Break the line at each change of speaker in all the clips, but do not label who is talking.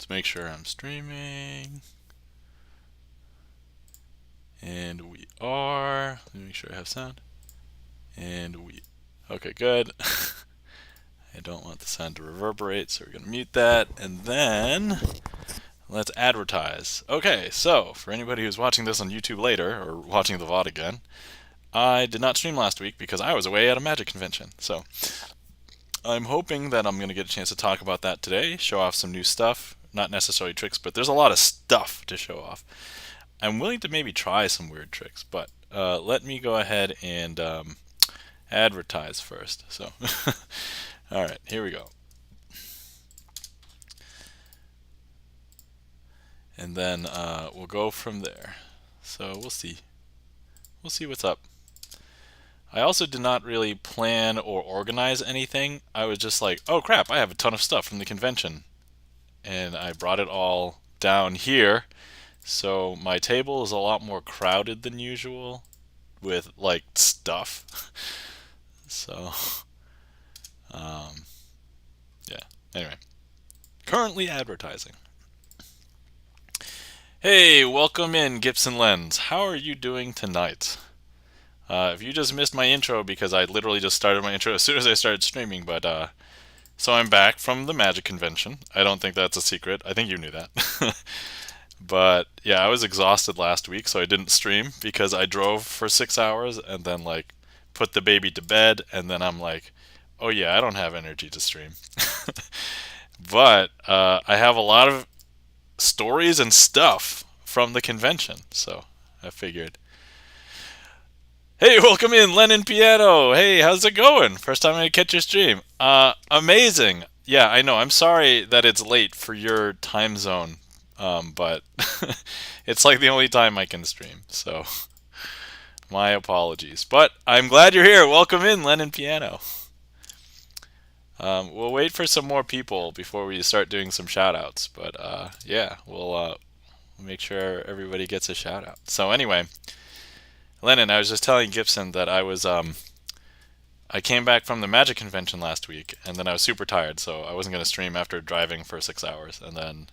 Let's make sure I'm streaming. And we are. Let me make sure I have sound. And we. Okay, good. I don't want the sound to reverberate, so we're going to mute that. And then let's advertise. Okay, so for anybody who's watching this on YouTube later, or watching the VOD again, I did not stream last week because I was away at a Magic convention. So I'm hoping that I'm going to get a chance to talk about that today, show off some new stuff. Not necessarily tricks, but there's a lot of stuff to show off. I'm willing to maybe try some weird tricks, but let me go ahead and advertise first. So, all right, here we go. And then we'll go from there. So we'll see. We'll see what's up. I also did not really plan or organize anything. I was just like, oh crap, I have a ton of stuff from the convention. And I brought it all down here. So my table is a lot more crowded than usual with like stuff. So, yeah. Anyway, currently advertising. Hey, welcome in, Gibson Lens. How are you doing tonight? If you just missed my intro because I literally just started my intro as soon as I started streaming, but so I'm back from the Magic convention. I don't think that's a secret. I think you knew that. But yeah, I was exhausted last week, so I didn't stream because I drove for 6 hours and then like put the baby to bed, and then I'm like, oh yeah, I don't have energy to stream. But I have a lot of stories and stuff from the convention, so I figured. Hey, welcome in, Lennon Piano. Hey, how's it going? First time I catch your stream. Amazing. Yeah, I know. I'm sorry that it's late for your time zone, but it's like the only time I can stream, so my apologies. But I'm glad you're here. Welcome in, Lennon Piano. We'll wait for some more people before we start doing some shout-outs, but yeah, we'll make sure everybody gets a shout-out. So anyway, Lennon, I was just telling Gibson that I came back from the Magic convention last week, and then I was super tired, so I wasn't going to stream after driving for 6 hours. And then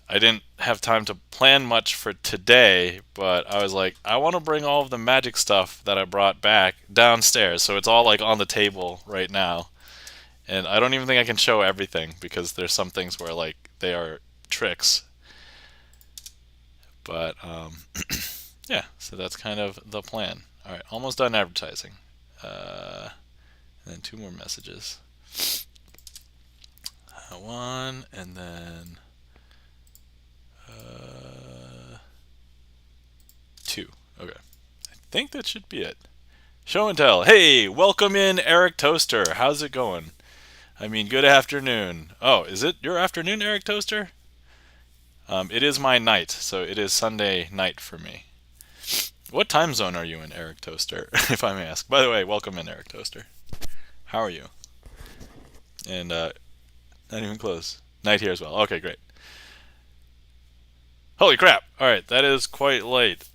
I didn't have time to plan much for today, but I was like, I want to bring all of the Magic stuff that I brought back downstairs, so it's all like on the table right now. And I don't even think I can show everything because there's some things where like they are tricks. But yeah, so that's kind of the plan. All right, almost done advertising. And then two more messages. One, and then two. Okay. I think that should be it. Show and tell. Hey, welcome in, Eric Toaster. How's it going? I mean, good afternoon. Oh, is it your afternoon, Eric Toaster? It is my night, so it is Sunday night for me. What time zone are you in, Eric Toaster, if I may ask? By the way, welcome in, Eric Toaster. How are you? And not even close. Night here as well. Okay, great. Holy crap! Alright, that is quite late.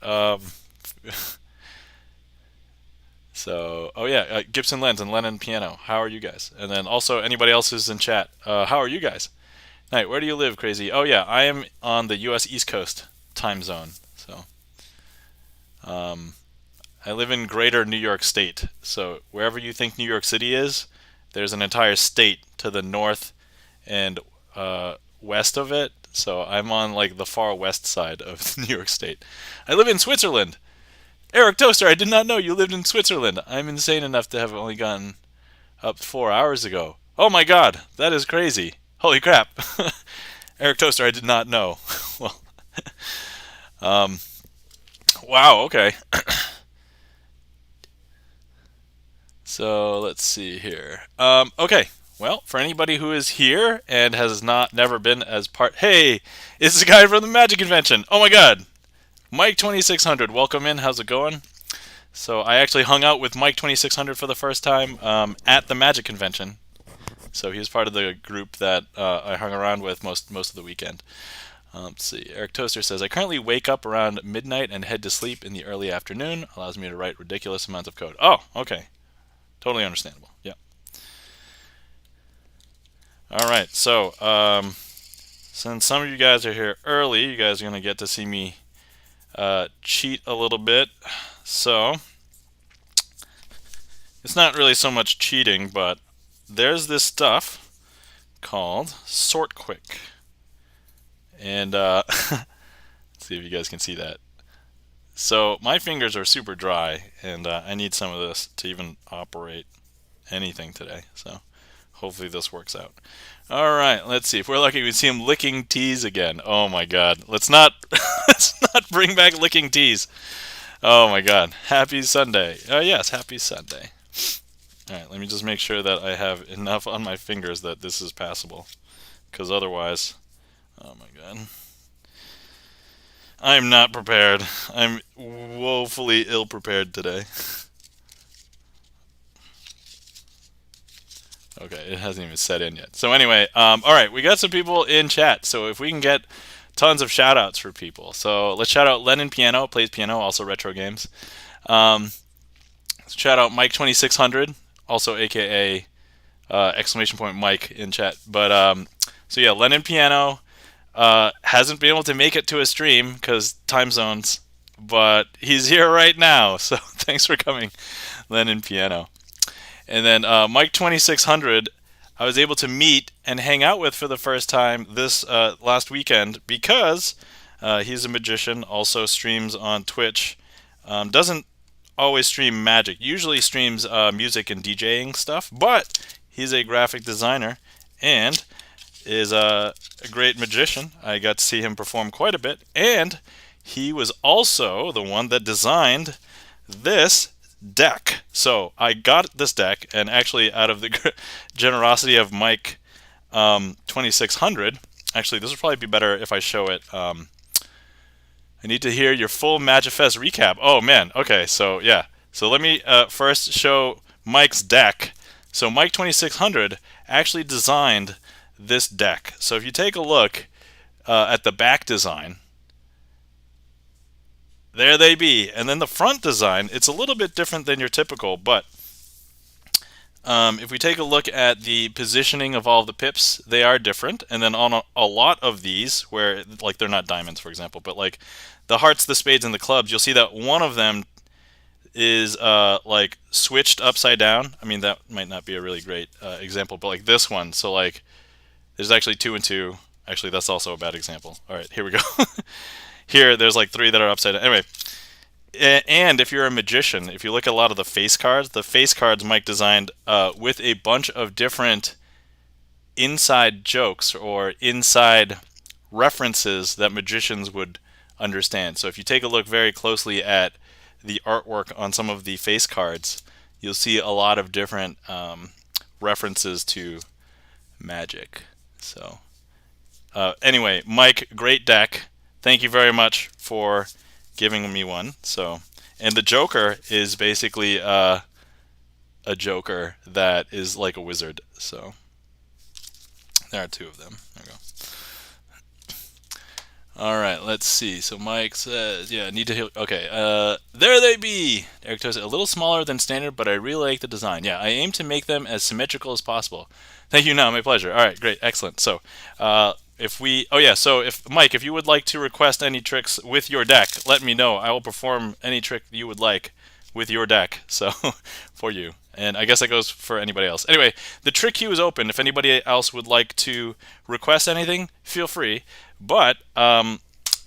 So, oh yeah, Gibson Lens and Lennon Piano. How are you guys? And then also anybody else who's in chat. How are you guys? Night, where do you live, Crazy? Oh yeah, I am on the U.S. East Coast time zone. So, I live in greater New York State. So wherever you think New York City is, there's an entire state to the north and west of it. So I'm on like the far west side of New York State. I live in Switzerland. Eric Toaster, I did not know you lived in Switzerland. I'm insane enough to have only gotten up 4 hours ago. Oh my god, that is crazy. Holy crap. Eric Toaster, I did not know. Well, wow, okay. So let's see here. Okay, well, for anybody who is here and has never been as part... Hey, it's the guy from the Magic Convention. Oh my god. Mike 2600, welcome in. How's it going? So I actually hung out with Mike 2600 for the first time at the Magic Convention. So he was part of the group that I hung around with most of the weekend. Let's see. Eric Toaster says, I currently wake up around midnight and head to sleep in the early afternoon. Allows me to write ridiculous amounts of code. Oh, okay. Totally understandable. Yeah. All right. So Since some of you guys are here early, you guys are going to get to see me cheat a little bit. So, it's not really so much cheating, but there's this stuff called Sort Quick. And let's see if you guys can see that. So my fingers are super dry, and I need some of this to even operate anything today. So hopefully this works out. All right, let's see. If we're lucky, we see him licking teas again. Oh my God! Let's not let's not bring back licking teas. Oh my God! Happy Sunday. Yes, happy Sunday. All right, let me just make sure that I have enough on my fingers that this is passable, because otherwise, oh my God. I'm not prepared. I'm woefully ill-prepared today. Okay, it hasn't even set in yet. So anyway, all right, we got some people in chat. So if we can get tons of shout-outs for people. So let's shout out Lennon Piano, plays piano, also retro games. Shout out Mike2600, also AKA exclamation point Mike in chat. But so yeah, Lennon Piano. Hasn't been able to make it to a stream because time zones, but he's here right now. So thanks for coming, Lennon Piano. And then Mike2600, I was able to meet and hang out with for the first time this last weekend because he's a magician, also streams on Twitch. Doesn't always stream magic, usually streams music and DJing stuff, but he's a graphic designer and is a great magician. I got to see him perform quite a bit, and he was also the one that designed this deck. So I got this deck, and actually out of the generosity of Mike 2600, actually this would probably be better if I show it. I need to hear your full Magifest recap. Oh man, okay, so yeah. So let me first show Mike's deck. So Mike 2600 actually designed this deck. So if you take a look at the back design, there they be. And then the front design, it's a little bit different than your typical, but if we take a look at the positioning of all of the pips, they are different. And then on a lot of these, where like they're not diamonds, for example, but like the hearts, the spades, and the clubs, you'll see that one of them is like switched upside down. I mean, that might not be a really great example, but like this one, so like there's actually 2 and 2. Actually, that's also a bad example. All right, here we go. Here, there's like 3 that are upside down. Anyway, and if you're a magician, if you look at a lot of the face cards Mike designed with a bunch of different inside jokes or inside references that magicians would understand. So if you take a look very closely at the artwork on some of the face cards, you'll see a lot of different references to magic. So anyway, Mike, great deck. Thank you very much for giving me one. So, and the Joker is basically a Joker that is like a wizard. So there are 2 of them. There we go. All right, let's see. So Mike says, yeah, need to heal. Okay, there they be. Eric Toes, a little smaller than standard, but I really like the design. Yeah, I aim to make them as symmetrical as possible. Thank you. No, my pleasure. All right, great, excellent. So, if Mike, if you would like to request any tricks with your deck, let me know. I will perform any trick you would like with your deck. So, for you. And I guess that goes for anybody else. Anyway, the trick queue is open. If anybody else would like to request anything, feel free. But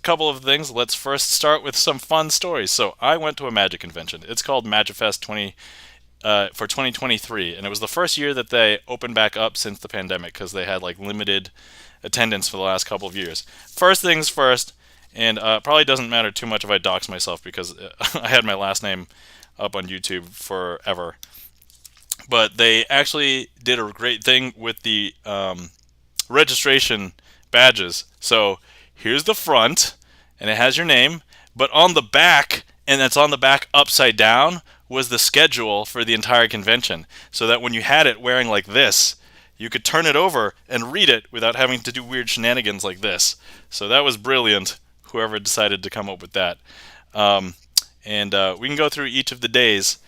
couple of things. Let's first start with some fun stories. So I went to a magic convention. It's called Magifest for 2023, and it was the first year that they opened back up since the pandemic because they had like limited attendance for the last couple of years. First things first, and probably doesn't matter too much if I dox myself because I had my last name up on YouTube forever. But they actually did a great thing with the registration badges. So here's the front, and it has your name, but on the back, and it's on the back upside down, was the schedule for the entire convention. So that when you had it wearing like this, you could turn it over and read it without having to do weird shenanigans like this. So that was brilliant, whoever decided to come up with that. And we can go through each of the days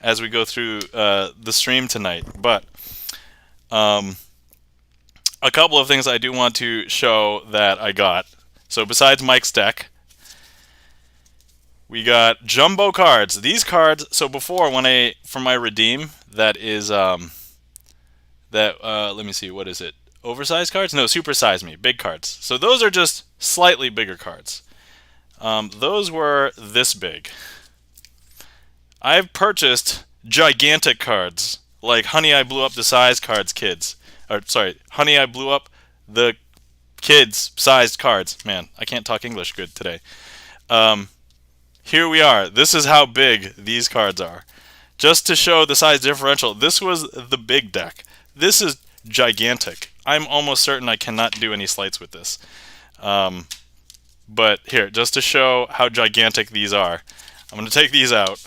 as we go through the stream tonight. But a couple of things I do want to show that I got. So besides Mike's deck, we got jumbo cards. These cards. So before, for my redeem, that is let me see, what is it? Oversized cards? No, super size me, big cards. So those are just slightly bigger cards. Those were this big. I've purchased gigantic cards, like Honey, I Blew Up the Size cards, kids. Or sorry, Honey, I Blew Up the kids sized cards. Man, I can't talk English good today. Here we are. This is how big these cards are. Just to show the size differential, this was the big deck. This is gigantic. I'm almost certain I cannot do any slights with this. But here, just to show how gigantic these are, I'm going to take these out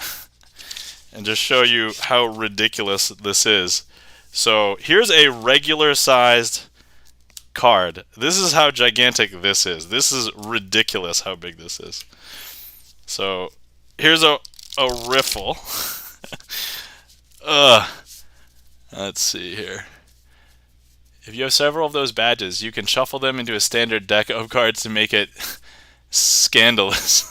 and just show you how ridiculous this is. So here's a regular sized card. This is how gigantic this is. This is ridiculous how big this is. So here's a riffle. Let's see here. If you have several of those badges, you can shuffle them into a standard deck of cards to make it scandalous.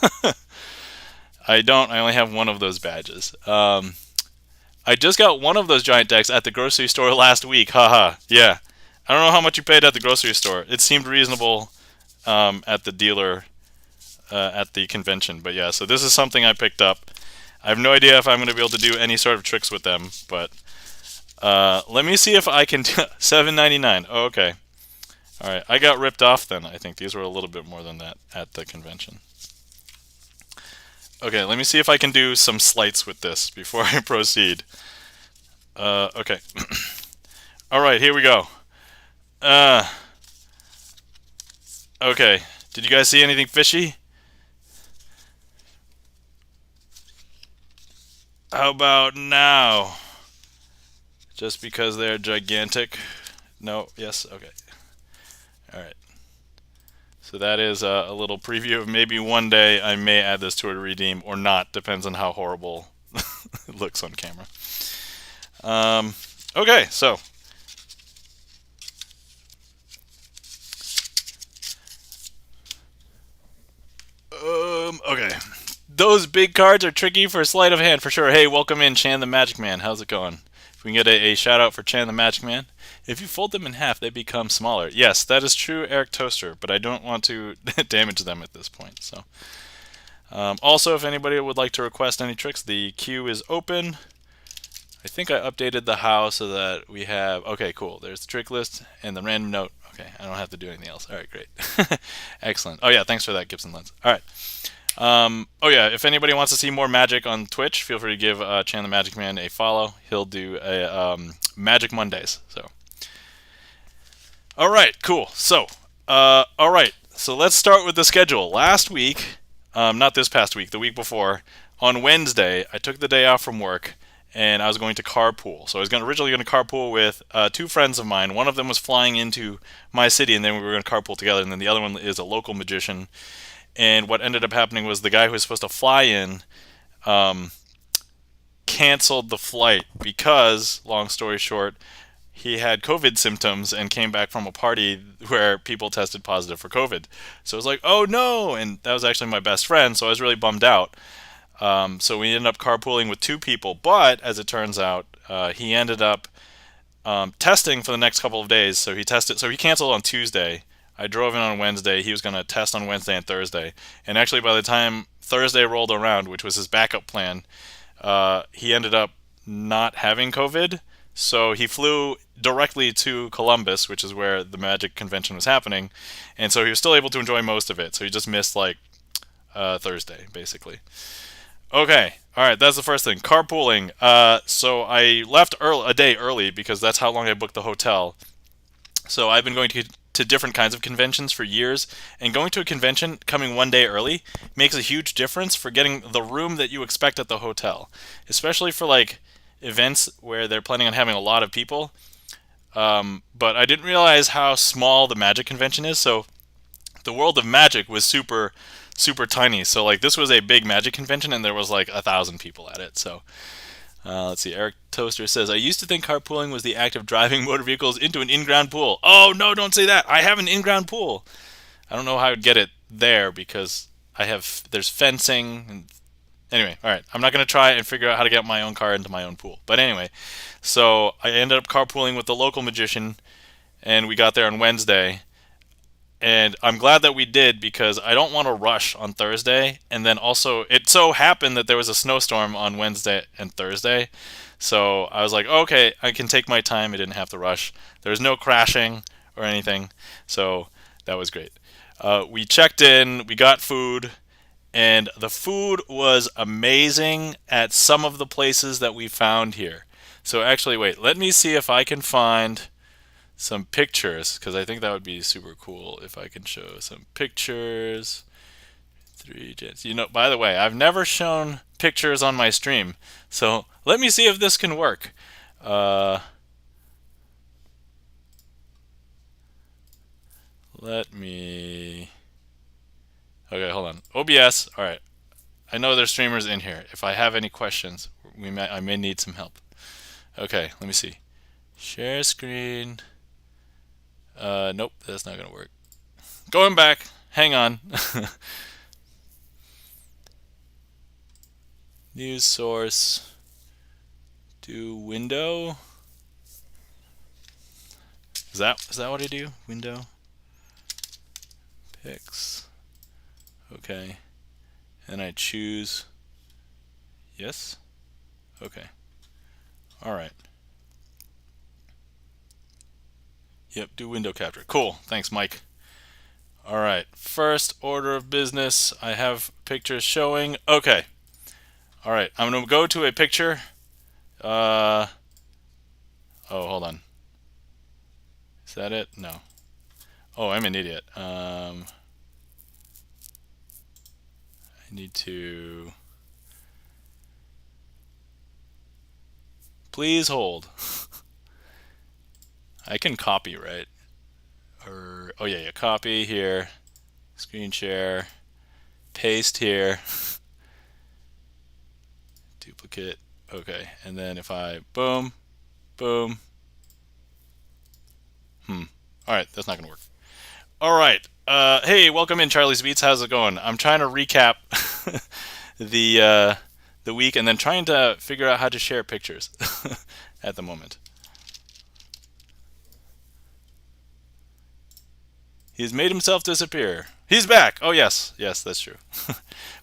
I don't. I only have one of those badges. I just got one of those giant decks at the grocery store last week. Haha. Yeah. I don't know how much you paid at the grocery store. It seemed reasonable at the dealer at the convention. But yeah, so this is something I picked up. I have no idea if I'm going to be able to do any sort of tricks with them, but let me see if I can do $7.99. Oh, okay. All right, I got ripped off then. I think these were a little bit more than that at the convention. Okay, let me see if I can do some slights with this before I proceed. Okay. All right, here we go. Okay, did you guys see anything fishy? How about now? Just because they're gigantic? No, yes, okay. Alright. So that is a little preview of maybe one day I may add this to a redeem or not. Depends on how horrible it looks on camera. Okay, so. Okay. Those big cards are tricky for sleight of hand for sure. Hey, welcome in, Chan the Magic Man. How's it going? If we can get a shout out for Chan the Magic Man. If you fold them in half, they become smaller. Yes, that is true, Eric Toaster, but I don't want to damage them at this point. So, also, if anybody would like to request any tricks, the queue is open. I think I updated the how so that we have... Okay, cool. There's the trick list and the random note. Okay, I don't have to do anything else. All right, great. Excellent. Oh, yeah, thanks for that, Gibson Lens. All right. Oh yeah, if anybody wants to see more magic on Twitch, feel free to give Chan the Magic Man a follow. He'll do a Magic Mondays. So, all right, cool. So, all right. So let's start with the schedule. Last week, not this past week, the week before, on Wednesday, I took the day off from work and I was going to carpool. So I was originally going to carpool with two friends of mine. One of them was flying into my city, and then we were going to carpool together. And then the other one is a local magician. And what ended up happening was the guy who was supposed to fly in canceled the flight because, long story short, he had COVID symptoms and came back from a party where people tested positive for COVID. So it was like, oh no! And that was actually my best friend, so I was really bummed out. So we ended up carpooling with two people, but as it turns out, he ended up testing for the next couple of days. So he canceled on Tuesday. I drove in on Wednesday. He was going to test on Wednesday and Thursday. And actually, by the time Thursday rolled around, which was his backup plan, he ended up not having COVID. So he flew directly to Columbus, which is where the Magic Convention was happening. And so he was still able to enjoy most of it. So he just missed, like, Thursday, basically. Okay. All right, that's the first thing. Carpooling. So I left a day early because that's how long I booked the hotel. So I've been going to different kinds of conventions for years, and going to a convention coming one day early makes a huge difference for getting the room that you expect at the hotel, especially for like events where they're planning on having a lot of people. But I didn't realize how small the Magic convention is, so the World of Magic was super tiny. So like this was a big Magic convention and there was like 1,000 people at it. So Let's see. Eric Toaster says, I used to think carpooling was the act of driving motor vehicles into an in-ground pool. Oh, no, don't say that. I have an in-ground pool. I don't know how I would get it there because there's fencing. Anyway, all right. I'm not going to try and figure out how to get my own car into my own pool. But anyway, so I ended up carpooling with the local magician, and we got there on Wednesday. And I'm glad that we did because I don't want to rush on Thursday. And then also, it so happened that there was a snowstorm on Wednesday and Thursday. So I was like, okay, I can take my time. I didn't have to rush. There was no crashing or anything. So that was great. We checked in, we got food, and the food was amazing at some of the places that we found here. So actually, wait, let me see if I can find some pictures because I think that would be super cool if I can show some pictures. Three gens. You know, by the way, I've never shown pictures on my stream, so let me see if this can work. Let me. Okay, hold on. OBS. All right. I know there's streamers in here. If I have any questions, I may need some help. Okay, let me see. Share screen. Nope, that's not gonna work. Going back. Hang on. News source. Do window. Is that what I do? Window. Pics. Okay. And I choose. Yes. Okay. All right. Yep, do window capture. Cool. Thanks, Mike. All right. First order of business. I have pictures showing. Okay. All right. I'm going to go to a picture. Oh, hold on. Is that it? No. Oh, I'm an idiot. I need to. Please hold. I can copy, right? Or oh yeah, copy here, screen share, paste here, duplicate. Okay, and then if I boom, boom. All right, that's not gonna work. All right. Hey, welcome in, Charlie's Beats. How's it going? I'm trying to recap the week and then trying to figure out how to share pictures at the moment. He's made himself disappear. He's back. Oh, yes. Yes, that's true.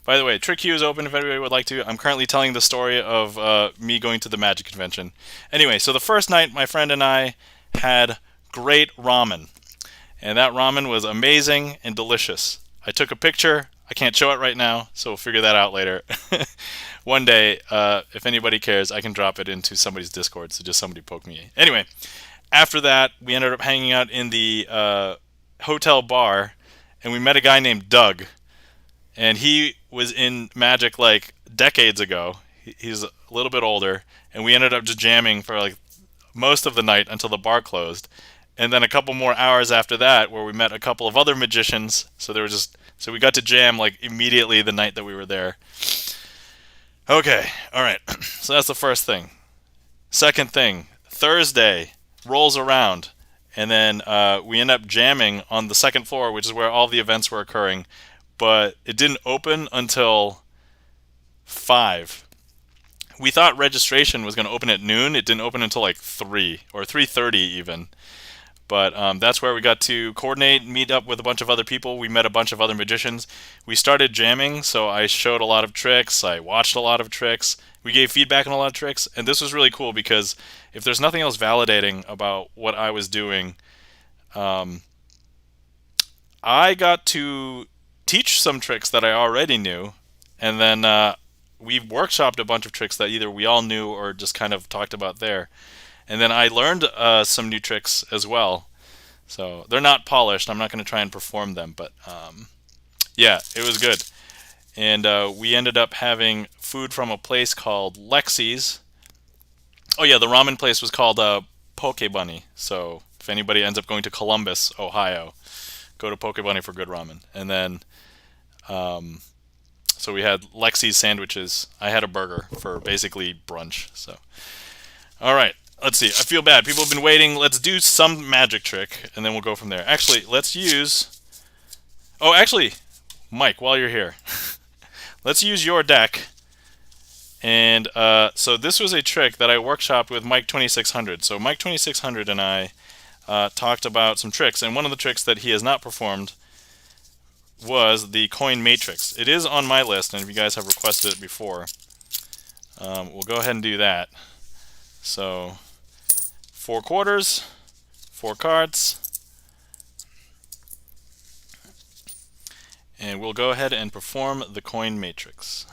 By the way, Trick Queue is open if anybody would like to. I'm currently telling the story of me going to the Magic Convention. Anyway, so the first night, my friend and I had great ramen. And that ramen was amazing and delicious. I took a picture. I can't show it right now, so we'll figure that out later. One day, if anybody cares, I can drop it into somebody's Discord, so just somebody poke me. Anyway, after that, we ended up hanging out in the hotel bar, and we met a guy named Doug, and he was in Magic like decades ago. He's a little bit older, and we ended up just jamming for like most of the night until the bar closed, and then a couple more hours after that where we met a couple of other magicians. So we got to jam like immediately the night that we were there. Okay, all right. So that's the first thing. Second thing, Thursday rolls around. And then we end up jamming on the second floor, which is where all the events were occurring. But it didn't open until 5. We thought registration was going to open at noon. It didn't open until like 3 or 3:30 even. But that's where we got to coordinate, meet up with a bunch of other people. We met a bunch of other magicians. We started jamming, so I showed a lot of tricks. I watched a lot of tricks. We gave feedback on a lot of tricks. And this was really cool because if there's nothing else validating about what I was doing, I got to teach some tricks that I already knew. And then we workshopped a bunch of tricks that either we all knew or just kind of talked about there. And then I learned some new tricks as well. So they're not polished. I'm not going to try and perform them. But yeah, it was good. And we ended up having food from a place called Lexi's. Oh yeah, the ramen place was called Poke Bunny. So if anybody ends up going to Columbus, Ohio, go to Poke Bunny for good ramen. And then, so So we had Lexi's sandwiches. I had a burger for basically brunch. So, all right, let's see. I feel bad. People have been waiting. Let's do some magic trick, and then we'll go from there. Actually, let's use. Oh, actually, Mike, while you're here, let's use your deck. And so this was a trick that I workshopped with Mike 2600. So Mike 2600 and I talked about some tricks, and one of the tricks that he has not performed was the coin matrix. It is on my list, and if you guys have requested it before, we'll go ahead and do that. So 4 quarters, 4 cards, and we'll go ahead and perform the coin matrix.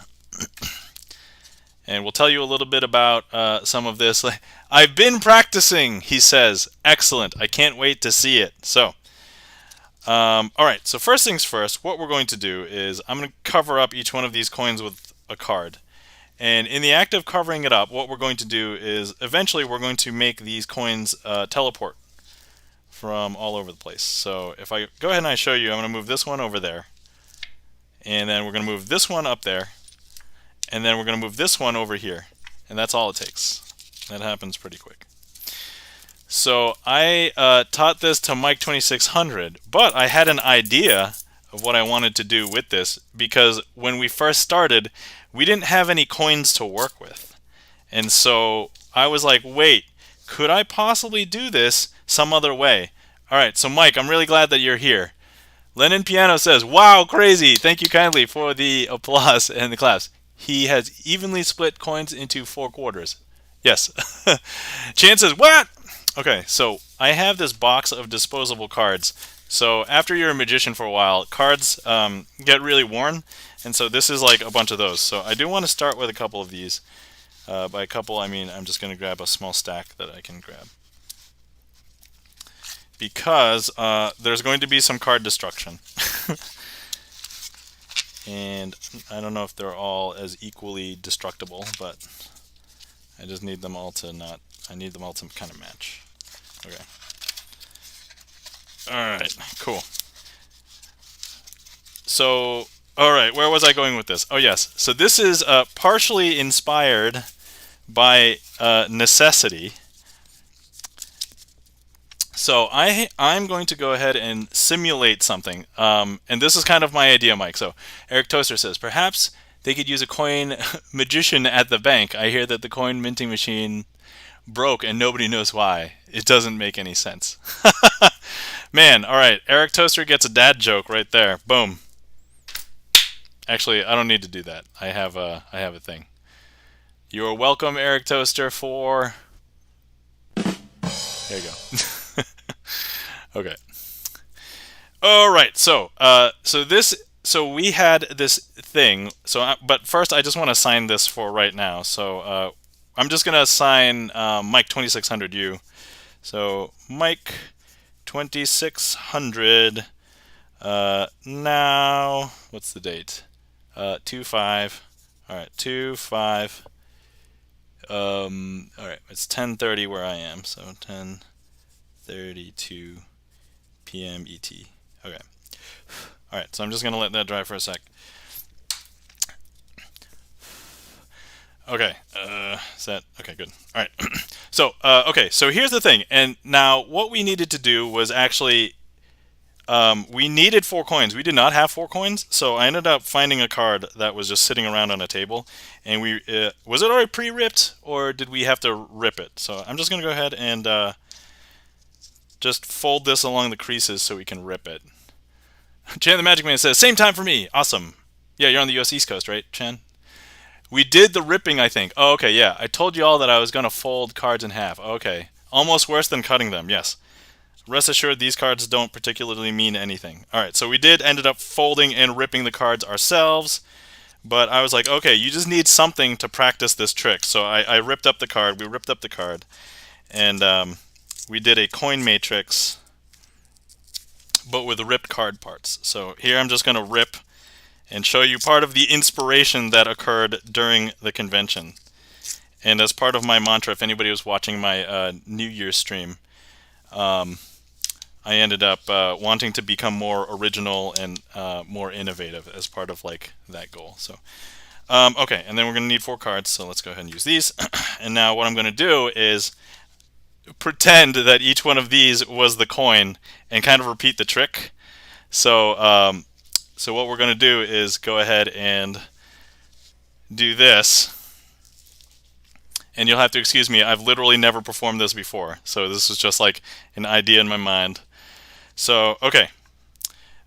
And we'll tell you a little bit about some of this. I've been practicing, he says. Excellent. I can't wait to see it. So, all right. So first things first, what we're going to do is I'm going to cover up each one of these coins with a card. And in the act of covering it up, what we're going to do is eventually we're going to make these coins teleport from all over the place. So if I go ahead and I show you, I'm going to move this one over there. And then we're going to move this one up there. And then we're going to move this one over here. And that's all it takes. That happens pretty quick. So I taught this to Mike 2600, but I had an idea of what I wanted to do with this, because when we first started, we didn't have any coins to work with. And so I was like, wait, could I possibly do this some other way? All right, so Mike, I'm really glad that you're here. Lennon Piano says, wow, crazy. Thank you kindly for the applause and the claps. He has evenly split coins into 4 quarters. Yes. Chan says, what? Okay, so I have this box of disposable cards. So after you're a magician for a while, cards get really worn. And so this is like a bunch of those. So I do want to start with a couple of these. By a couple, I mean I'm just going to grab a small stack that I can grab. Because there's going to be some card destruction. And I don't know if they're all as equally destructible, but I just need them all to not, I need them all to kind of match. Okay. Alright, cool. So, alright, where was I going with this? Oh yes, so this is partially inspired by necessity. So I'm going to go ahead and simulate something, and this is kind of my idea, Mike. So Eric Toaster says, perhaps they could use a coin magician at the bank. I hear that the coin minting machine broke and nobody knows why. It doesn't make any sense. Man, all right, Eric Toaster gets a dad joke right there. Boom. Actually, I don't need to do that. I have a thing. You are welcome, Eric Toaster, for... There you go. Okay. All right. So, so we had this thing. So, but first, I just want to sign this for right now. So, I'm just gonna assign Mike 2600 U. So, Mike 2600. Now, what's the date? 2/5. All right, 2/5. All right, it's 10:30 where I am. So 10:32 p.m. ET. Okay. All right, so I'm just gonna let that dry for a sec. Okay. Is that okay? Good. All right. So okay. So here's the thing. And now what we needed to do was actually we needed 4 coins. We did not have 4 coins, so I ended up finding a card that was just sitting around on a table. And we was it already pre-ripped, or did we have to rip it? So I'm just gonna go ahead and just fold this along the creases so we can rip it. Chan the Magic Man says, same time for me. Awesome. Yeah, you're on the US East Coast, right, Chan? We did the ripping, I think. Oh, okay, yeah. I told you all that I was gonna fold cards in half. Okay. Almost worse than cutting them, yes. Rest assured, these cards don't particularly mean anything. Alright, so we ended up folding and ripping the cards ourselves, but I was like, okay, you just need something to practice this trick. So I ripped up the card, we ripped up the card, and we did a coin matrix, but with the ripped card parts. So here I'm just going to rip and show you part of the inspiration that occurred during the convention. And as part of my mantra, if anybody was watching my New Year's stream, I ended up wanting to become more original and more innovative as part of like that goal. So okay, and then we're going to need 4 cards, so let's go ahead and use these. And now what I'm going to do is pretend that each one of these was the coin and kind of repeat the trick. So so what we're going to do is go ahead and do this. And you'll have to excuse me, I've literally never performed this before. So this is just like an idea in my mind. So, okay.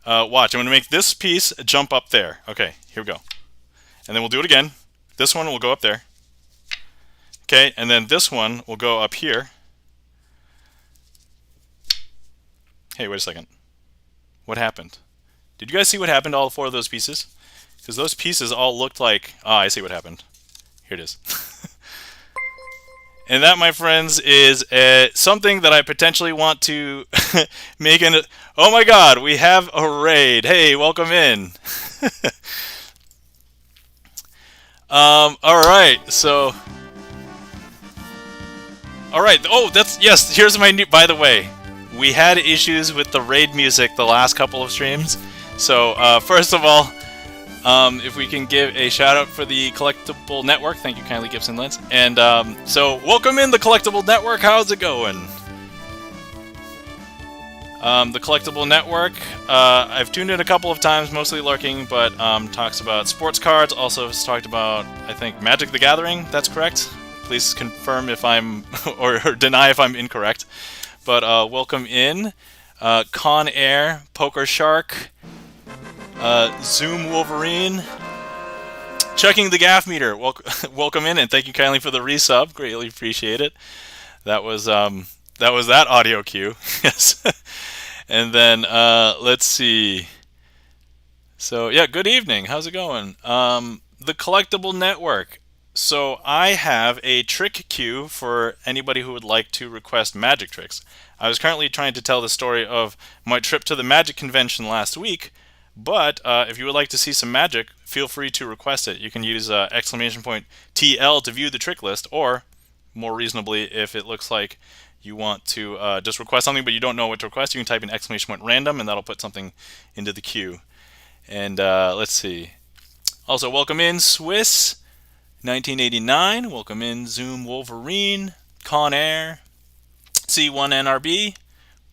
Watch, I'm going to make this piece jump up there. Okay, here we go. And then we'll do it again. This one will go up there. Okay, and then this one will go up here. Hey, wait a second. What happened? Did you guys see what happened to all 4 of those pieces? Because those pieces all looked like... Ah, I see what happened. Here it is. And that, my friends, is something that I potentially want to make an... Oh my god, we have a raid. Hey, welcome in. Alright, so... Alright, oh, that's... Yes, here's my new... By the way, we had issues with the raid music the last couple of streams. So, first of all, if we can give a shout out for the Collectible Network. Thank you kindly, Gibson Lens. And so, welcome in the Collectible Network. How's it going? The Collectible Network, I've tuned in a couple of times, mostly lurking, but talks about sports cards. Also has talked about, I think, Magic the Gathering. That's correct. Please confirm if I'm, or deny if I'm incorrect. But welcome in. Con Air, Poker Shark, Zoom Wolverine, checking the gaff meter. Welcome in, and thank you kindly for the resub. Greatly appreciate it. That was that audio cue. Yes. And then let's see. So yeah, good evening. How's it going? The Collectible Network. So I have a trick queue for anybody who would like to request magic tricks. I was currently trying to tell the story of my trip to the Magic Convention last week, but if you would like to see some magic, feel free to request it. You can use !TL to view the trick list, or more reasonably, if it looks like you want to just request something but you don't know what to request, you can type in !random, and that'll put something into the queue. And let's see. Also, welcome in Swiss 1989. Welcome in Zoom Wolverine, Con Air, C1NRB.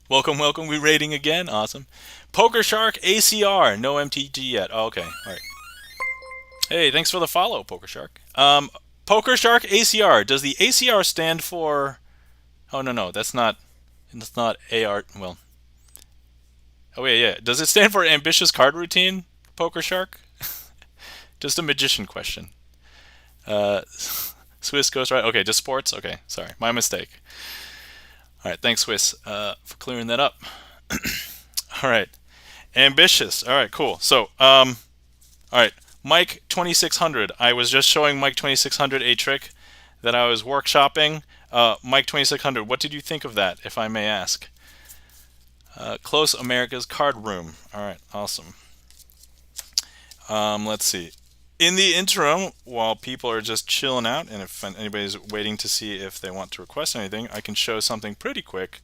Welcome, welcome. We rating again. Awesome. Poker Shark ACR. No MTG yet. Oh, okay. All right. Hey, thanks for the follow, Poker Shark. Poker Shark ACR. Does the ACR stand for... Oh, no. That's not AR. Well. Oh, yeah. Does it stand for Ambitious Card Routine, Poker Shark? Just a magician question. Swiss Ghost Rider. Okay, just sports. Okay, sorry, my mistake. All right, thanks, Swiss, for clearing that up. All right, ambitious. All right, cool. So, all right, Mike 2600. I was just showing Mike 2600 a trick that I was workshopping. Mike 2600. What did you think of that, if I may ask? Close America's Card Room. All right, awesome. Let's see. In the interim, while people are just chilling out, and if anybody's waiting to see if they want to request anything, I can show something pretty quick.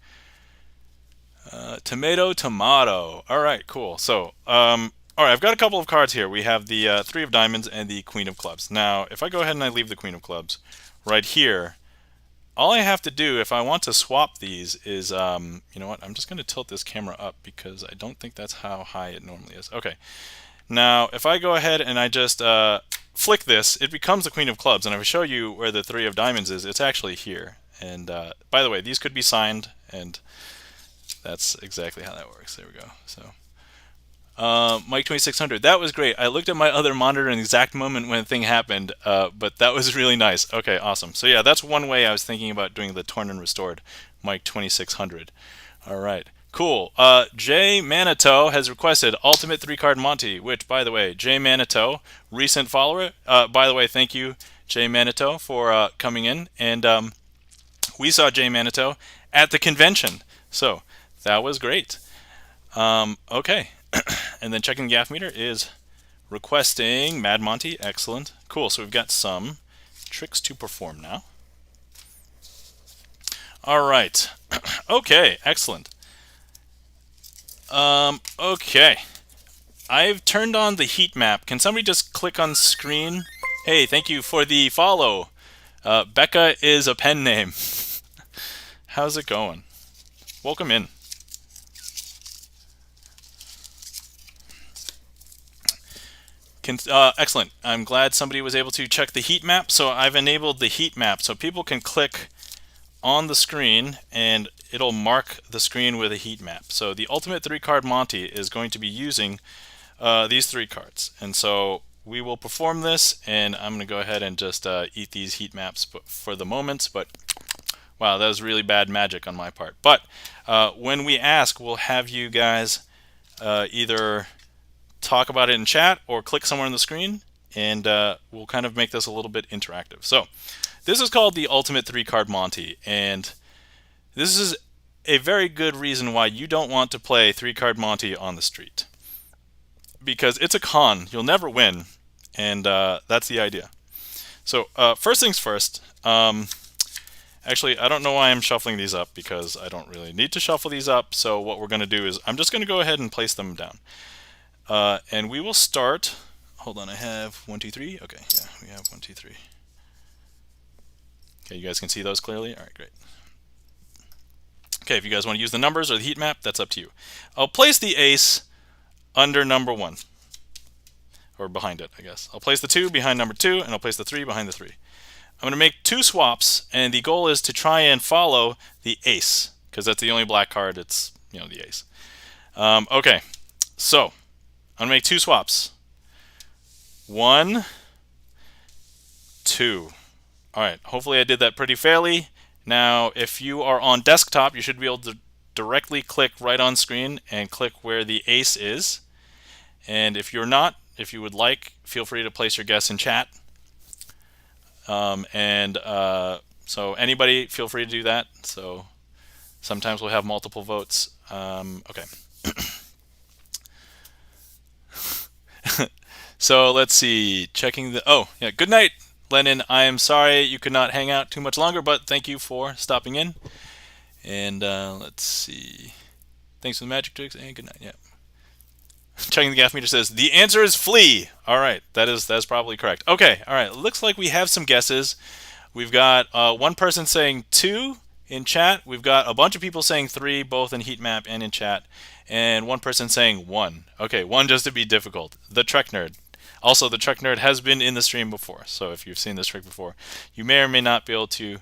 Tomato. All right, cool. So, all right, I've got a couple of cards here. We have the 3 of Diamonds and the Queen of Clubs. Now, if I go ahead and I leave the Queen of Clubs right here, all I have to do if I want to swap these is, you know what, I'm just going to tilt this camera up because I don't think that's how high it normally is. Okay. Now, if I go ahead and I just flick this, it becomes the Queen of Clubs. And if I show you where the 3 of Diamonds is, it's actually here. And by the way, these could be signed, and that's exactly how that works. There we go. So, Mike 2600, that was great. I looked at my other monitor in the exact moment when the thing happened, but that was really nice. Okay, awesome. So yeah, that's one way I was thinking about doing the Torn and Restored Mike 2600. All right. Cool. Jay Manito has requested Ultimate 3-Card Monty, which, by the way, Jay Manito, recent follower. By the way, thank you, Jay Manito, for coming in. And we saw Jay Manito at the convention. So that was great. Okay. And then checking the gaff meter is requesting Mad Monty. Excellent. Cool. So we've got some tricks to perform now. All right. Okay. Excellent. Okay. I've turned on the heat map. Can somebody just click on screen? Hey, thank you for the follow. Becca is a pen name. How's it going? Welcome in. Excellent. I'm glad somebody was able to check the heat map. So I've enabled the heat map so people can click on the screen and it'll mark the screen with a heat map. So the Ultimate 3-Card Monty is going to be using these 3 cards. And so we will perform this, and I'm going to go ahead and just eat these heat maps for the moment. But wow, that was really bad magic on my part. But when we ask, we'll have you guys either talk about it in chat or click somewhere on the screen, and we'll kind of make this a little bit interactive. So this is called the Ultimate 3-Card Monty, and this is a very good reason why you don't want to play 3-Card Monty on the street. Because it's a con, you'll never win, and that's the idea. So first things first, actually I don't know why I'm shuffling these up, because I don't really need to shuffle these up. So what we're going to do is I'm just going to go ahead and place them down. And we will start, hold on, I have 1, 2, 3, okay, yeah, we have 1, 2, 3. Okay, you guys can see those clearly? Alright, great. Okay, if you guys want to use the numbers or the heat map, that's up to you. I'll place the ace under number 1. Or behind it, I guess. I'll place the 2 behind number 2, and I'll place the 3 behind the 3. I'm going to make 2 swaps, and the goal is to try and follow the ace, because that's the only black card, it's, you know, the ace. Okay, so I'm going to make 2 swaps. 1, 2. Alright, hopefully I did that pretty fairly. Now, if you are on desktop, you should be able to directly click right on screen and click where the ace is. And if you're not, if you would like, feel free to place your guess in chat. So anybody, feel free to do that. So sometimes we'll have multiple votes. Okay. So let's see, checking the, oh yeah, good night, Lennon. I am sorry you could not hang out too much longer, but thank you for stopping in. And let's see, thanks for the magic tricks, and good night. Yeah. Checking the gaff meter says the answer is flee. All right, that's probably correct. Okay, all right. Looks like we have some guesses. We've got one person saying 2 in chat. We've got a bunch of people saying 3, both in heat map and in chat, and one person saying 1. Okay, 1 just to be difficult. The Trek Nerd. Also, the Trek Nerd has been in the stream before, so if you've seen this trick before, you may or may not be able to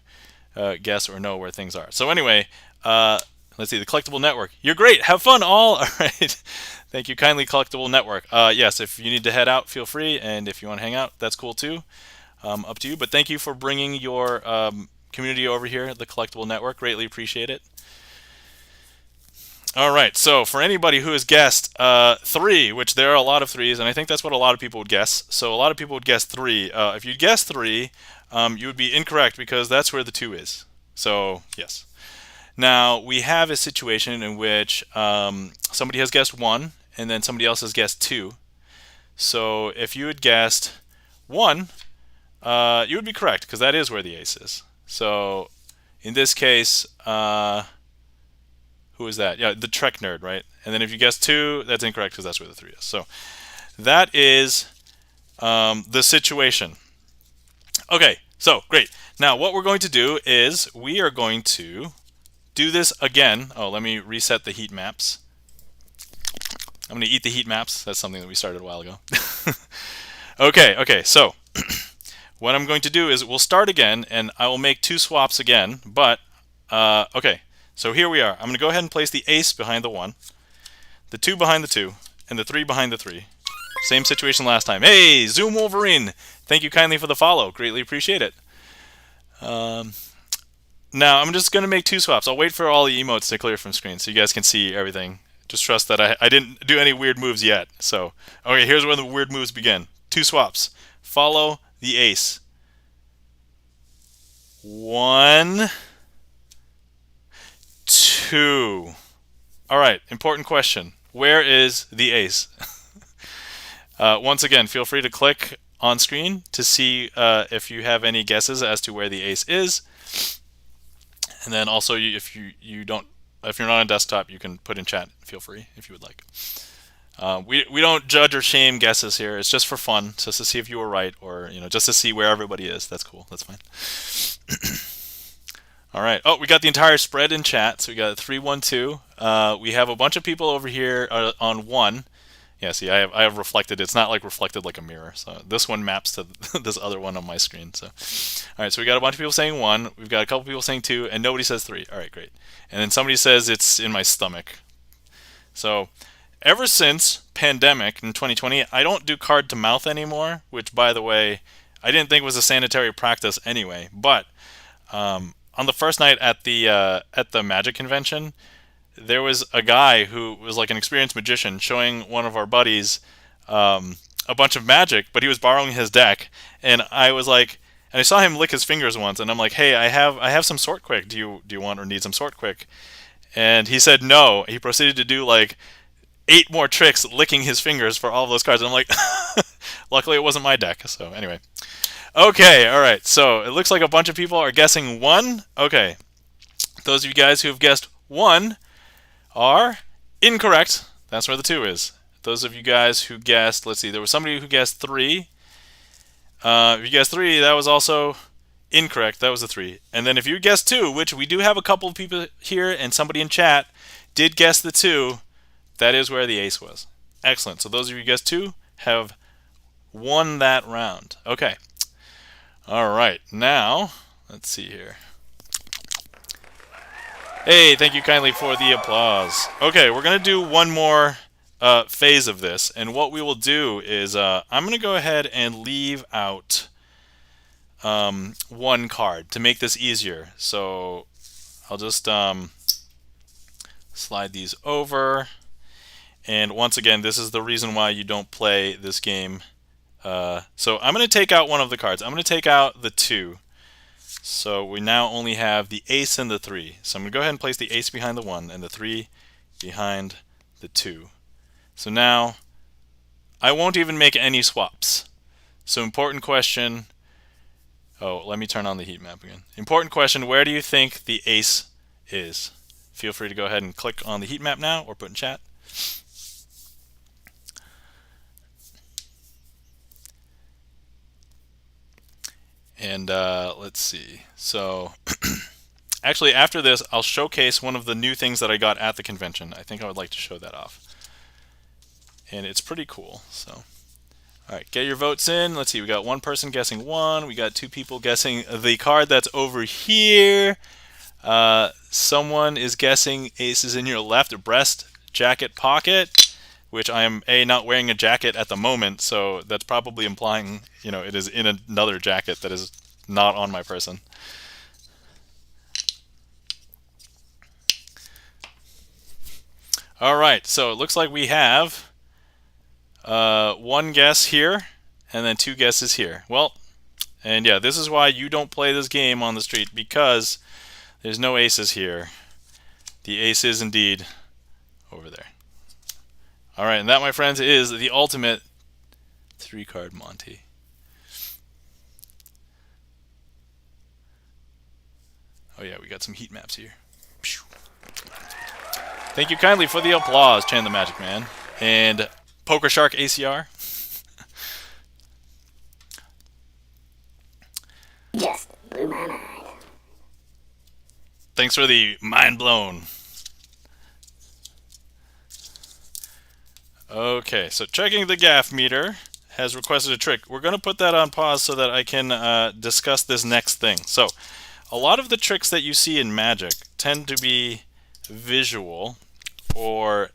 guess or know where things are. So anyway, let's see, the Collectible Network. You're great. Have fun, all. All right. Thank you kindly, Collectible Network. Yes, if you need to head out, feel free. And if you want to hang out, that's cool too. Up to you. But thank you for bringing your community over here, the Collectible Network. Greatly appreciate it. All right. So for anybody who has guessed 3, which there are a lot of 3s, and I think that's what a lot of people would guess. So a lot of people would guess 3. If you guess 3, you would be incorrect because that's where the 2 is. So yes. Now, we have a situation in which somebody has guessed 1, and then somebody else has guessed 2. So if you had guessed 1, you would be correct, because that is where the ace is. So in this case, who is that? Yeah, the Trek Nerd, right? And then if you guess 2, that's incorrect, because that's where the 3 is. So that is the situation. Okay, so great. Now, what we're going to do is we are going to do this again. Oh, let me reset the heat maps. I'm going to eat the heat maps. That's something that we started a while ago. Okay, so what I'm going to do is we'll start again, and I will make 2 swaps again. But, okay, so here we are. I'm going to go ahead and place the ace behind the 1, the 2 behind the 2, and the 3 behind the 3. Same situation last time. Hey, Zoom Wolverine, thank you kindly for the follow. Greatly appreciate it. Now, I'm just going to make 2 swaps. I'll wait for all the emotes to clear from screen so you guys can see everything. Just trust that I didn't do any weird moves yet. So, okay, here's where the weird moves begin. 2 swaps. Follow the ace. 1, 2. All right, important question. Where is the ace? Once again, feel free to click on screen to see if you have any guesses as to where the ace is. And then also, if you don't if you're not on desktop, you can put in chat. Feel free if you would like. We don't judge or shame guesses here. It's just for fun, just to see if you were right, or just to see where everybody is. That's cool. That's fine. All right. Oh, we got the entire spread in chat. So we got 312. We have a bunch of people over here on 1. Yeah, see, I have reflected. It's not like reflected like a mirror. So this one maps to this other one on my screen. So, all right. So we got a bunch of people saying 1. We've got a couple people saying 2, and nobody says 3. All right, great. And then somebody says it's in my stomach. So ever since pandemic in 2020, I don't do card to mouth anymore. Which, by the way, I didn't think was a sanitary practice anyway. But on the first night at the Magic convention, there was a guy who was like an experienced magician showing one of our buddies a bunch of magic, but he was borrowing his deck, and I was like, and I saw him lick his fingers once, and I'm like, hey, I have some sort quick. Do you want or need some sort quick? And he said no. He proceeded to do like 8 more tricks licking his fingers for all of those cards. And I'm like, luckily it wasn't my deck. So anyway, okay, all right. So it looks like a bunch of people are guessing 1. Okay, those of you guys who have guessed 1 are incorrect. That's where the 2 is. Those of you guys who guessed, let's see, there was somebody who guessed 3. If you guessed 3, that was also incorrect. That was a 3. And then if you guessed 2, which we do have a couple of people here and somebody in chat did guess the 2, that is where the ace was. Excellent. So those of you who guessed 2 have won that round. Okay. All right. Now, let's see here. Hey, thank you kindly for the applause. Okay, we're going to do one more phase of this. And what we will do is I'm going to go ahead and leave out 1 card to make this easier. So I'll just slide these over. And once again, this is the reason why you don't play this game. So I'm going to take out one of the cards. I'm going to take out the 2. So we now only have the ace and the 3. So I'm going to go ahead and place the ace behind the 1 and the 3 behind the 2. So now I won't even make any swaps. So important question. Oh, let me turn on the heat map again. Important question, where do you think the ace is? Feel free to go ahead and click on the heat map now or put in chat. And let's see. So actually, after this, I'll showcase one of the new things that I got at the convention. I think I would like to show that off. And it's pretty cool. So, all right, get your votes in. Let's see. We got 1 person guessing 1. We got 2 people guessing the card that's over here. Someone is guessing aces in your left breast jacket pocket, which I am not wearing a jacket at the moment, so that's probably implying, it is in another jacket that is not on my person. All right, so it looks like we have 1 guess here and then 2 guesses here. Well, and yeah, this is why you don't play this game on the street, because there's no aces here. The ace is indeed over there. All right, and that, my friends, is the ultimate 3-card Monty. Oh yeah, we got some heat maps here. Thank you kindly for the applause, Chan the Magic Man. And Poker Shark ACR.
Just blew my mind.
Thanks for the mind blown. Okay, so checking the gaff meter has requested a trick. We're going to put that on pause so that I can discuss this next thing. So, a lot of the tricks that you see in Magic tend to be visual, or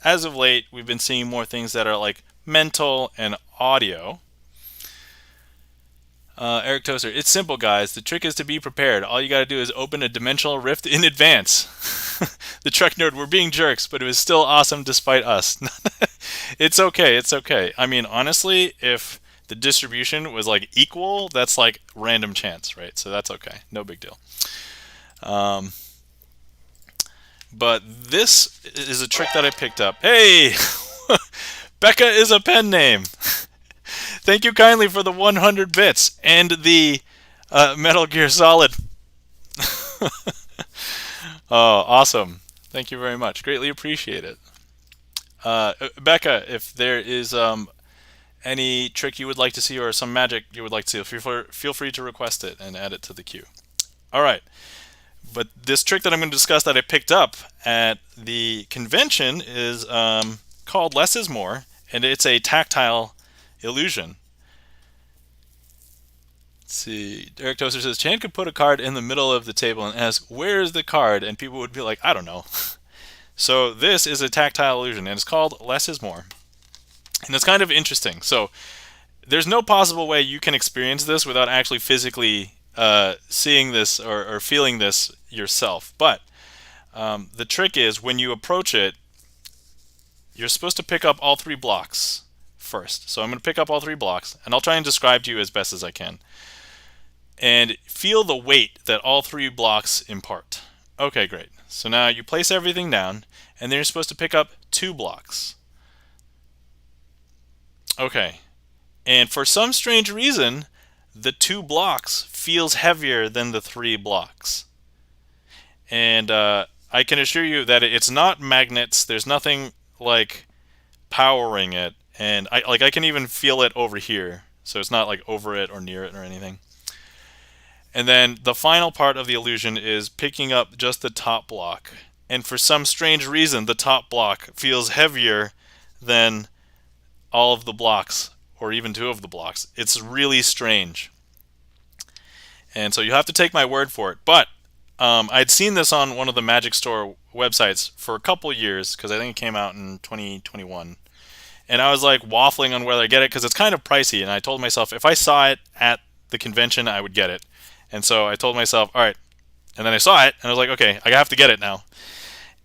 as of late, we've been seeing more things that are like mental and audio. Eric Toaster, it's simple, guys. The trick is to be prepared. All you got to do is open a dimensional rift in advance. The Trek Nerd, we're being jerks, but it was still awesome despite us. It's okay, it's okay. I mean, honestly, if the distribution was like equal, that's like random chance, right? So that's okay, no big deal. But this is a trick that I picked up. Hey, Becca is a pen name. Thank you kindly for the 100 bits and the Metal Gear Solid. Oh, awesome. Thank you very much. Greatly appreciate it. Becca, if there is any trick you would like to see or some magic you would like to see, feel free to request it and add it to the queue. All right. But this trick that I'm going to discuss that I picked up at the convention is called Less is More, and it's a tactile illusion. Let's see. Derek Toaster says Chan could put a card in the middle of the table and ask, "Where is the card?" And people would be like, "I don't know." So this is a tactile illusion, and it's called Less is More. And it's kind of interesting. So there's no possible way you can experience this without actually physically seeing this or feeling this yourself. But the trick is when you approach it, you're supposed to pick up all three blocks first. So I'm going to pick up all three blocks, and I'll try and describe to you as best as I can. And feel the weight that all three blocks impart. Okay, great. So now you place everything down, and then you're supposed to pick up two blocks. Okay. And for some strange reason, the two blocks feels heavier than the three blocks. And I can assure you that it's not magnets. There's nothing like powering it. And I can even feel it over here. So it's not like over it or near it or anything. And then the final part of the illusion is picking up just the top block. And for some strange reason, the top block feels heavier than all of the blocks, or even two of the blocks. It's really strange. And so you have to take my word for it. But I'd seen this on one of the Magic Store websites for a couple years, because I think it came out in 2021. And I was like waffling on whether I get it, because it's kind of pricey. And I told myself if I saw it at the convention, I would get it. And so I told myself, all right. And then I saw it, and I was like, okay, I have to get it now.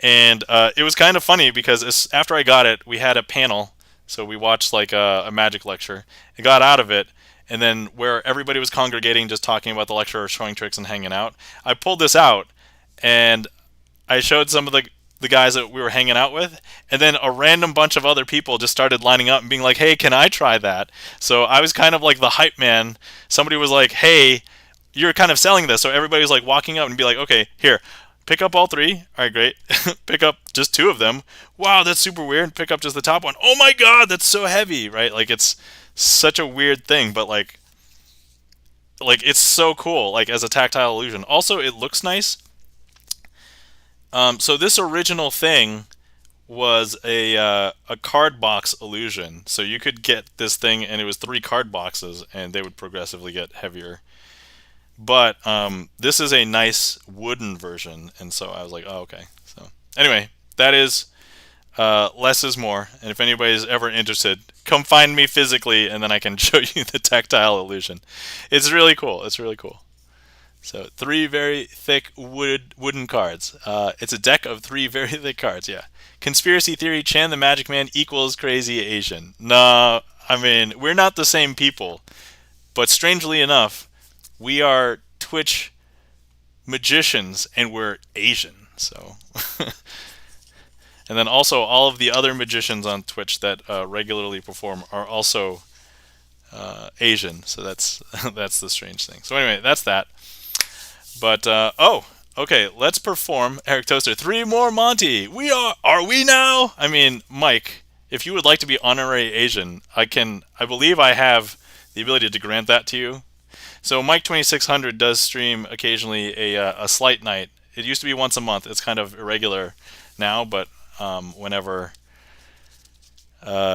And it was kind of funny because after I got it, we had a panel. So we watched like a magic lecture. I got out of it, and then where everybody was congregating, just talking about the lecture or showing tricks and hanging out, I pulled this out, and I showed some of the guys that we were hanging out with, and then a random bunch of other people just started lining up and being like, hey, can I try that? So I was kind of like the hype man. Somebody was like, hey, you're kind of selling this. So everybody was like walking up and be like, okay, here, pick up all three. All right, great. Pick up just two of them. Wow, that's super weird. Pick up just the top one. Oh my god, that's so heavy, right? Like it's such a weird thing, but like it's so cool, like as a tactile illusion. Also, it looks nice. So this original thing was a card box illusion. So you could get this thing, and it was three card boxes, and they would progressively get heavier. But this is a nice wooden version, and so I was like, oh, okay. So anyway, that is Less is More. And if anybody's ever interested, come find me physically, and then I can show you the tactile illusion. It's really cool. It's really cool. So three very thick wooden cards. It's a deck of three very thick cards, yeah. Conspiracy theory, Chan the Magic Man equals crazy Asian. No, I mean, we're not the same people. But strangely enough, we are Twitch magicians, and we're Asian. So, and then also all of the other magicians on Twitch that regularly perform are also Asian. So that's that's the strange thing. So anyway, that's that. But oh, okay, let's perform Eric Toaster. Three more Monty. Are we now? I mean, Mike, if you would like to be honorary Asian, I believe I have the ability to grant that to you. So Mike 2600 does stream occasionally a slight night. It used to be once a month. It's kind of irregular now, but whenever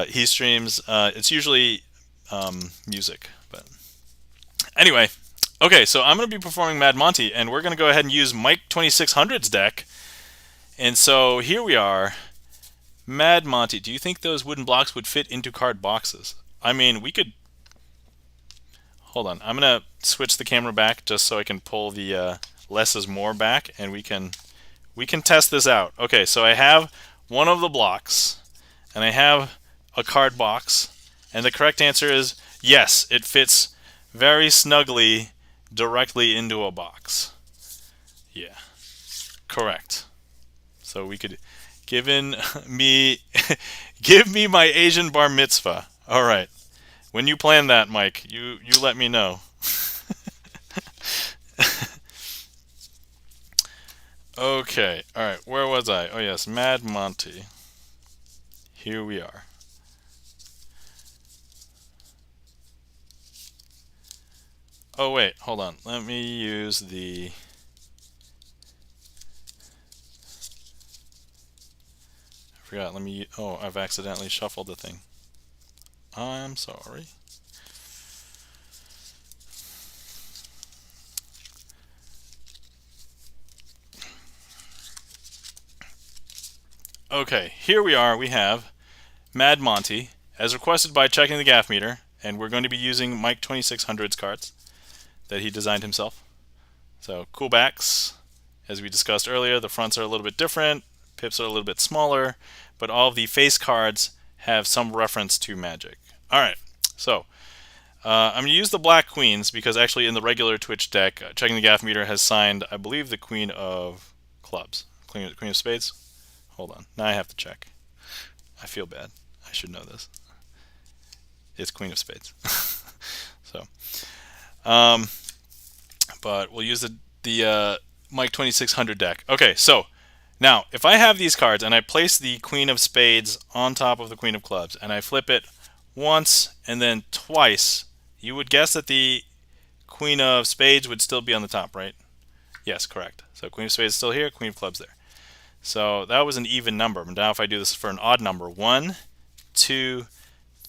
he streams, it's usually music. But anyway, okay, so I'm going to be performing Mad Monty, and we're going to go ahead and use Mike 2600's deck. And so here we are. Mad Monty, do you think those wooden blocks would fit into card boxes? I mean, we could... Hold on, I'm going to switch the camera back just so I can pull the Less is More back, and we can test this out. Okay, so I have one of the blocks, and I have a card box, and the correct answer is yes, it fits very snugly directly into a box. Yeah, correct. So we could give me my Asian bar mitzvah. All right. When you plan that, Mike, you let me know. Okay, alright, where was I? Oh yes, Mad Monty. Here we are. Oh wait, hold on. Let me use the... I forgot, let me... Oh, I've accidentally shuffled the thing. I'm sorry. Okay, here we are. We have Mad Monty, as requested by checking the gaff meter, and we're going to be using Mike 2600's cards that he designed himself. So, cool backs. As we discussed earlier, the fronts are a little bit different, pips are a little bit smaller, but all of the face cards have some reference to Magic. Alright, so I'm going to use the black queens because actually in the regular Twitch deck, checking the gaff meter has signed, I believe, the Queen of Clubs. Queen of Spades? Hold on, now I have to check. I feel bad. I should know this. It's Queen of Spades. So, but we'll use the Mike 2600 deck. Okay, so now if I have these cards and I place the Queen of Spades on top of the Queen of Clubs and I flip it once and then twice, you would guess that the Queen of Spades would still be on the top, right? Yes, correct. So Queen of Spades is still here, Queen of Clubs there. So that was an even number. Now if I do this for an odd number, 1, 2,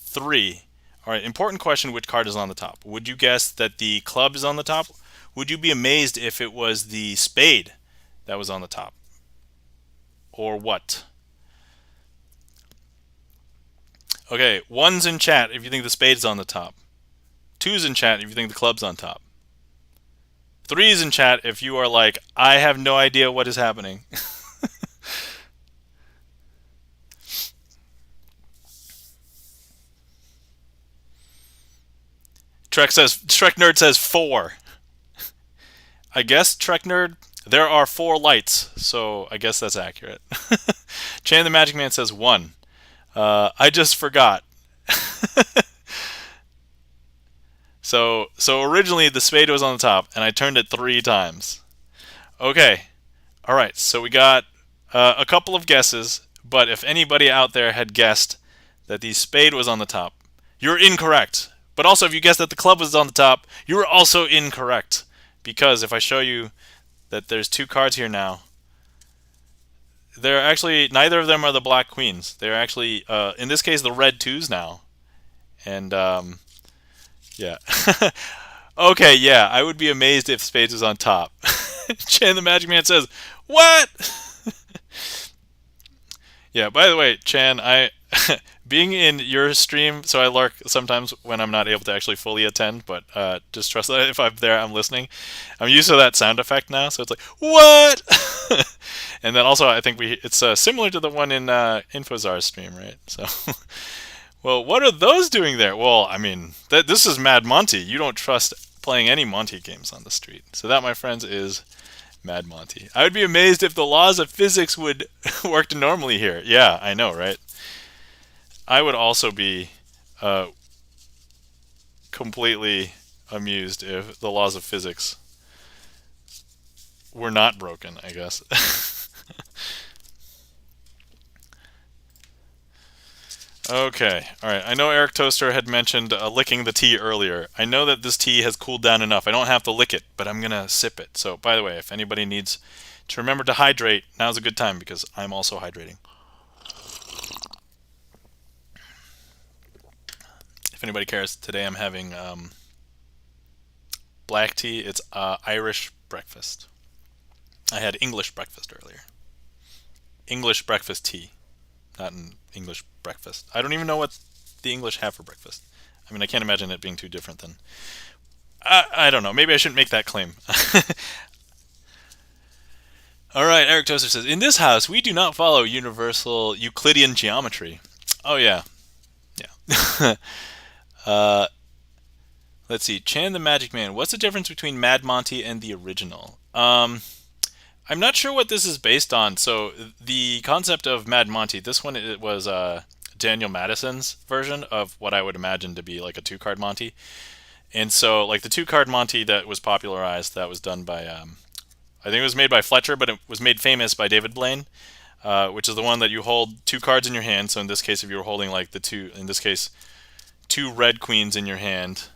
3. All right, important question, which card is on the top? Would you guess that the club is on the top? Would you be amazed if it was the spade that was on the top? Or what? Okay, 1's in chat if you think the spade is on the top. 2's in chat if you think the club's on top. 3's in chat if you are like, I have no idea what is happening. Trek Nerd says 4. I guess, Trek Nerd, there are 4 lights, so I guess that's accurate. Chan the Magic Man says 1. I just forgot. So originally the spade was on the top, and I turned it 3 times. Okay. Alright, so we got a couple of guesses, but if anybody out there had guessed that the spade was on the top, you're incorrect. But also, if you guessed that the club was on the top, you were also incorrect. Because if I show you that there's 2 cards here now, they're actually, neither of them are the black queens. They're actually, in this case, the red 2s now. And, yeah. Okay, yeah, I would be amazed if spades was on top. Chan the Magic Man says, what? Yeah, by the way, Chan, being in your stream, so I lurk sometimes when I'm not able to actually fully attend, but just trust that if I'm there, I'm listening. I'm used to that sound effect now, so it's like, what? And then also, I think it's similar to the one in Infozar's stream, right? So, well, what are those doing there? Well, I mean, this is Mad Monty. You don't trust playing any Monty games on the street. So that, my friends, is Mad Monty. I would be amazed if the laws of physics would work normally here. Yeah, I know, right? I would also be completely amused if the laws of physics were not broken, I guess. Okay, alright. I know Eric Toaster had mentioned licking the tea earlier. I know that this tea has cooled down enough. I don't have to lick it, but I'm going to sip it. So, by the way, if anybody needs to remember to hydrate, now's a good time because I'm also hydrating. If anybody cares, today I'm having black tea. It's Irish breakfast. I had English breakfast earlier. English breakfast tea, not an English breakfast. I don't even know what the English have for breakfast. I mean, I can't imagine it being too different than... I don't know. Maybe I shouldn't make that claim. Alright, Eric Toaster says, in this house, we do not follow universal Euclidean geometry. Oh, yeah. Yeah. Let's see. Chan the Magic Man. What's the difference between Mad Monty and the original? I'm not sure what this is based on. So the concept of Mad Monty, this one, it was Daniel Madison's version of what I would imagine to be like a 2-card Monty. And so like the 2-card Monty that was popularized, that was done by I think it was made by Fletcher, but it was made famous by David Blaine, which is the one that you hold two cards in your hand. So in this case, if you were holding like in this case, two red queens in your hand,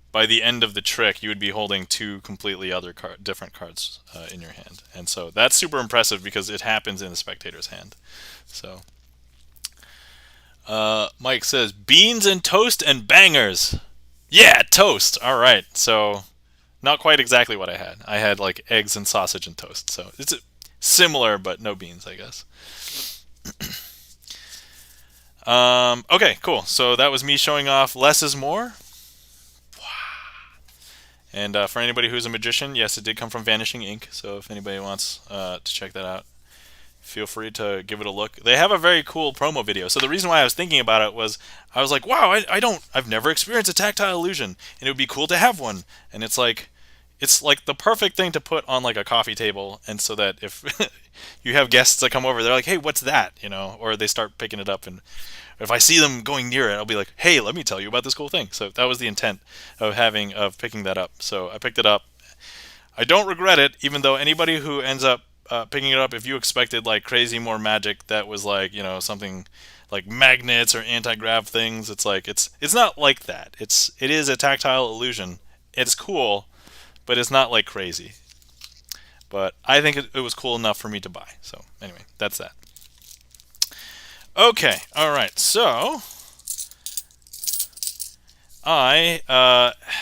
by the end of the trick, you would be holding two completely different cards in your hand. And so that's super impressive because it happens in the spectator's hand. So Mike says, beans and toast and bangers. Yeah, toast. All right. So not quite exactly what I had. I had like eggs and sausage and toast. So it's similar, but no beans, I guess. Okay, cool. So that was me showing off less is more. And for anybody who's a magician, yes, it did come from Vanishing Ink. So if anybody wants to check that out, feel free to give it a look. They have a very cool promo video. So the reason why I was thinking about it was I was like, wow, I've never experienced a tactile illusion, and it would be cool to have one. And it's like the perfect thing to put on like a coffee table, and so that if you have guests that come over, they're like, hey, what's that? Or they start picking it up, and if I see them going near it, I'll be like, hey, let me tell you about this cool thing. So that was the intent of picking that up. So I picked it up. I don't regret it, even though anybody who ends up picking it up, if you expected like crazy more magic that was like, something like magnets or anti-grav things, it's like it's not like that. It is a tactile illusion. It's cool, but it's not like crazy. But I think it was cool enough for me to buy. So anyway, that's that. Okay, all right. So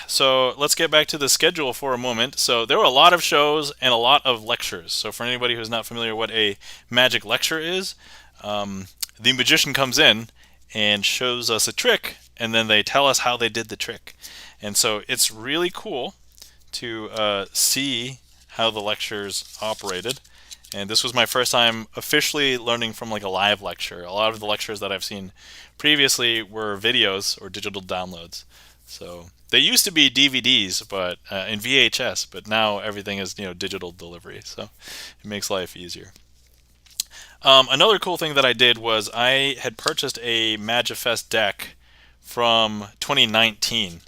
so let's get back to the schedule for a moment. So there were a lot of shows and a lot of lectures. So for anybody who's not familiar what a magic lecture is, the magician comes in and shows us a trick, and then they tell us how they did the trick. And so it's really cool to see how the lectures operated. And this was my first time officially learning from like a live lecture. A lot of the lectures that I've seen previously were videos or digital downloads. So they used to be DVDs, but and VHS, but now everything is digital delivery. So it makes life easier. Another cool thing that I did was I had purchased a Magifest deck from 2019.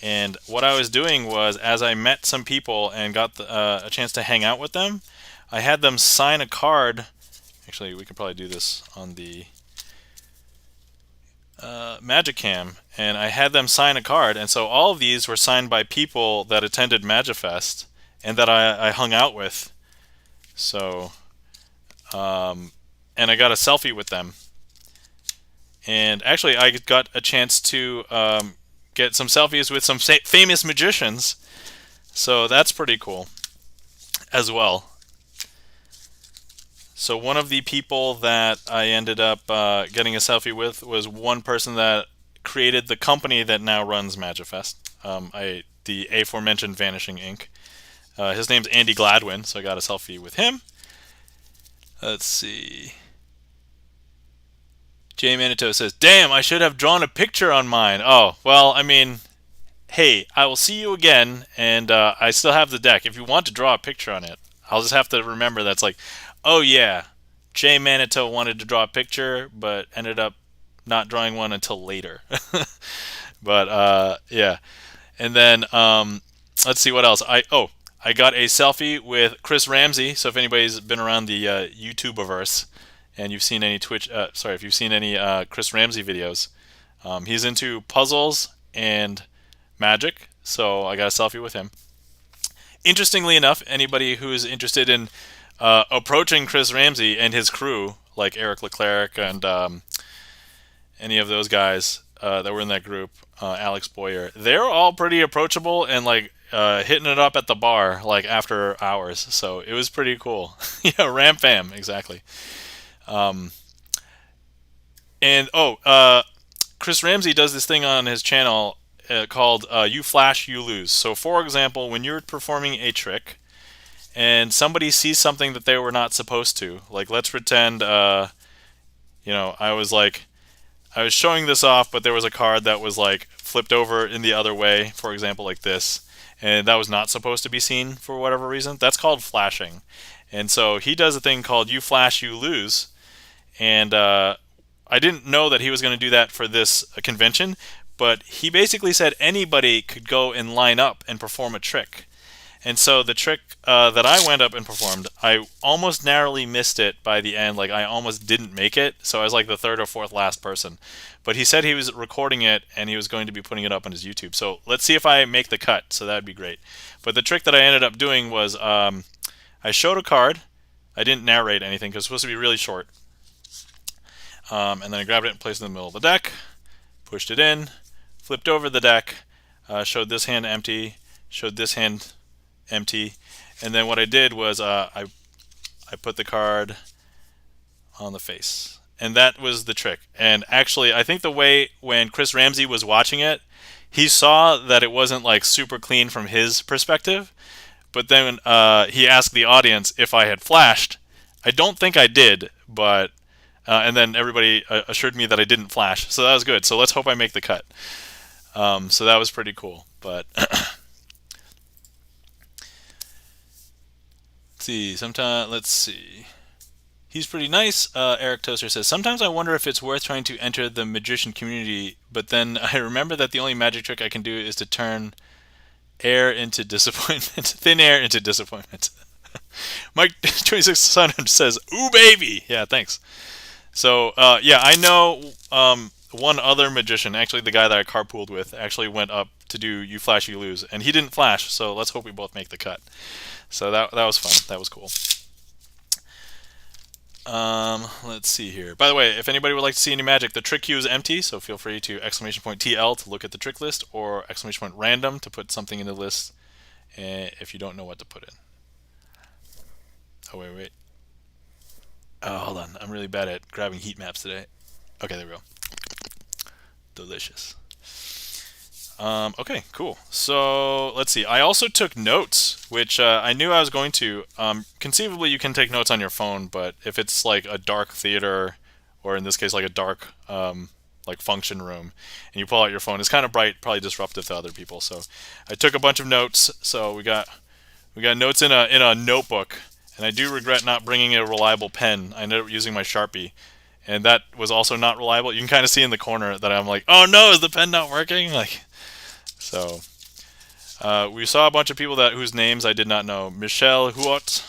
And what I was doing was, as I met some people and got a chance to hang out with them, I had them sign a card. Actually, we could probably do this on the Magicam. And I had them sign a card. And so all of these were signed by people that attended Magifest and that I hung out with. So, and I got a selfie with them. And actually, I got a chance to get some selfies with some famous magicians. So that's pretty cool as well. So one of the people that I ended up getting a selfie with was one person that created the company that now runs Magifest, the aforementioned Vanishing Ink. His name's Andy Gladwin, so I got a selfie with him. Let's see. Jay Manito says, damn, I should have drawn a picture on mine. Oh, well, I mean, hey, I will see you again, and I still have the deck. If you want to draw a picture on it, I'll just have to remember that's like, oh yeah, Jay Manito wanted to draw a picture, but ended up not drawing one until later. But yeah, and then let's see what else. I got a selfie with Chris Ramsey. So if anybody's been around the YouTubeverse and you've seen any if you've seen any Chris Ramsey videos, he's into puzzles and magic. So I got a selfie with him. Interestingly enough, anybody who is interested in approaching Chris Ramsey and his crew, like Eric Leclerc and any of those guys that were in that group, Alex Boyer, they're all pretty approachable and like hitting it up at the bar like after hours. So it was pretty cool. Yeah, Ram Fam, exactly. Chris Ramsey does this thing on his channel called You Flash, You Lose. So for example, when you're performing a trick and somebody sees something that they were not supposed to, like let's pretend I was showing this off, but there was a card that was like flipped over in the other way, for example, like this, and that was not supposed to be seen for whatever reason. That's called flashing. And so he does a thing called You Flash, You Lose. And I didn't know that he was going to do that for this convention, but he basically said anybody could go and line up and perform a trick. And so the trick that I went up and performed, I almost narrowly missed it by the end. Like I almost didn't make it. So I was like the third or fourth last person. But he said he was recording it and he was going to be putting it up on his YouTube. So let's see if I make the cut. So that'd be great. But the trick that I ended up doing was I showed a card. I didn't narrate anything because it's supposed to be really short. And then I grabbed it and placed it in the middle of the deck, pushed it in, flipped over the deck, showed this hand empty, showed this hand empty, and then what I did was I put the card on the face, and that was the trick. And actually, I think the way when Chris Ramsey was watching it, he saw that it wasn't like super clean from his perspective, but then he asked the audience if I had flashed. I don't think I did, but and then everybody assured me that I didn't flash, so that was good. So let's hope I make the cut. So that was pretty cool, but. Let's see. He's pretty nice. Eric Toaster says, sometimes I wonder if it's worth trying to enter the magician community, but then I remember that the only magic trick I can do is to turn air into disappointment, thin air into disappointment. Mike 2600 says, ooh baby. Yeah, thanks. So yeah, I know one other magician, actually the guy that I carpooled with, actually went up to do You Flash You Lose, and he didn't flash, so let's hope we both make the cut. So that was fun. That was cool. Let's see here. By the way, if anybody would like to see any magic, the trick queue is empty, so feel free to !TL to look at the trick list, or !random to put something in the list if you don't know what to put in. Oh, wait. Oh, hold on. I'm really bad at grabbing heat maps today. Okay, there we go. Delicious. Okay, cool. So let's see. I also took notes, which I knew I was going to. Conceivably, you can take notes on your phone, but if it's like a dark theater, or in this case, like a dark like function room, and you pull out your phone, it's kind of bright, probably disruptive to other people. So I took a bunch of notes. So we got notes in a notebook, and I do regret not bringing a reliable pen. I ended up using my Sharpie. And that was also not reliable. You can kind of see in the corner that I'm like, oh no, is the pen not working? Like. So we saw a bunch of people whose names I did not know. Michelle Huot,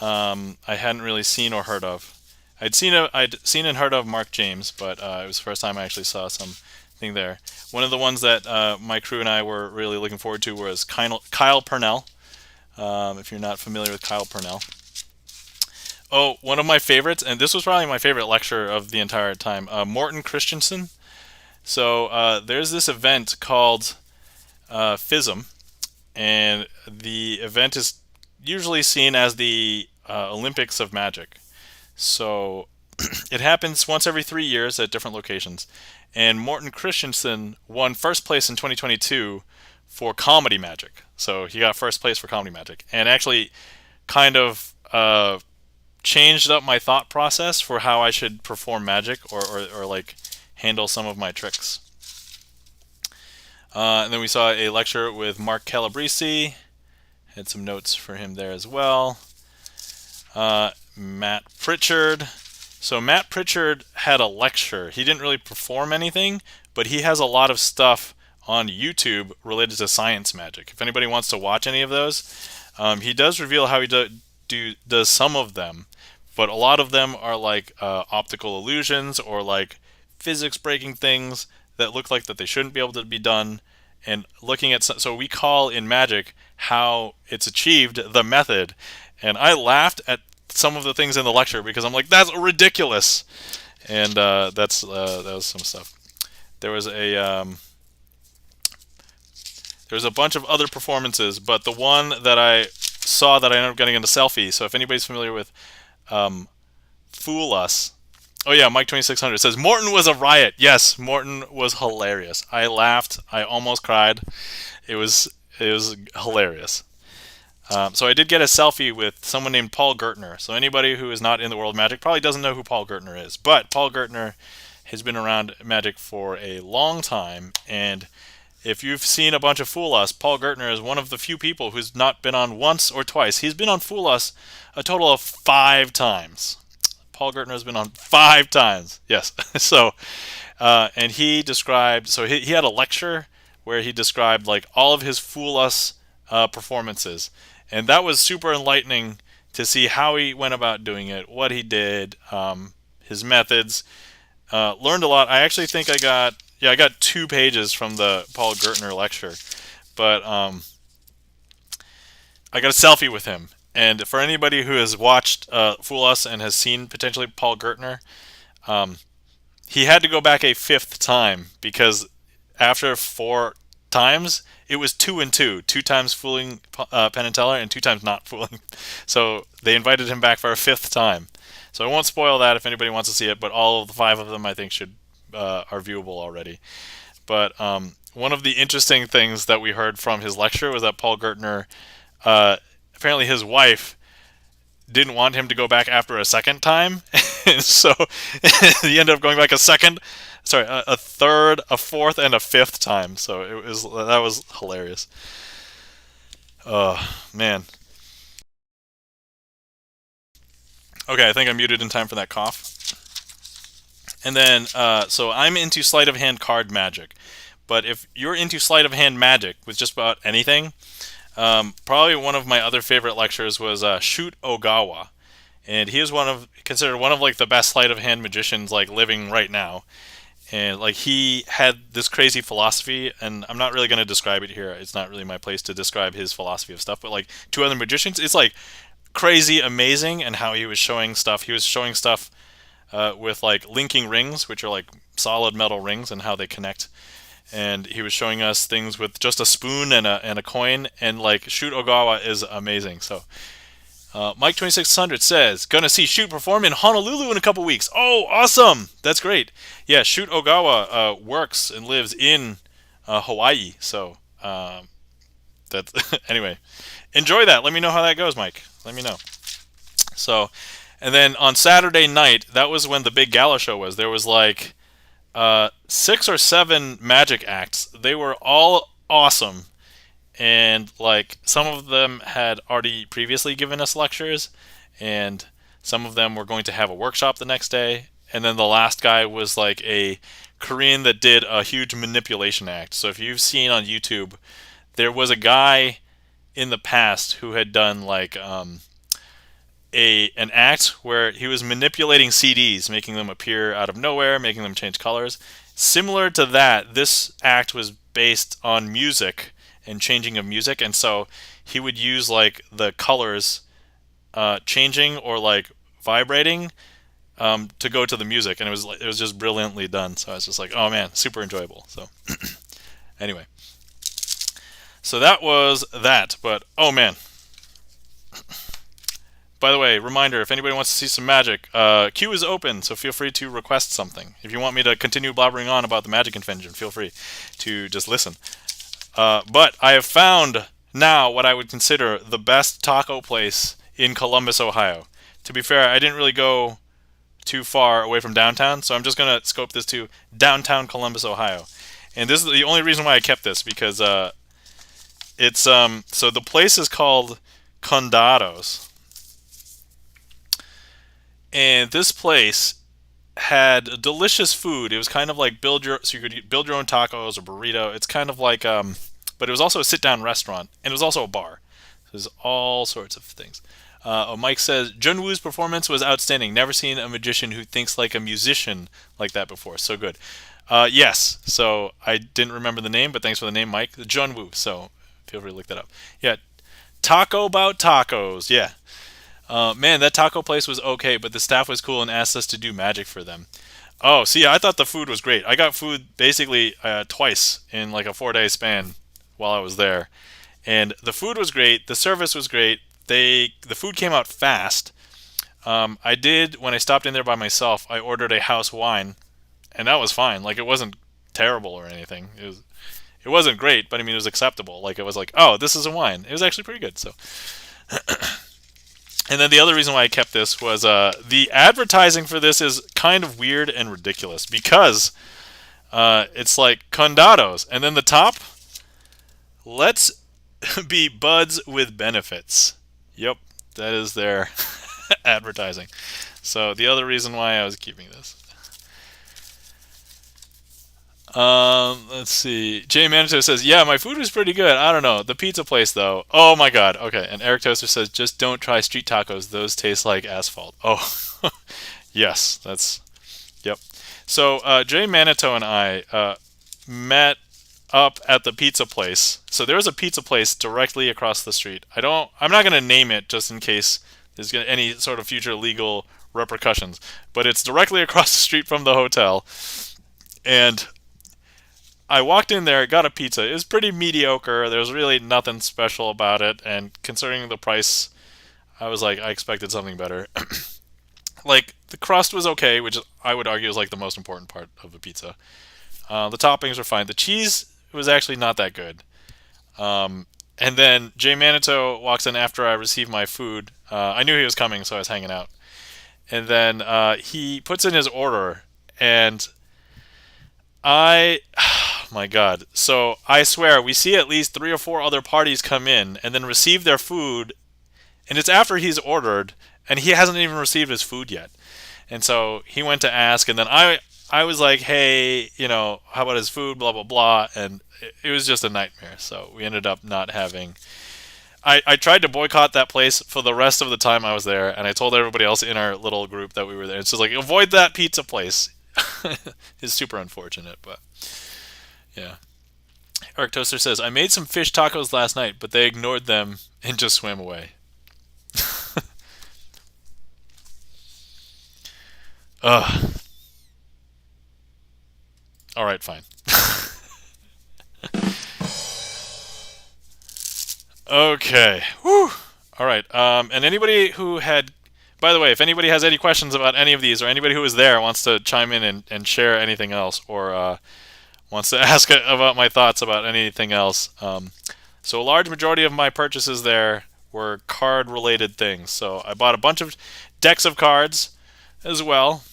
I hadn't really seen or heard of. I'd seen and heard of Mark James, but it was the first time I actually saw something there. One of the ones that my crew and I were really looking forward to was Kyle Purnell. If you're not familiar with Kyle Purnell. Oh, one of my favorites, and this was probably my favorite lecture of the entire time, Morton Christensen. So there's this event called FISM, and the event is usually seen as the Olympics of Magic. So it happens once every 3 years at different locations. And Morton Christensen won first place in 2022 for Comedy Magic. So he got first place for Comedy Magic, and actually kind of changed up my thought process for how I should perform magic or like handle some of my tricks. And then we saw a lecture with Mark Calabrese. Had some notes for him there as well. Matt Pritchard. So Matt Pritchard had a lecture. He didn't really perform anything, but he has a lot of stuff on YouTube related to science magic. If anybody wants to watch any of those, he does reveal how he does some of them, but a lot of them are like optical illusions or like physics breaking things that look like that they shouldn't be able to be done, and looking at so we call in magic how it's achieved the method. And I laughed at some of the things in the lecture because I'm like, that's ridiculous. And that was some stuff. There was a bunch of other performances, but the one that I saw that I ended up getting in the selfie. So if anybody's familiar with Fool Us. Oh yeah, Mike 2600 says Morton was a riot. Yes, Morton was hilarious. I laughed. I almost cried. It was hilarious. So I did get a selfie with someone named Paul Gertner. So anybody who is not in the world of magic probably doesn't know who Paul Gertner is. But Paul Gertner has been around magic for a long time. And if you've seen a bunch of Fool Us, Paul Gertner is one of the few people who's not been on once or twice. He's been on Fool Us a total of 5 times. Paul Gertner has been on 5 times. Yes. So, and he described, so he had a lecture where he described like all of his Fool Us performances, and that was super enlightening to see how he went about doing it, what he did, his methods. Learned a lot. I actually think I got 2 pages from the Paul Gertner lecture, but I got a selfie with him. And for anybody who has watched Fool Us and has seen potentially Paul Gertner, he had to go back a 5th time because after 4 times, it was 2 and 2. 2 times fooling Penn and Teller and 2 times not fooling. So they invited him back for a 5th time. So I won't spoil that if anybody wants to see it, but all of the 5 of them I think should are viewable already. But one of the interesting things that we heard from his lecture was that Paul Gertner, apparently his wife didn't want him to go back after a 2nd time, and so he ended up going back a 3rd, a 4th, and a 5th time. So that was hilarious. Oh man. Okay, I think I'm muted in time for that cough. And then, so I'm into sleight of hand card magic. But if you're into sleight of hand magic with just about anything, probably one of my other favorite lectures was Shoot Ogawa. And he is considered one of like the best sleight of hand magicians like living right now. And like he had this crazy philosophy, and I'm not really going to describe it here. It's not really my place to describe his philosophy of stuff. But like 2 other magicians, it's like crazy amazing, and how he was showing stuff. He was showing stuff with like linking rings, which are like solid metal rings, and how they connect. And he was showing us things with just a spoon and a coin, and like Shoot Ogawa is amazing. So Mike 2600 says, gonna see Shoot perform in Honolulu in a couple weeks. Oh, awesome! That's great. Yeah, Shoot Ogawa works and lives in Hawaii. So that's anyway. Enjoy that. Let me know how that goes, Mike. Let me know. So, and then on Saturday night, that was when the big gala show was. There was like 6 or 7 magic acts. They were all awesome. And like some of them had already previously given us lectures, and some of them were going to have a workshop the next day. And then the last guy was like a Korean that did a huge manipulation act. So if you've seen on YouTube, there was a guy in the past who had done like an act where he was manipulating CDs, making them appear out of nowhere, making them change colors. Similar to that, this act was based on music and changing of music, and so he would use like the colors changing or like vibrating to go to the music, and it was just brilliantly done. So I was just like, oh man, super enjoyable. So anyway, so that was that. But oh man. By the way, reminder, if anybody wants to see some magic, queue is open, so feel free to request something. If you want me to continue blabbering on about the magic convention, feel free to just listen. But I have found now what I would consider the best taco place in Columbus, Ohio. To be fair, I didn't really go too far away from downtown, so I'm just going to scope this to downtown Columbus, Ohio. And this is the only reason why I kept this, because it's so the place is called Condados. And this place had delicious food. It was kind of like so you could build your own tacos or burrito. It's kind of like but it was also a sit-down restaurant, and it was also a bar. There's all sorts of things. Mike says Jun Woo's performance was outstanding. Never seen a magician who thinks like a musician like that before. So good. Yes. So I didn't remember the name, but thanks for the name, Mike. Jun Woo. So feel free to look that up. Yeah. Taco about tacos. Yeah. Man, that taco place was okay, but the staff was cool and asked us to do magic for them. Oh, see, I thought the food was great. I got food basically twice in like a 4-day span while I was there, and the food was great. The service was great. The food came out fast. I did when I stopped in there by myself. I ordered a house wine, and that was fine. Like it wasn't terrible or anything. It wasn't great, but I mean it was acceptable. Like it was like, oh, this is a wine. It was actually pretty good. So. And then the other reason why I kept this was the advertising for this is kind of weird and ridiculous because it's like Condados, and then the top, let's be buds with benefits. Yep, that is their advertising. So the other reason why I was keeping this. Let's see. Jay Manitou says, "Yeah, my food was pretty good. I don't know the pizza place though. Oh my god. Okay." And Eric Toaster says, "Just don't try street tacos. Those taste like asphalt." Oh, yes, that's yep. So Jay Manitou and I met up at the pizza place. So there was a pizza place directly across the street. I'm not going to name it just in case there's any sort of future legal repercussions, but it's directly across the street from the hotel. And I walked in there, got a pizza. It was pretty mediocre. There was really nothing special about it, and considering the price, I was like, I expected something better. Like the crust was okay, which I would argue is like the most important part of the pizza. The toppings were fine. The cheese was actually not that good. And then Jay Manito walks in after I received my food. I knew he was coming, so I was hanging out. And then he puts in his order, and I, my God. So I swear, we see at least 3 or 4 other parties come in and then receive their food, and it's after he's ordered, and he hasn't even received his food yet. And so he went to ask, and then I was like, hey, how about his food, blah, blah, blah. And it was just a nightmare. So we ended up not having. I tried to boycott that place for the rest of the time I was there, and I told everybody else in our little group that we were there. It's just like, avoid that pizza place. It's super unfortunate, but yeah. Eric Toaster says, I made some fish tacos last night, but they ignored them and just swam away. Ugh. All right, fine. Okay. Whew. All right. And anybody who had, by the way, if anybody has any questions about any of these, or anybody who was there wants to chime in and share anything else, or wants to ask about my thoughts about anything else, so a large majority of my purchases there were card-related things. So I bought a bunch of decks of cards as well.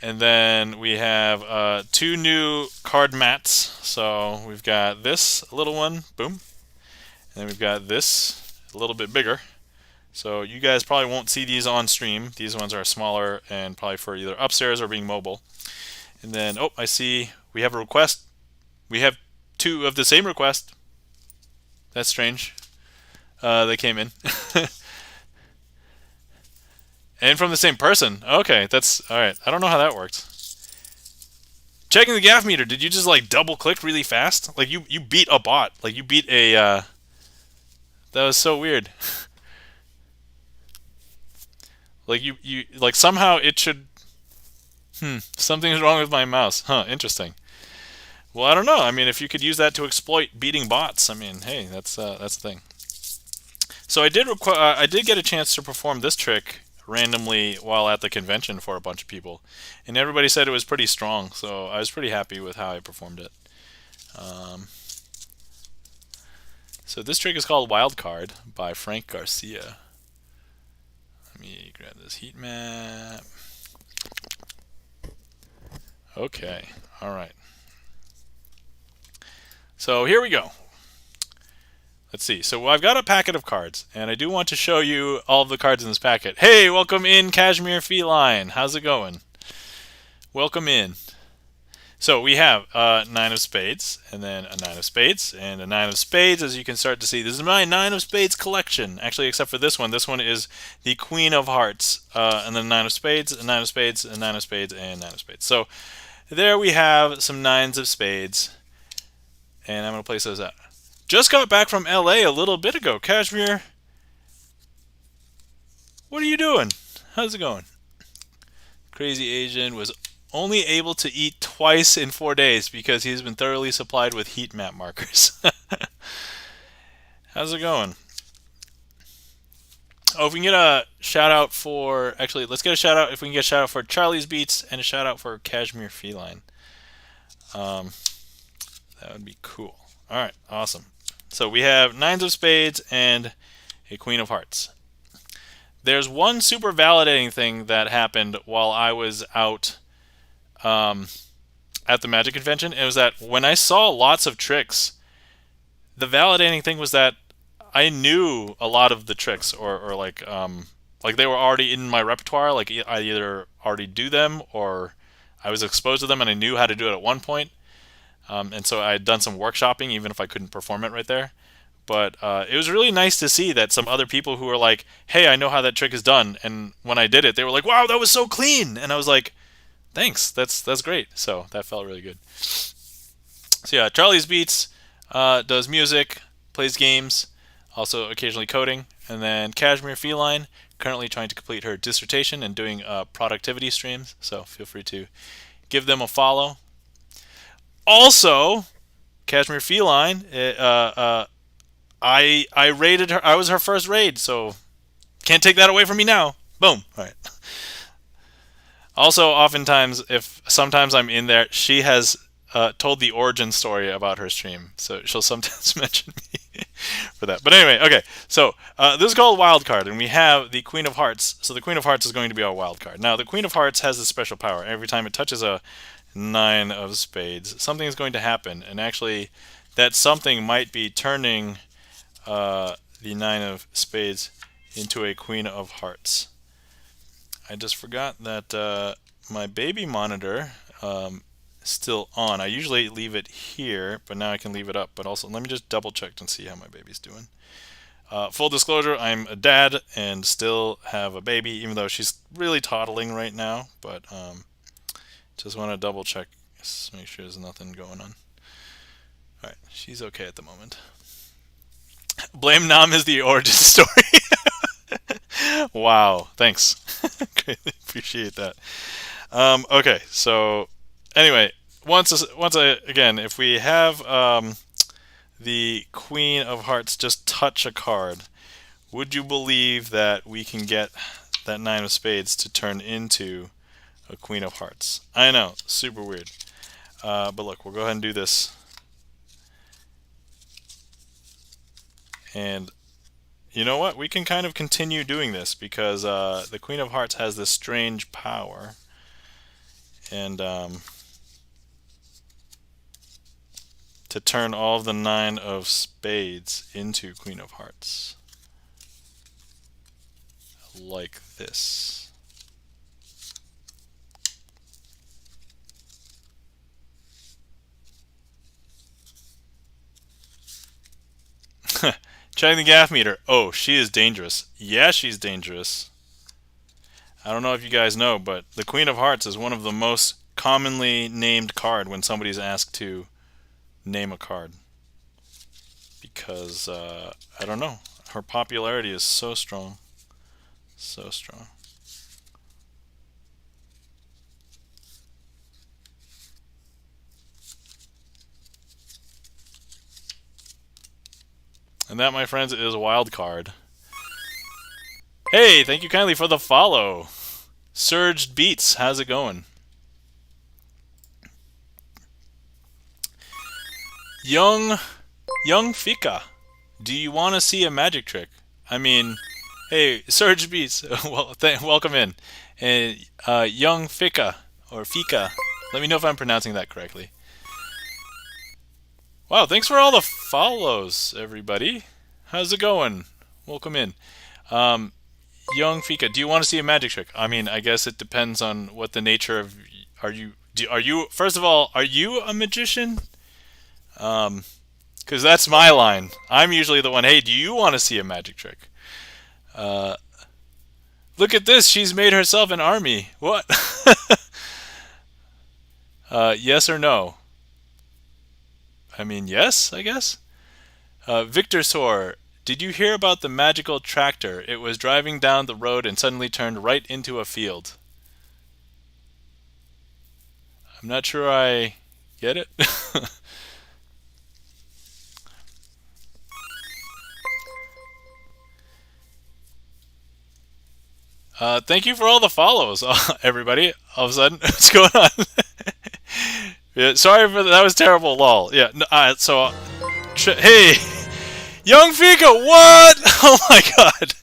And then we have 2 new card mats. So we've got this little one, boom. And then we've got this, a little bit bigger. So you guys probably won't see these on stream. These ones are smaller and probably for either upstairs or being mobile. And then, oh, I see we have a request. We have 2 of the same request. That's strange. They came in. And from the same person. Okay, that's all right. I don't know how that works. Checking the gaff meter. Did you just like double click really fast? Like you beat a bot. Like you beat a. That was so weird. Like you like somehow it should. Something's wrong with my mouse. Huh? Interesting. Well, I don't know. I mean, if you could use that to exploit beating bots, I mean, hey, that's the thing. So I did get a chance to perform this trick randomly while at the convention for a bunch of people, and everybody said it was pretty strong, so I was pretty happy with how I performed it. So this trick is called Wild Card by Frank Garcia. Let me grab this heat map. Okay, alright. So here we go. Let's see. So I've got a packet of cards, and I do want to show you all of the cards in this packet. Hey, welcome in, Cashmere Feline. How's it going? Welcome in. So we have a 9 of spades, and then a 9 of spades, and a 9 of spades. As you can start to see, this is my 9 of spades collection. Actually, except for this one. This one is the Queen of Hearts, and then 9 of spades, a 9 of spades, a 9 of spades, and 9 of spades. So there we have some 9s of spades, and I'm going to place those out. Just got back from LA a little bit ago. Cashmere, what are you doing? How's it going? Crazy Asian was only able to eat twice in 4 days because he's been thoroughly supplied with heat map markers. How's it going? Oh, if we can get a shout out for, actually, let's get a shout out, if we can get a shout out for Charlie's Beats and a shout out for Cashmere Feline. That would be cool. All right, awesome. So we have 9s of spades and a Queen of Hearts. There's one super validating thing that happened while I was out at the Magic Convention. It was that when I saw lots of tricks, the validating thing was that I knew a lot of the tricks, or like they were already in my repertoire. Like I either already do them, or I was exposed to them and I knew how to do it at one point. And so I had done some workshopping, even if I couldn't perform it right there. But it was really nice to see that some other people who were like, hey, I know how that trick is done. And when I did it, they were like, wow, that was so clean. And I was like, thanks, that's great. So that felt really good. So yeah, Charlie's Beats does music, plays games, also occasionally coding. And then Cashmere Feline, currently trying to complete her dissertation and doing productivity streams. So feel free to give them a follow. Also, Cashmere Feline, I raided her. I was her first raid, so can't take that away from me now. Boom. All right. Also, oftentimes, if sometimes I'm in there, she has told the origin story about her stream, so she'll sometimes mention me for that. But anyway, okay. So this is called Wild Card, and we have the Queen of Hearts. So the Queen of Hearts is going to be our wild card. Now, the Queen of Hearts has a special power. Every time it touches a 9 of spades, something is going to happen, and actually, that something might be turning the 9 of spades into a Queen of Hearts. I just forgot that my baby monitor is still on. I usually leave it here, but now I can leave it up. But also, let me just double check and see how my baby's doing. Full disclosure, I'm a dad and still have a baby, even though she's really toddling right now. But just want to double check, just make sure there's nothing going on. Alright, she's okay at the moment. Blame Nam is the origin story. Wow, thanks. Greatly appreciate that. Okay, so anyway, again, if we have the Queen of Hearts just touch a card, would you believe that we can get that 9 of spades to turn into a Queen of Hearts? I know, super weird. But look, we'll go ahead and do this. And you know what? We can kind of continue doing this because the Queen of Hearts has this strange power. And to turn all of the 9 of spades into Queen of Hearts. Like this. Checking the gaff meter. Oh, she is dangerous. Yeah, she's dangerous. I don't know if you guys know, but the Queen of Hearts is one of the most commonly named card when somebody's asked to name a card. Because, I don't know, her popularity is so strong. So strong. And that, my friends, is a wild card. Hey, thank you kindly for the follow. Surged Beats, how's it going? Young Fika, do you want to see a magic trick? I mean, hey, Surged Beats, well, welcome in. And Young Fika, or Fika, let me know if I'm pronouncing that correctly. Wow, thanks for all the follows, everybody. How's it going? Welcome in. Young Fika, do you want to see a magic trick? I mean, I guess it depends on what the nature of... First of all, are you a magician? Because that's my line. I'm usually the one, hey, do you want to see a magic trick? Look at this, she's made herself an army. What? Yes or no? I mean, yes, I guess. Victor Sor, did you hear about the magical tractor? It was driving down the road and suddenly turned right into a field. I'm not sure I get it. Thank you for all the follows, everybody. All of a sudden, what's going on? Yeah, sorry for that was terrible, lol. Yeah, hey, Young Fika, what? Oh my god.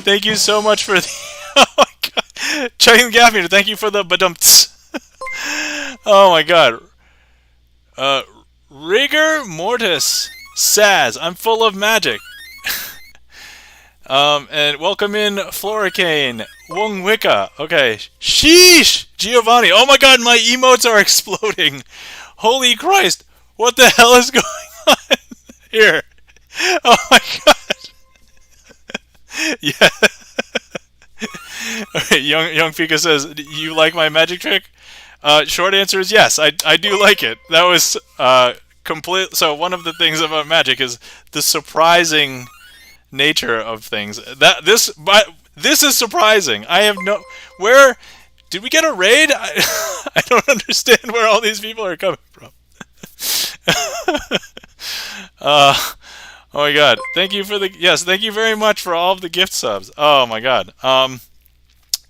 Thank you so much for the... Oh my god. Checking the gaff meter, thank you for the badumts. Oh my god. Rigor Mortis. Saz, I'm full of magic. And welcome in Floricane. Wong Wicca. Okay. Sheesh! Giovanni. Oh my god, my emotes are exploding. Holy Christ. What the hell is going on here? Oh my god. Yeah. Okay, young Fika says, "You like my magic trick?" Short answer is yes. I do like it. That was complete. So one of the things about magic is the surprising nature of things. This is surprising. I have no where did we get a raid? I don't understand where all these people are coming from. uh, oh my god! Thank you for the yes. Thank you very much for all of the gift subs. Oh my god.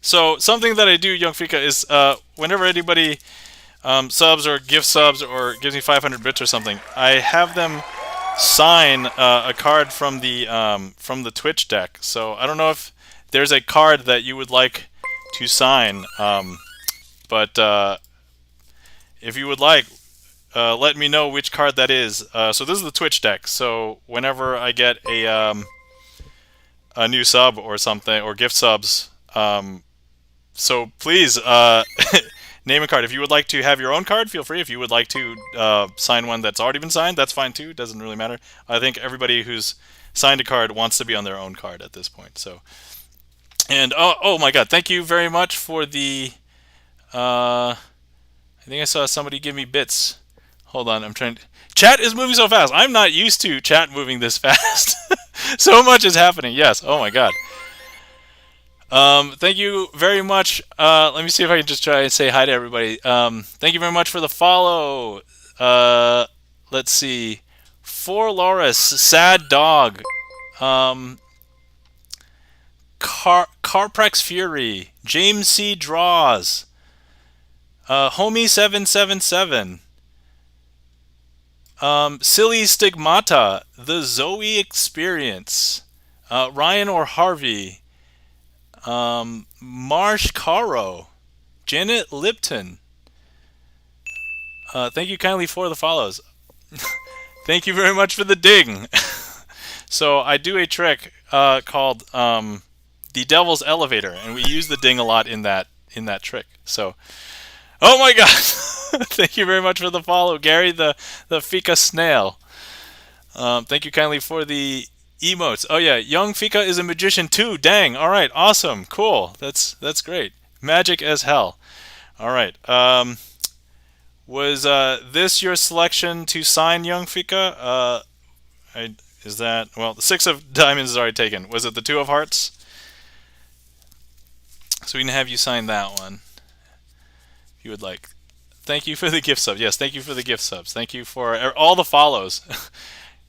So something that I do, Young Fika, is whenever anybody subs or gift subs or gives me 500 bits or something, I have them sign a card from the Twitch deck. So I don't know if there's a card that you would like to sign, but if you would like, let me know which card that is. So this is the Twitch deck. So whenever I get a new sub or something or gift subs, so please name a card. If you would like to have your own card, feel free. If you would like to sign one that's already been signed, that's fine too. Doesn't really matter. I think everybody who's signed a card wants to be on their own card at this point. So, and oh my God, thank you very much for the. I think I saw somebody give me bits. Hold on, I'm trying. Chat is moving so fast. I'm not used to chat moving this fast. So much is happening. Yes. Oh my God. Thank you very much. Let me see if I can just try and say hi to everybody. Thank you very much for the follow. Let's see. For Loris, Sad Dog, Carprex Fury, James C. Draws, Homie777, Silly Stigmata, The Zoe Experience, Ryan or Harvey, Marsh Caro, Janet Lipton. Thank you kindly for the follows. Thank you very much for the ding. So I do a trick called the Devil's Elevator, and we use the ding a lot in that trick. So, oh my God! Thank you very much for the follow, Gary the Fika Snail. Thank you kindly for the emotes. Oh yeah, Young Fika is a magician too. Dang. All right. Awesome. Cool. That's great. Magic as hell. All right. Was this your selection to sign, Young Fika? Is that well? The 6 of diamonds is already taken. Was it the 2 of hearts? So we can have you sign that one if you would like. Thank you for the gift sub. Yes, thank you for the gift subs. Thank you for all the follows.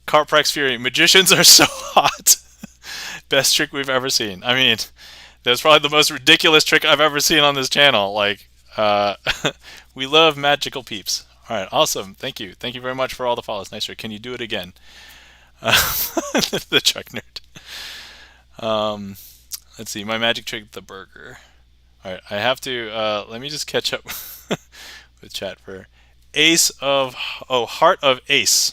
Carprex Fury, magicians are so hot. Best trick we've ever seen. I mean, that's probably the most ridiculous trick I've ever seen on this channel. Like, we love magical peeps. All right, awesome. Thank you. Thank you very much for all the follows. Nice trick. Can you do it again? The truck nerd. Let's see. My magic trick, the burger. All right, I have to. Let me just catch up with chat for Heart of Ace.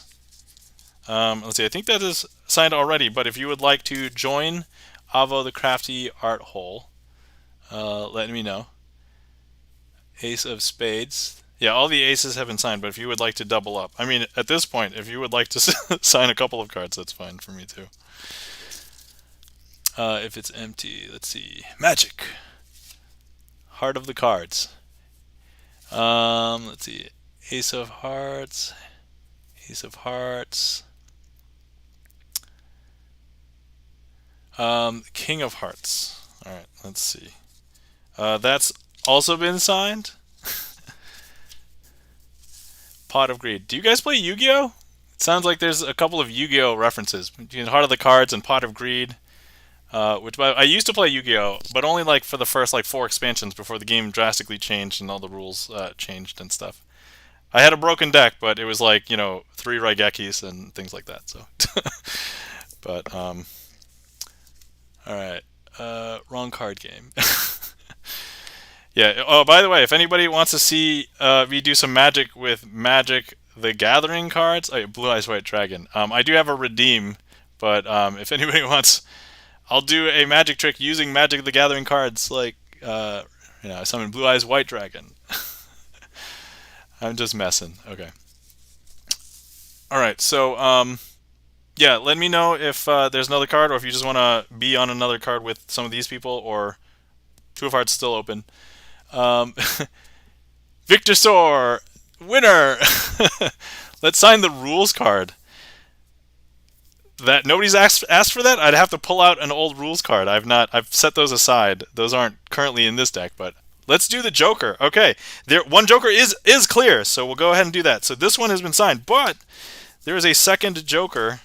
Let's see. I think that is signed already. But if you would like to join Avo the Crafty Art Hole, let me know. Ace of Spades. Yeah, all the aces have been signed, but if you would like to double up, I mean, at this point, if you would like to sign a couple of cards, that's fine for me too. If it's empty, let's see. Magic. Heart of the cards. Let's see. Ace of Hearts. Ace of Hearts. King of Hearts. All right, let's see. That's also been signed. Pot of Greed. Do you guys play Yu-Gi-Oh? It sounds like there's a couple of Yu-Gi-Oh references between Heart of the Cards and Pot of Greed. Which I used to play Yu-Gi-Oh, but only like for the first like 4 expansions before the game drastically changed and all the rules changed and stuff. I had a broken deck, but it was like 3 Raigekis and things like that. So, but all right, wrong card game. Yeah. Oh, by the way, if anybody wants to see me do some magic with Magic the Gathering cards, Blue Eyes White Dragon. I do have a redeem, but if anybody wants, I'll do a magic trick using Magic the Gathering cards. Like, right now. I summon Blue Eyes White Dragon. I'm just messing. Okay. All right. So yeah, let me know if there's another card, or if you just want to be on another card with some of these people, or Two of Hearts still open. Victor Sor, winner. Let's sign the rules card. That nobody's asked for that. I'd have to pull out an old rules card. I've set those aside. Those aren't currently in this deck, but let's do the Joker. Okay, there one Joker is clear, so we'll go ahead and do that. So this one has been signed, but there is a second Joker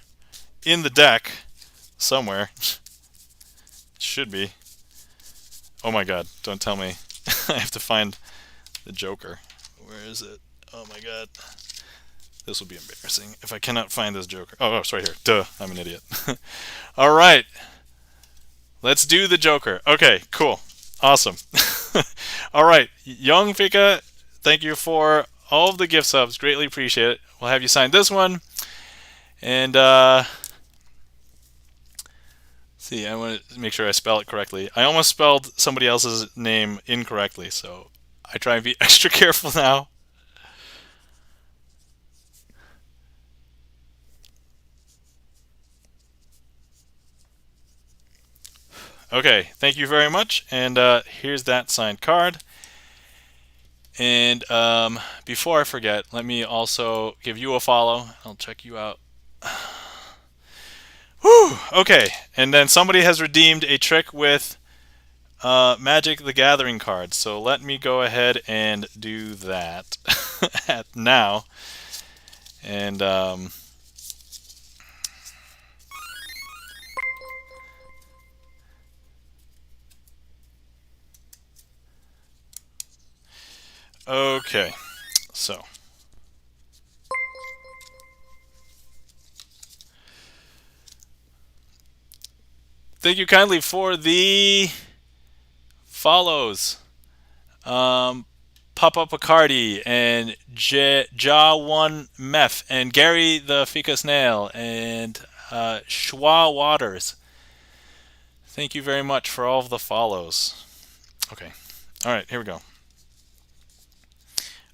in the deck somewhere. Should be. Oh my God! Don't tell me. I have to find the Joker. Where is it? Oh my God. This will be embarrassing if I cannot find this Joker. Oh, it's right here. Duh, I'm an idiot. All right. Let's do the Joker. Okay, cool. Awesome. All right. Young Fika, thank you for all of the gift subs. Greatly appreciate it. We'll have you sign this one. And, see, I want to make sure I spell it correctly. I almost spelled somebody else's name incorrectly, so I try and be extra careful now. Okay, thank you very much. And here's that signed card. And before I forget, let me also give you a follow. I'll check you out. Whew, okay, and then somebody has redeemed a trick with Magic the Gathering cards. So let me go ahead and do that now. And okay, so thank you kindly for the follows. Papa Picardi and Ja1 Meth and Gary the Fika Snail and Schwa Waters. Thank you very much for all of the follows. Okay. All right, here we go.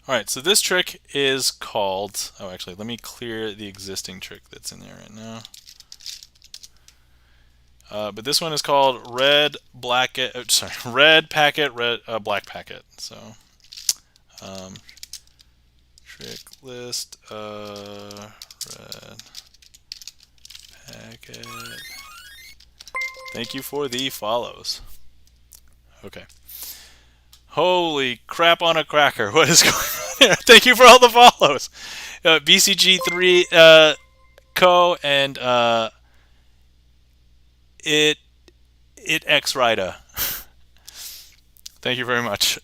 All right, so this trick is called... Oh, actually, let me clear the existing trick that's in there right now. But this one is called Red Packet, Black Packet. So, trick list, Red Packet. Thank you for the follows. Okay. Holy crap on a cracker! What is going on here? Thank you for all the follows. BCG3 Co and it X Rida. Thank you very much.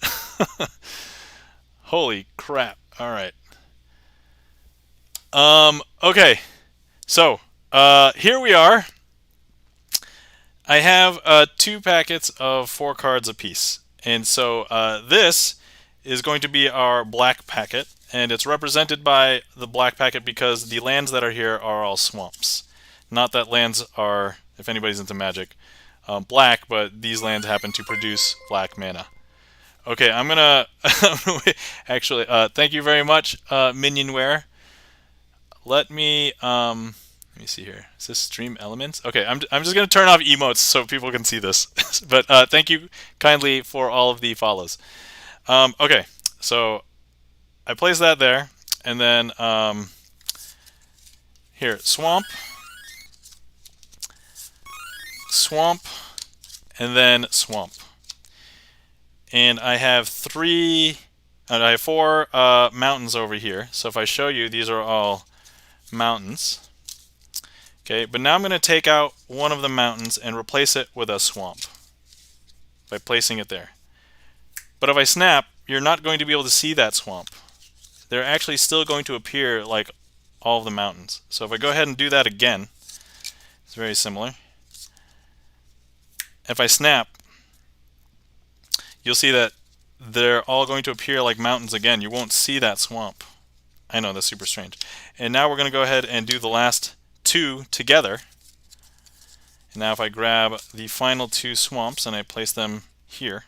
Holy crap! All right. Okay. So here we are. I have 2 packets of 4 cards apiece. And so this is going to be our black packet, and it's represented by the black packet because the lands that are here are all swamps. Not that lands are, if anybody's into Magic, black, but these lands happen to produce black mana. Okay, I'm gonna actually thank you very much, Minionware. Let me see here. Is this Stream Elements? Okay, I'm just going to turn off emotes so people can see this. But thank you kindly for all of the follows. Okay, so I place that there. And then here, Swamp. Swamp. And then Swamp. And I have 4 mountains over here. So if I show you, these are all mountains. Okay, but now I'm going to take out one of the mountains and replace it with a swamp by placing it there. But if I snap, you're not going to be able to see that swamp. They're actually still going to appear like all of the mountains. So if I go ahead and do that again, it's very similar. If I snap, you'll see that they're all going to appear like mountains again. You won't see that swamp. I know, that's super strange. And now we're going to go ahead and do the last 2 together. And now if I grab the final 2 swamps and I place them here,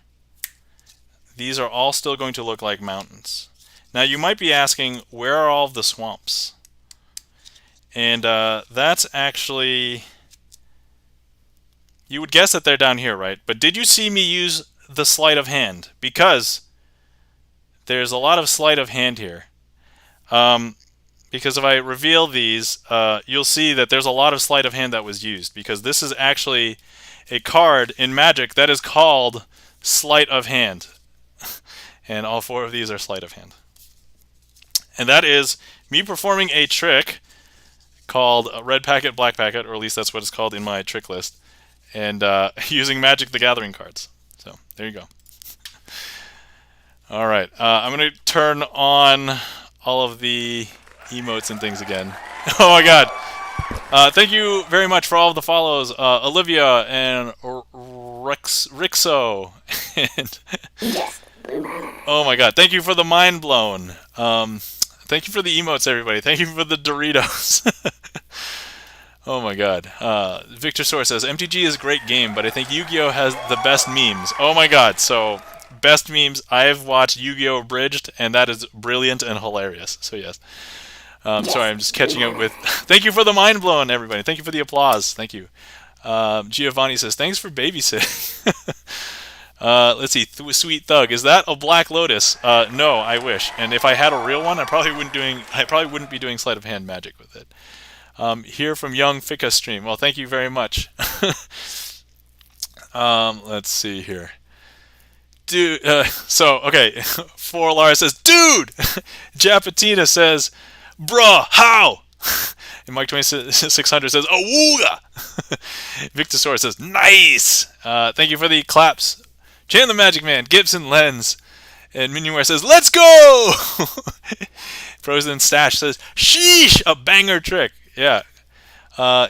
these are all still going to look like mountains. Now you might be asking, where are all of the swamps? And that's actually, you would guess that they're down here, right? But did you see me use the sleight of hand? Because there's a lot of sleight of hand here. Because if I reveal these, you'll see that there's a lot of sleight of hand that was used, because this is actually a card in Magic that is called Sleight of Hand. And all 4 of these are sleight of hand. And that is me performing a trick called Red Packet, Black Packet, or at least that's what it's called in my trick list, and using Magic the Gathering cards. So there you go. All right, I'm going to turn on all of the emotes and things again. Oh my god. Thank you very much for all of the follows, Olivia and Rixo. And
Yes, Blue Mana.
oh my god, thank you for the mind blown. Thank you for the emotes, everybody. Thank you for the Doritos. Oh my god. Victor Soar says, MTG is a great game, but I think Yu-Gi-Oh! Has the best memes. Oh my god, so best memes. I've watched Yu-Gi-Oh! Abridged, and that is brilliant and hilarious. So yes. Sorry, I'm just catching up with... Thank you for the mind blown, everybody. Thank you for the applause. Thank you. Giovanni says, thanks for babysitting. Let's see, Sweet Thug. Is that a Black Lotus? No, I wish. And if I had a real one, I probably wouldn't be doing sleight of hand magic with it. Here from Young Fika Stream. Well, thank you very much. Let's see here. Dude, okay. For Lara says, dude! Japatina says, bruh, how? And Mike 2600 says, awooga! Victor Sora says, nice! Thank you for the claps. Chan the Magic Man, Gibson Lens, and Minionware says, let's go! Frozen Stash says, sheesh! A banger trick. Yeah.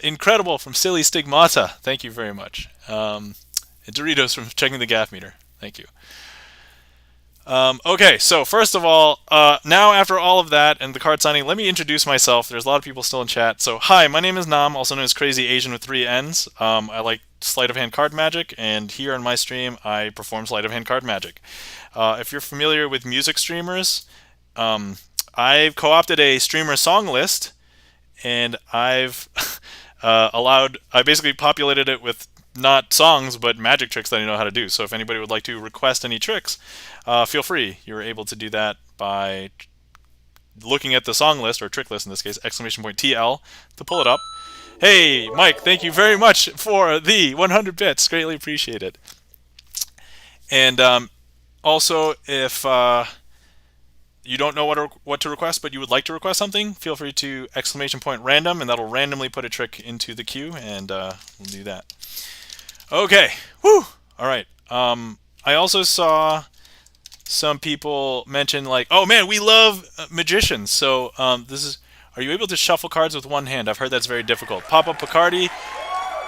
Incredible from Silly Stigmata. Thank you very much. And Doritos from Checking the Gaff Meter. Thank you. Okay, so first of all, now after all of that and the card signing, let me introduce myself. There's a lot of people still in chat. So, hi, my name is Nam, also known as Crazy Asian with 3 N's. I like sleight of hand card magic, and here on my stream, I perform sleight of hand card magic. If you're familiar with music streamers, I've co-opted a StreamerSonglist, and I've I basically populated it with not songs, but magic tricks that I know how to do. So if anybody would like to request any tricks, feel free. You're able to do that by looking at the song list, or trick list in this case, !TL, to pull it up. Hey, Mike, thank you very much for the 100 bits. Greatly appreciate it. And also, if you don't know what to request, but you would like to request something, feel free to !random, and that'll randomly put a trick into the queue, and we'll do that. Okay, whew, all right. I also saw some people mention, like, oh man, we love magicians. So are you able to shuffle cards with one hand? I've heard that's very difficult. Papa Picardi,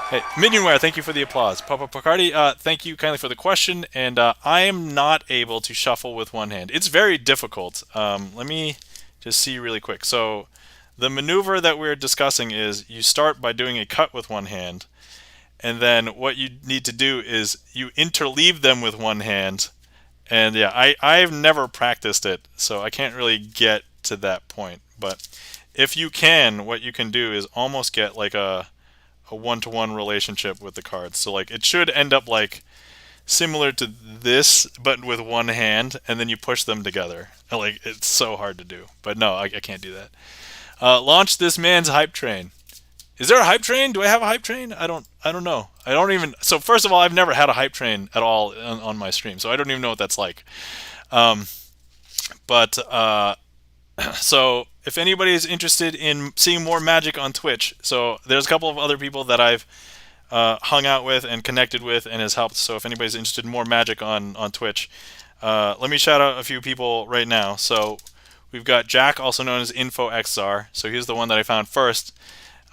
hey, Minionware, thank you for the applause. Papa Picardi, thank you kindly for the question, and I am not able to shuffle with one hand. It's very difficult. Let me just see really quick. So the maneuver that we're discussing is you start by doing a cut with one hand, and then what you need to do is you interleave them with one hand. And yeah, I've never practiced it, so I can't really get to that point. But if you can, what you can do is almost get like a one-to-one relationship with the cards. So like it should end up like similar to this, but with one hand, and then you push them together. Like, it's so hard to do. But no, I can't do that. Launch this man's hype train. Is there a hype train? Do I have a hype train? I don't know. I don't even... So first of all, I've never had a hype train at all on my stream, so I don't even know what that's like. So if anybody is interested in seeing more magic on Twitch, so there's a couple of other people that I've hung out with and connected with and has helped. So if anybody's interested in more magic on Twitch, let me shout out a few people right now. So we've got Jack, also known as InfoXR. So he's the one that I found first.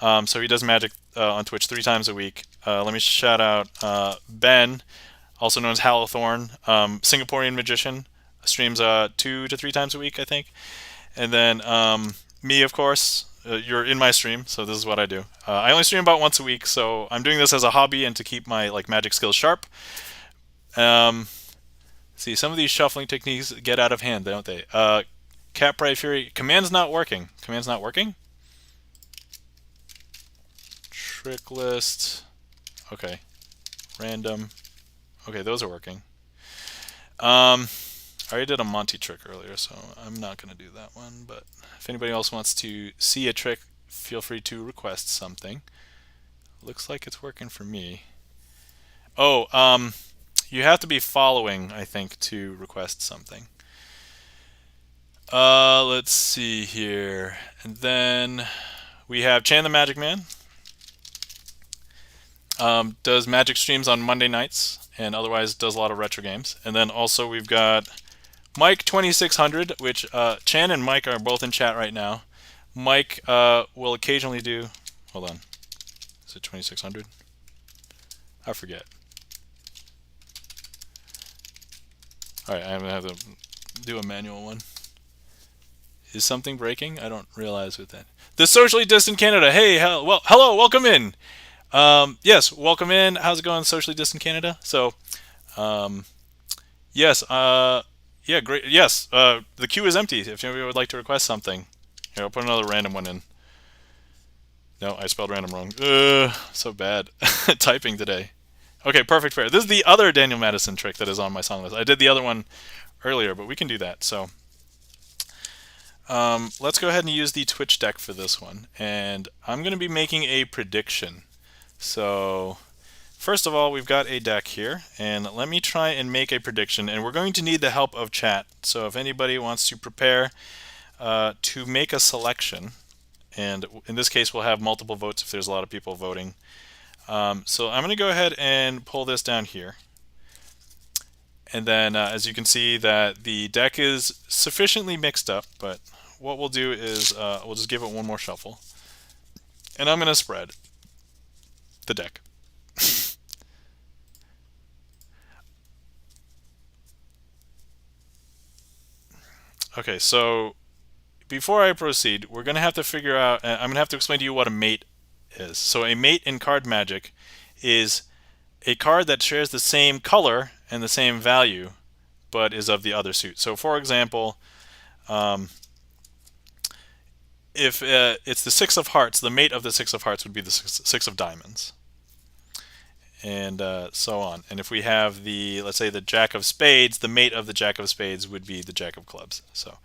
So he does magic on Twitch 3 times a week. Let me shout out Ben, also known as Hallowthorn, Singaporean magician, streams 2 to 3 times a week, I think. And then me, of course. You're in my stream, so this is what I do. I only stream about once a week, so I'm doing this as a hobby and to keep my magic skills sharp. See, some of these shuffling techniques get out of hand, don't they? Cat Pride Fury. Command's not working. Command's not working? Trick list. Okay. Random. Okay, those are working. I already did a Monty trick earlier, so I'm not going to do that one. But if anybody else wants to see a trick, feel free to request something. Looks like it's working for me. Oh, you have to be following, I think, to request something. Let's see here. And then we have Chan the Magic Man. Does magic streams on Monday nights and otherwise does a lot of retro games. And then also we've got Mike 2600, which Chan and Mike are both in chat right now. Mike will occasionally do. Hold on. Is it 2600? I forget. All right, I'm gonna have to do a manual one. Is something breaking? I don't realize with that. The socially distant Canada. Hey, well, hello, welcome in. Yes, welcome in. How's it going, socially distant Canada? So, yes, yeah, great. Yes, the queue is empty. If anybody would like to request something, here, I'll put another random one in. No, I spelled random wrong. So bad. Typing today. Okay, perfect pair. This is the other Daniel Madison trick that is on my song list. I did the other one earlier, but we can do that. So, let's go ahead and use the Twitch deck for this one. And I'm going to be making a prediction. So, first of all, we've got a deck here, and let me try and make a prediction, and we're going to need the help of chat. So if anybody wants to prepare to make a selection, and in this case we'll have multiple votes if there's a lot of people voting. So I'm going to go ahead and pull this down here. And then as you can see that the deck is sufficiently mixed up, but what we'll do is we'll just give it one more shuffle. And I'm going to spread the deck. Okay, so before I proceed, we're going to have to figure out, I'm going to have to explain to you what a mate is. So a mate in card magic is a card that shares the same color and the same value, but is of the other suit. So for example, if it's the Six of Hearts, the mate of the Six of Hearts would be the Six of Diamonds. And so on. And if we have the, let's say, the Jack of Spades, the mate of the Jack of Spades would be the Jack of Clubs. So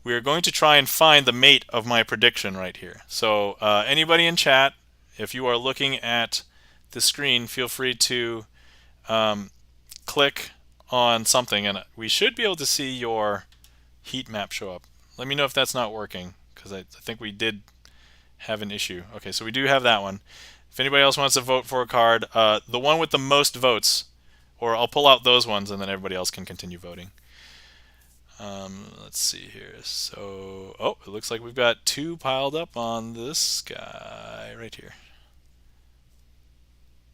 we are going to try and find the mate of my prediction right here. So anybody in chat, if you are looking at the screen, feel free to click on something, and we should be able to see your heat map show up. Let me know if that's not working, because I think we did have an issue. Okay, so we do have that one. If anybody else wants to vote for a card, the one with the most votes, or I'll pull out those ones and then everybody else can continue voting. Let's see here. So, oh, it looks like we've got two piled up on this guy right here.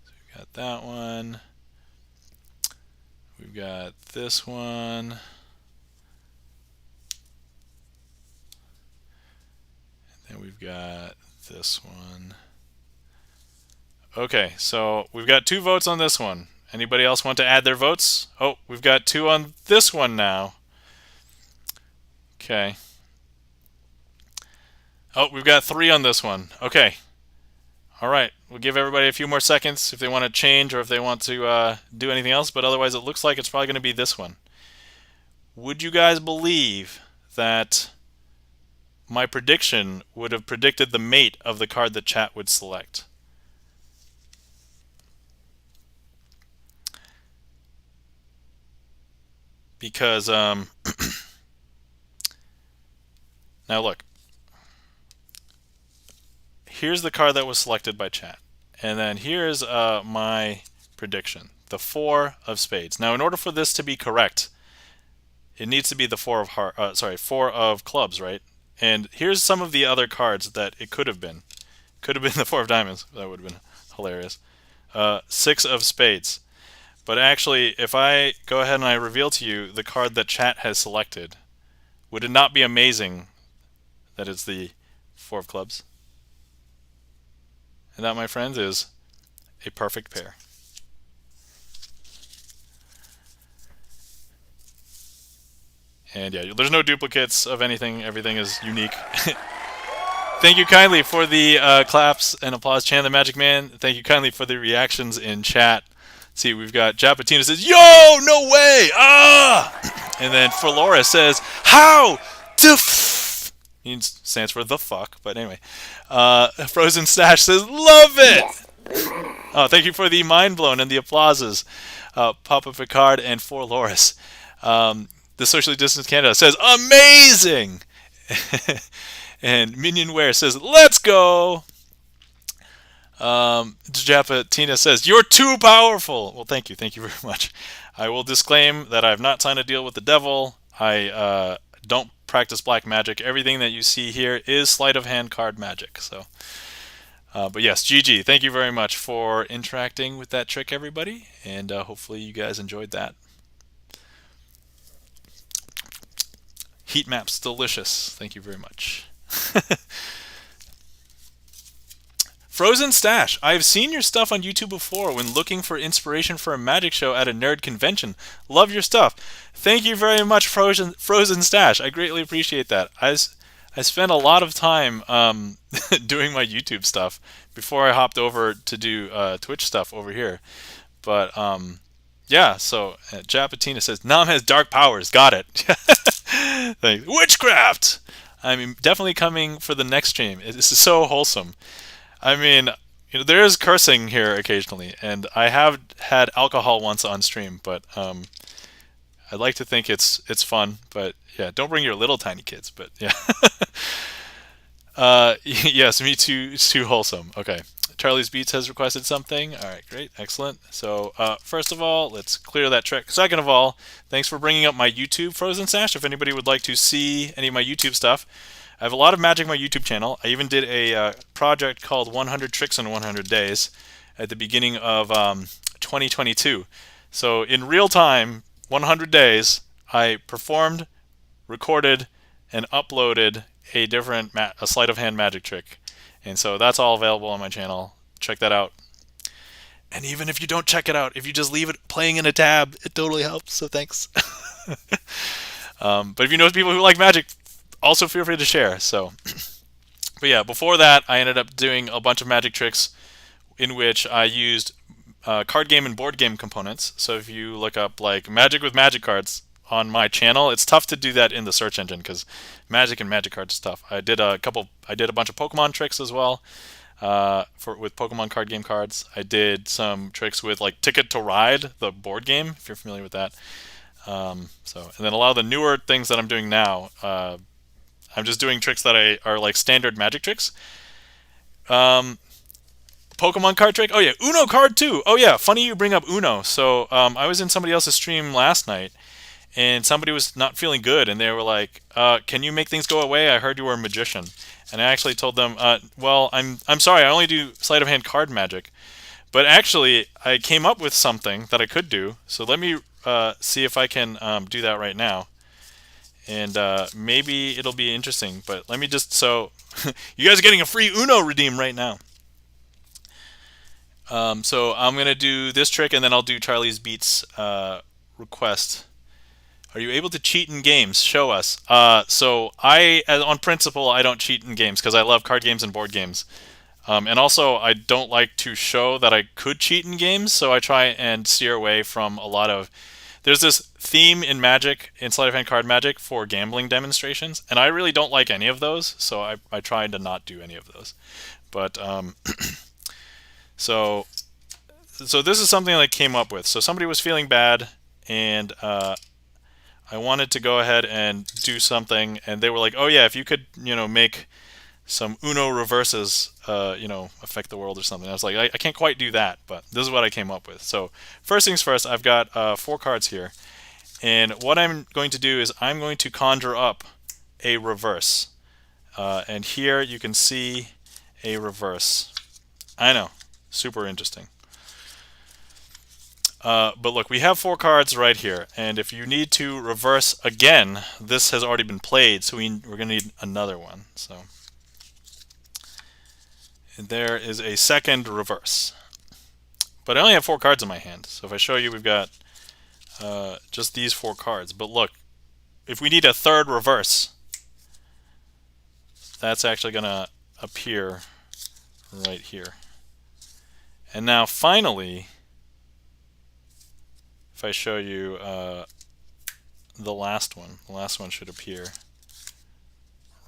So we've got that one. We've got this one. And then we've got this one. Okay, so we've got two votes on this one. Anybody else want to add their votes? Oh, we've got two on this one now. Okay. Oh, we've got three on this one. Okay. All right. We'll give everybody a few more seconds if they want to change or if they want to do anything else, but otherwise it looks like it's probably going to be this one. Would you guys believe that my prediction would have predicted the mate of the card that chat would select? Because, now look. Here's the card that was selected by chat. And then here's my prediction. The Four of Spades. Now, in order for this to be correct, it needs to be the Four of Clubs, right? And here's some of the other cards that it could have been. Could have been the Four of Diamonds. That would have been hilarious. Six of Spades. But actually, if I go ahead and I reveal to you the card that chat has selected, would it not be amazing that it's the Four of Clubs? And that, my friends, is a perfect pair. And yeah, there's no duplicates of anything. Everything is unique. Thank you kindly for the claps and applause, Chan the Magic Man. Thank you kindly for the reactions in chat. Let's see, we've got Japatina says, "Yo, no way! Ah!" And then Flora says, "How the f?" Means stands for the fuck, but anyway. Frozen Stash says, "Love it!"
Yes, blue mana.
Oh, thank you for the mind blown and the applauses, Papa Picard and For Loris. The Socially Distanced Canada says, "Amazing!" And Minionware says, "Let's go!" Japatina says, "You're too powerful!" Well, thank you. Thank you very much. I will disclaim that I have not signed a deal with the devil. I don't practice black magic. Everything that you see here is sleight of hand card magic. So, but yes, GG. Thank you very much for interacting with that trick, everybody. And hopefully you guys enjoyed that. Heat maps, delicious. Thank you very much. Frozen Stash, I've seen your stuff on YouTube before when looking for inspiration for a magic show at a nerd convention. Love your stuff. Thank you very much, Frozen Stash. I greatly appreciate that. I spent a lot of time doing my YouTube stuff before I hopped over to do Twitch stuff over here. But yeah, so Japatina says, "Nam has dark powers." Got it. Thanks. Witchcraft! I'm definitely coming for the next stream. This is so wholesome. I mean, there is cursing here occasionally, and I have had alcohol once on stream, but I like to think it's fun. But yeah, don't bring your little tiny kids. But yeah, yes, me too. It's too wholesome. Okay, Charlie's Beats has requested something. All right, great, excellent. So first of all, let's clear that trick. Second of all, thanks for bringing up my YouTube, Frozen Sash. If anybody would like to see any of my YouTube stuff, I have a lot of magic on my YouTube channel. I even did a project called 100 Tricks in 100 Days at the beginning of 2022. So in real time, 100 days, I performed, recorded, and uploaded a different a sleight of hand magic trick. And so that's all available on my channel. Check that out. And even if you don't check it out, if you just leave it playing in a tab, it totally helps. So thanks. But if you know people who like magic, also feel free to share. So, but yeah, before that, I ended up doing a bunch of magic tricks in which I used card game and board game components. So if you look up like magic with magic cards on my channel, it's tough to do that in the search engine because magic and magic cards is tough. I did a bunch of Pokemon tricks as well with Pokemon card game cards. I did some tricks with like Ticket to Ride, the board game, if you're familiar with that. And then a lot of the newer things that I'm doing now, I'm just doing tricks that are like standard magic tricks. Pokemon card trick. Oh yeah, Uno card too. Oh yeah, funny you bring up Uno. So I was in somebody else's stream last night, and somebody was not feeling good, and they were like, "Can you make things go away? I heard you were a magician." And I actually told them, "Well, I'm sorry. I only do sleight of hand card magic, but actually I came up with something that I could do. So let me see if I can do that right now." And maybe it'll be interesting. But let me just so you guys are getting a free Uno redeem right now. So I'm gonna do this trick, and then I'll do Charlie's Beats request. Are you able to cheat in games? Show us. So on principle, I don't cheat in games because I love card games and board games. And also, I don't like to show that I could cheat in games, so I try and steer away from a lot of. There's this theme in Magic, in sleight of hand card Magic, for gambling demonstrations, and I really don't like any of those, so I try to not do any of those. But so this is something I came up with. So somebody was feeling bad, and I wanted to go ahead and do something, and they were like, "Oh yeah, if you could, make some Uno reverses, affect the world or something." I was like, I can't quite do that, but this is what I came up with. So first things first, I've got 4 cards here, and what I'm going to do is I'm going to conjure up a reverse, and here you can see a reverse. I know, super interesting. But look, we have 4 cards right here, and if you need to reverse again, this has already been played, so we're going to need another one. So. And there is a second reverse. But I only have 4 cards in my hand. So if I show you, we've got just these 4 cards. But look, if we need a third reverse, that's actually going to appear right here. And now finally, if I show you the last one should appear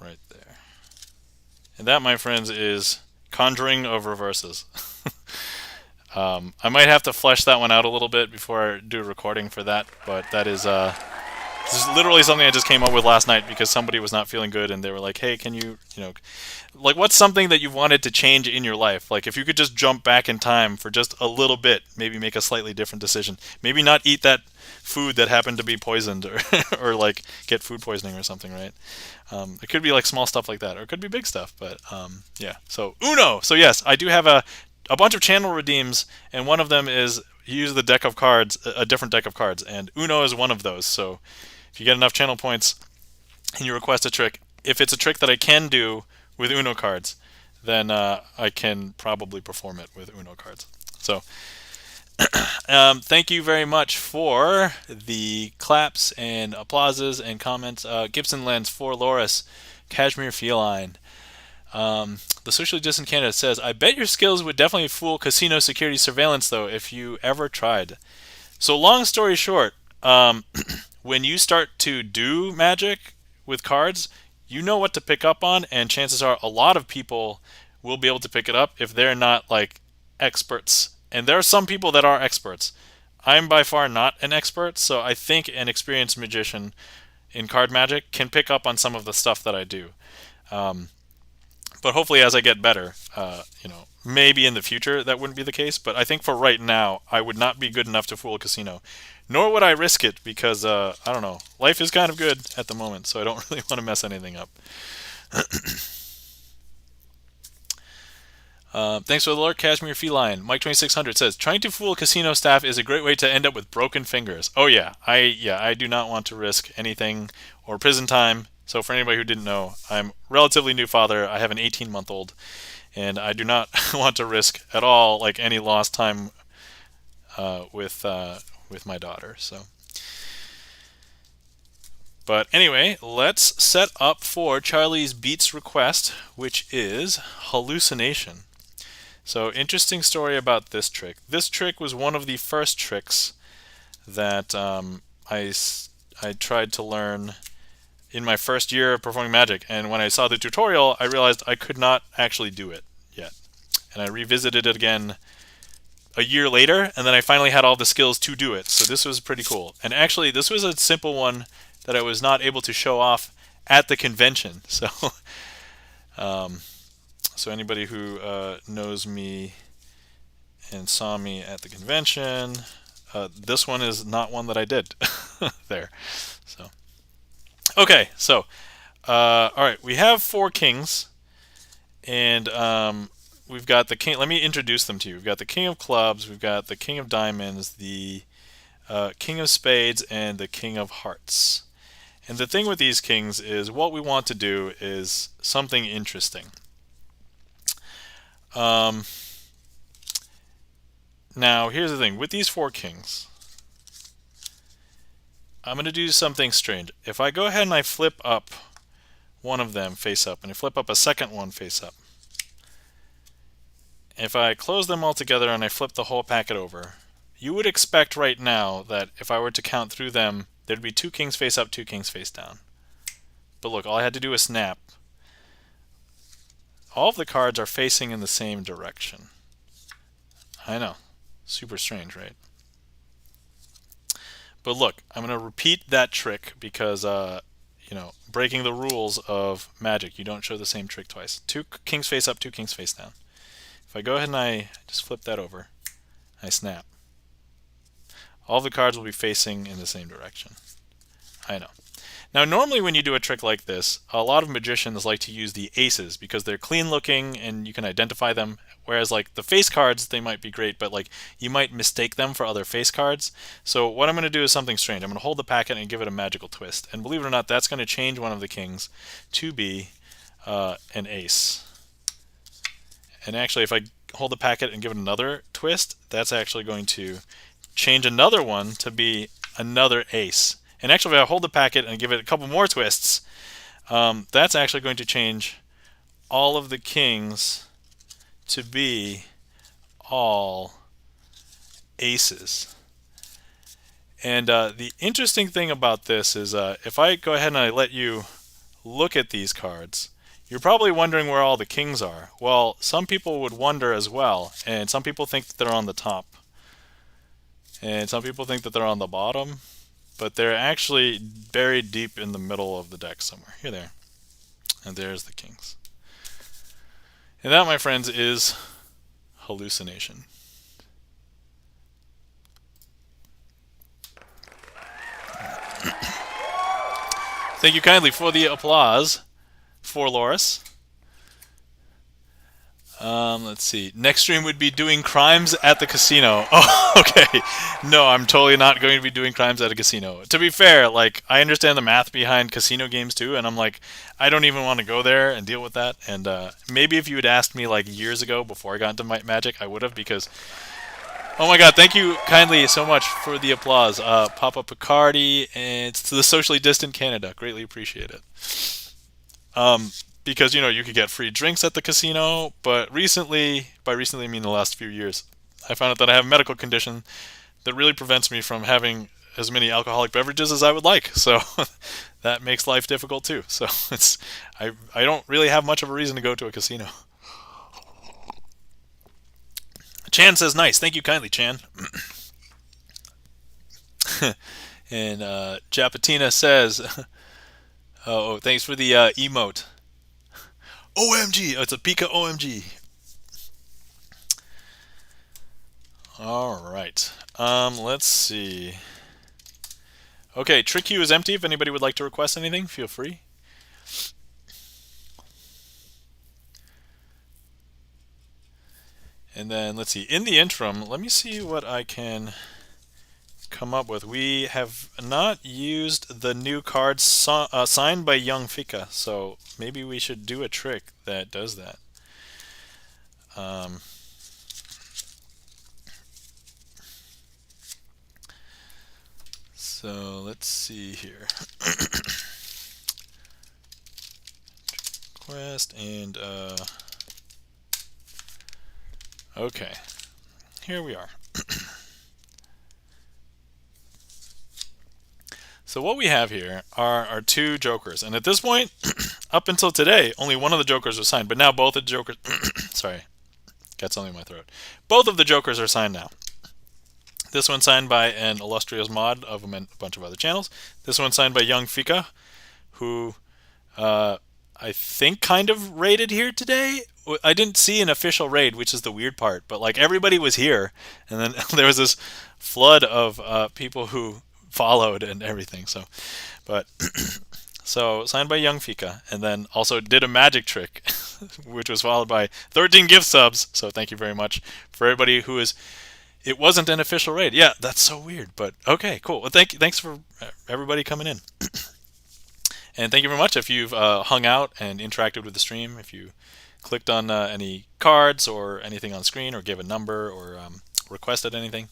right there. And that, my friends, is conjuring of reverses. I might have to flesh that one out a little bit before I do a recording for that, but that is this is literally something I just came up with last night because somebody was not feeling good and they were like, hey, can you know, like, what's something that you wanted to change in your life? Like, if you could just jump back in time for just a little bit, maybe make a slightly different decision. Maybe not eat that food that happened to be poisoned, or, or like get food poisoning or something, right? It could be like small stuff like that, or it could be big stuff, but yeah. So Uno. So yes, I do have a bunch of channel redeems, and one of them is use the deck of cards, a different deck of cards, and Uno is one of those. So if you get enough channel points and you request a trick, if it's a trick that I can do with Uno cards, then I can probably perform it with Uno cards. So thank you very much for the claps and applauses and comments. Gibson Lens, for Loris, Cashmere Feline. The socially distant candidate says, I bet your skills would definitely fool casino security surveillance, though, if you ever tried. So long story short, when you start to do magic with cards, you know what to pick up on, and chances are a lot of people will be able to pick it up if they're not like experts. And there are some people that are experts. I'm by far not an expert, so I think an experienced magician in card magic can pick up on some of the stuff that I do. But hopefully as I get better, you know, maybe in the future that wouldn't be the case. But I think for right now, I would not be good enough to fool a casino. Nor would I risk it because, I don't know, life is kind of good at the moment, so I don't really want to mess anything up. Thanks for the alert, Cashmere Feline. Mike2600 says, trying to fool casino staff is a great way to end up with broken fingers. Oh yeah, I do not want to risk anything or prison time. So for anybody who didn't know, I'm a relatively new father. I have an 18-month-old, and I do not want to risk at all like any lost time with my daughter. So, but anyway, let's set up for Charlie's Beats request, which is hallucination. So interesting story about this trick. This trick was one of the first tricks that I tried to learn in my first year of performing magic, and when I saw the tutorial, I realized I could not actually do it yet. And I revisited it again a year later, and then I finally had all the skills to do it. So this was pretty cool. And actually, this was a simple one that I was not able to show off at the convention. So, so anybody who knows me and saw me at the convention, this one is not one that I did there. So. Okay, so, all right, we have 4 kings, and we've got the king. Let me introduce them to you. We've got the king of clubs, we've got the king of diamonds, the king of spades, and the king of hearts. And the thing with these kings is what we want to do is something interesting. Now, here's the thing. With these 4 kings, I'm going to do something strange. If I go ahead and I flip up one of them face up, and I flip up a second one face up, if I close them all together and I flip the whole packet over, you would expect right now that if I were to count through them, there'd be 2 kings face up, 2 kings face down. But look, all I had to do was snap. All of the cards are facing in the same direction. I know. Super strange, right? But look, I'm going to repeat that trick because, you know, breaking the rules of magic, you don't show the same trick twice. 2 kings face up, 2 kings face down. If I go ahead and I just flip that over, I snap. All the cards will be facing in the same direction. I know. Now, normally when you do a trick like this, a lot of magicians like to use the aces because they're clean looking and you can identify them. Whereas like the face cards, they might be great, but like you might mistake them for other face cards. So what I'm going to do is something strange. I'm going to hold the packet and give it a magical twist. And believe it or not, that's going to change one of the kings to be an ace. And actually, if I hold the packet and give it another twist, that's actually going to change another one to be another ace. And actually, if I hold the packet and give it a couple more twists, that's actually going to change all of the kings to be all aces. And the interesting thing about this is if I go ahead and I let you look at these cards, you're probably wondering where all the kings are. Well, some people would wonder as well, and some people think that they're on the top. And some people think that they're on the bottom, but they're actually buried deep in the middle of the deck somewhere. Here they are. And there's the kings. And that, my friends, is hallucination. Thank you kindly for the applause for Loris. Let's see. Next stream would be doing crimes at the casino. Oh, okay. No, I'm totally not going to be doing crimes at a casino. To be fair, like, I understand the math behind casino games too, and I'm like, I don't even want to go there and deal with that. And maybe if you had asked me like years ago before I got into Magic, I would have, because oh my god, thank you kindly so much for the applause. Papa Picardi, and it's to the socially distant Canada. Greatly appreciate it. Because, you know, you could get free drinks at the casino, but recently, by recently I mean the last few years, I found out that I have a medical condition that really prevents me from having as many alcoholic beverages as I would like. So that makes life difficult too. So I don't really have much of a reason to go to a casino. Chan says nice. Thank you kindly, Chan. And Japatina says, oh, thanks for the emote. OMG! Oh, it's a Pika OMG. Alright. Let's see. Okay, Trick queue is empty. If anybody would like to request anything, feel free. And then, let's see. In the interim, let me see what I can come up with. We have not used the new cards signed by Young Fika, so maybe we should do a trick that does that. So let's see here. Quest and okay, here we are. So what we have here are our two jokers, and at this point, up until today, only one of the jokers was signed, but now both of the jokers, sorry, got something in my throat. Both of the jokers are signed now. This one signed by an illustrious mod of a bunch of other channels. This one signed by Young Fika, who I think kind of raided here today. I didn't see an official raid, which is the weird part, but like everybody was here, and then there was this flood of people who followed and everything. So, but so signed by Young Fika, and then also did a magic trick, which was followed by 13 gift subs. So thank you very much for everybody who is. It wasn't an official raid. Yeah, that's so weird, but okay, cool. Well, thanks for everybody coming in. And thank you very much if you've hung out and interacted with the stream, if you clicked on any cards or anything on screen, or gave a number, or requested anything.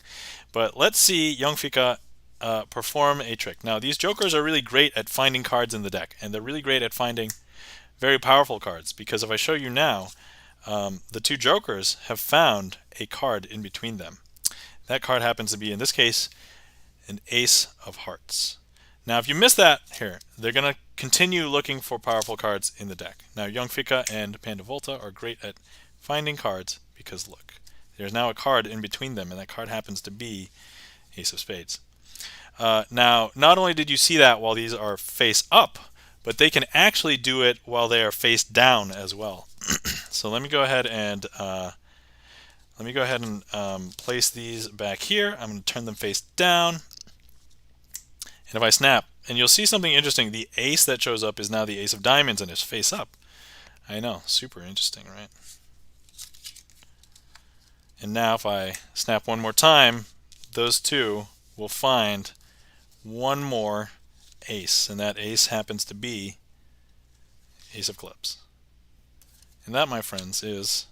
But let's see Young Fika perform a trick. Now, these jokers are really great at finding cards in the deck, and they're really great at finding very powerful cards, because if I show you now, the two jokers have found a card in between them. That card happens to be, in this case, an Ace of Hearts. Now, if you miss that here, they're going to continue looking for powerful cards in the deck. Now, Young Fika and Panda Volta are great at finding cards because, look, there's now a card in between them, and that card happens to be Ace of Spades. Now, not only did you see that while these are face up, but they can actually do it while they are face down as well. So let me go ahead and place these back here. I'm going to turn them face down. And if I snap, and you'll see something interesting, the ace that shows up is now the Ace of Diamonds and it's face up. I know, super interesting, right? And now if I snap one more time, those two will find one more ace, and that ace happens to be Ace of Clubs. And that, my friends, is,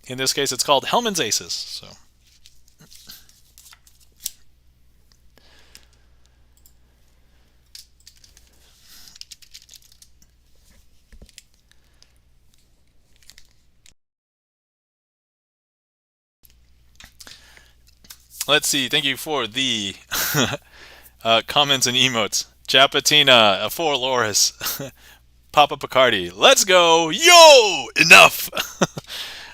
in this case, it's called Hellman's Aces. So Let's see. Thank you for the comments and emotes. Japatina, for Loris, Papa Picardi. Let's go. Yo, enough.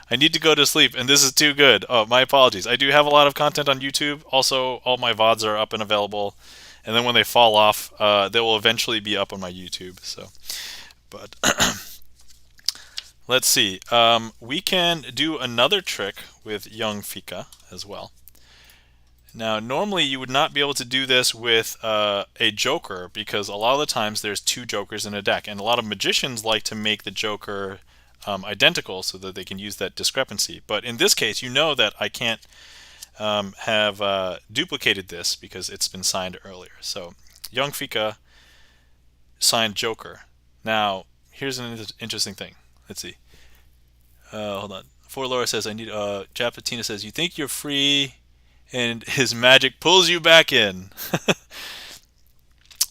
I need to go to sleep, and this is too good. Oh, my apologies. I do have a lot of content on YouTube. Also, all my VODs are up and available. And then when they fall off, they will eventually be up on my YouTube. So, but let's see. We can do another trick with young Fika as well. Now, normally you would not be able to do this with a Joker because a lot of the times there's two Jokers in a deck, and a lot of magicians like to make the Joker identical so that they can use that discrepancy. But in this case, you know that I can't have duplicated this because it's been signed earlier. So, young Fika signed Joker. Now, here's an interesting thing. Let's see. Hold on. For Laura says, I need. Japatina says, you think you're free, and his magic pulls you back in.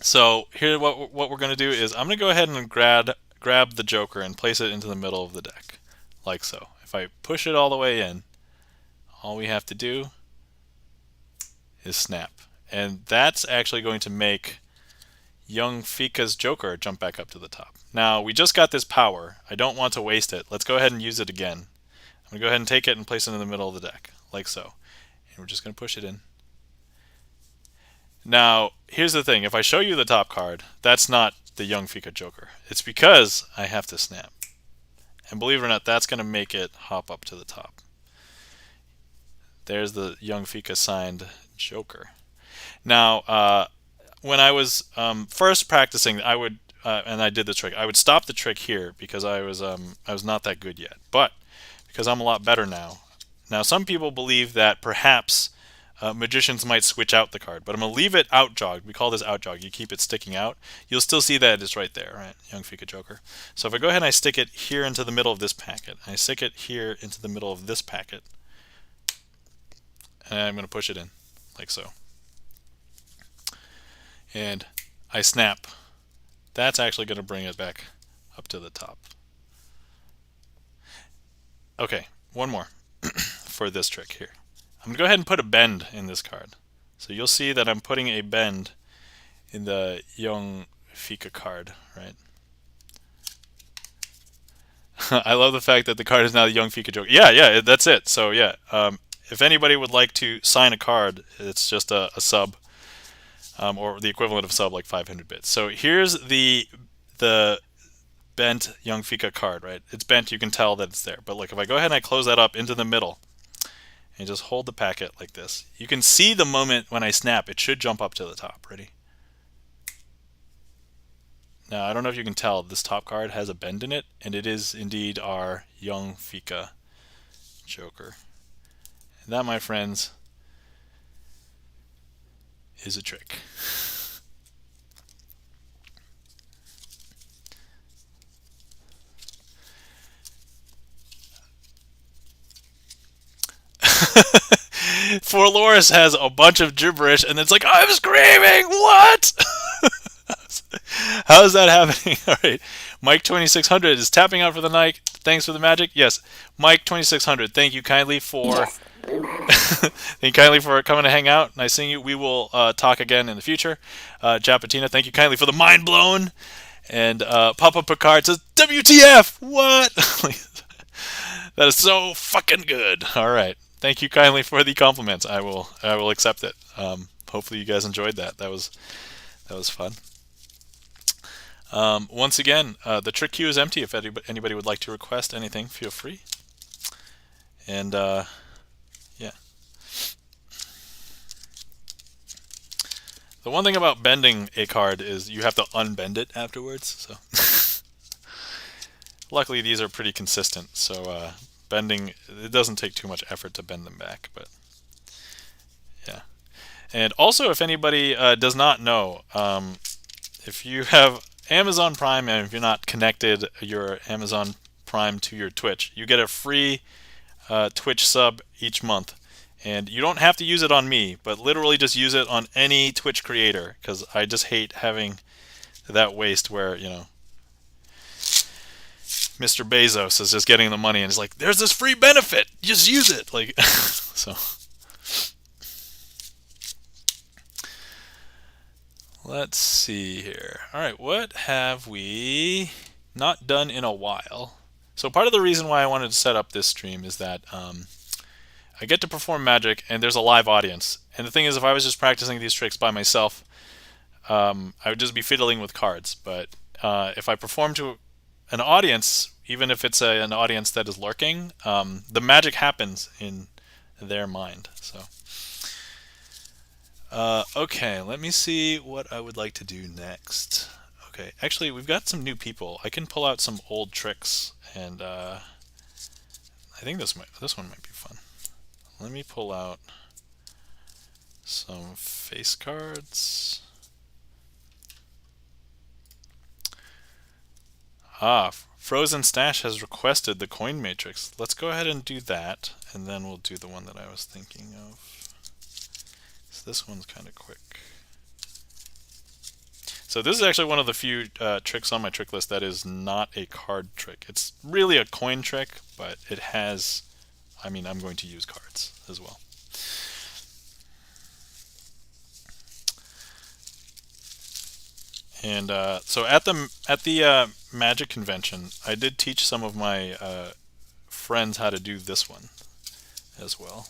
So here, what we're going to do is I'm going to go ahead and grab the Joker and place it into the middle of the deck, like so. If I push it all the way in, all we have to do is snap, and that's actually going to make young Fika's Joker jump back up to the top. Now we just got this power. I don't want to waste it. Let's go ahead and use it again. I'm going to go ahead and take it and place it in the middle of the deck, like so. And we're just going to push it in. Now, here's the thing. If I show you the top card, that's not the young Fika Joker. It's because I have to snap. And believe it or not, that's going to make it hop up to the top. There's the young Fika signed Joker. Now, when I was first practicing, I would, and I did the trick, I would stop the trick here because I was not that good yet. But because I'm a lot better now. Now, some people believe that perhaps magicians might switch out the card, but I'm going to leave it out jogged. We call this out jog. You keep it sticking out. You'll still see that it's right there, right? Young Fika Joker. So if I go ahead and I stick it here into the middle of this packet, I stick it here into the middle of this packet, and I'm going to push it in, like so. And I snap. That's actually going to bring it back up to the top. Okay, one more for this trick here. I'm going to go ahead and put a bend in this card. So you'll see that I'm putting a bend in the young Fika card, right? I love the fact that the card is now the young Fika Joker. Yeah, that's it. So yeah, if anybody would like to sign a card, it's just a sub, or the equivalent of sub, like 500 bits. So here's the bent young Fika card, right? It's bent, you can tell that it's there. But look, if I go ahead and I close that up into the middle, and just hold the packet like this, you can see the moment when I snap, it should jump up to the top. Ready? Now, I don't know if you can tell, this top card has a bend in it, and it is indeed our young Fika Joker. And that, my friends, is a trick. For Loris has a bunch of gibberish, and it's like, I'm screaming, what? How is that happening? All right. Mike 2600 is tapping out for the night. Thanks for the magic. Yes. Mike 2600, thank you kindly for
Yes, Blue Mana.
thank you kindly for coming to hang out. Nice seeing you. We will talk again in the future. Japatina, thank you kindly for the mind blown. And Papa Picard says, WTF? What? That is so fucking good. All right. Thank you kindly for the compliments. I will accept it. Hopefully you guys enjoyed that. That was fun. Once again, the trick queue is empty. If anybody would like to request anything, feel free. And yeah. The one thing about bending a card is you have to unbend it afterwards. So luckily these are pretty consistent. So bending, it doesn't take too much effort to bend them back. But yeah. And also, if anybody does not know, if you have Amazon Prime and if you're not connected your Amazon Prime to your Twitch, you get a free Twitch sub each month. And you don't have to use it on me, but literally just use it on any Twitch creator, because I just hate having that waste where, you know, Mr. Bezos is just getting the money and it's like, there's this free benefit, just use it. Like, so. Let's see here. All right, what have we not done in a while? So part of the reason why I wanted to set up this stream is that I get to perform magic and there's a live audience. And the thing is, if I was just practicing these tricks by myself, I would just be fiddling with cards. But if I perform to an audience, even if it's an audience that is lurking, the magic happens in their mind. So, okay, let me see what I would like to do next. Okay, actually, we've got some new people. I can pull out some old tricks, and I think this one might be fun. Let me pull out some face cards. Frozen Stash has requested the coin matrix. Let's go ahead and do that, and then we'll do the one that I was thinking of. So this one's kind of quick. So this is actually one of the few tricks on my trick list that is not a card trick. It's really a coin trick, but it has, I'm going to use cards as well. And so at the Magic convention, I did teach some of my friends how to do this one as well.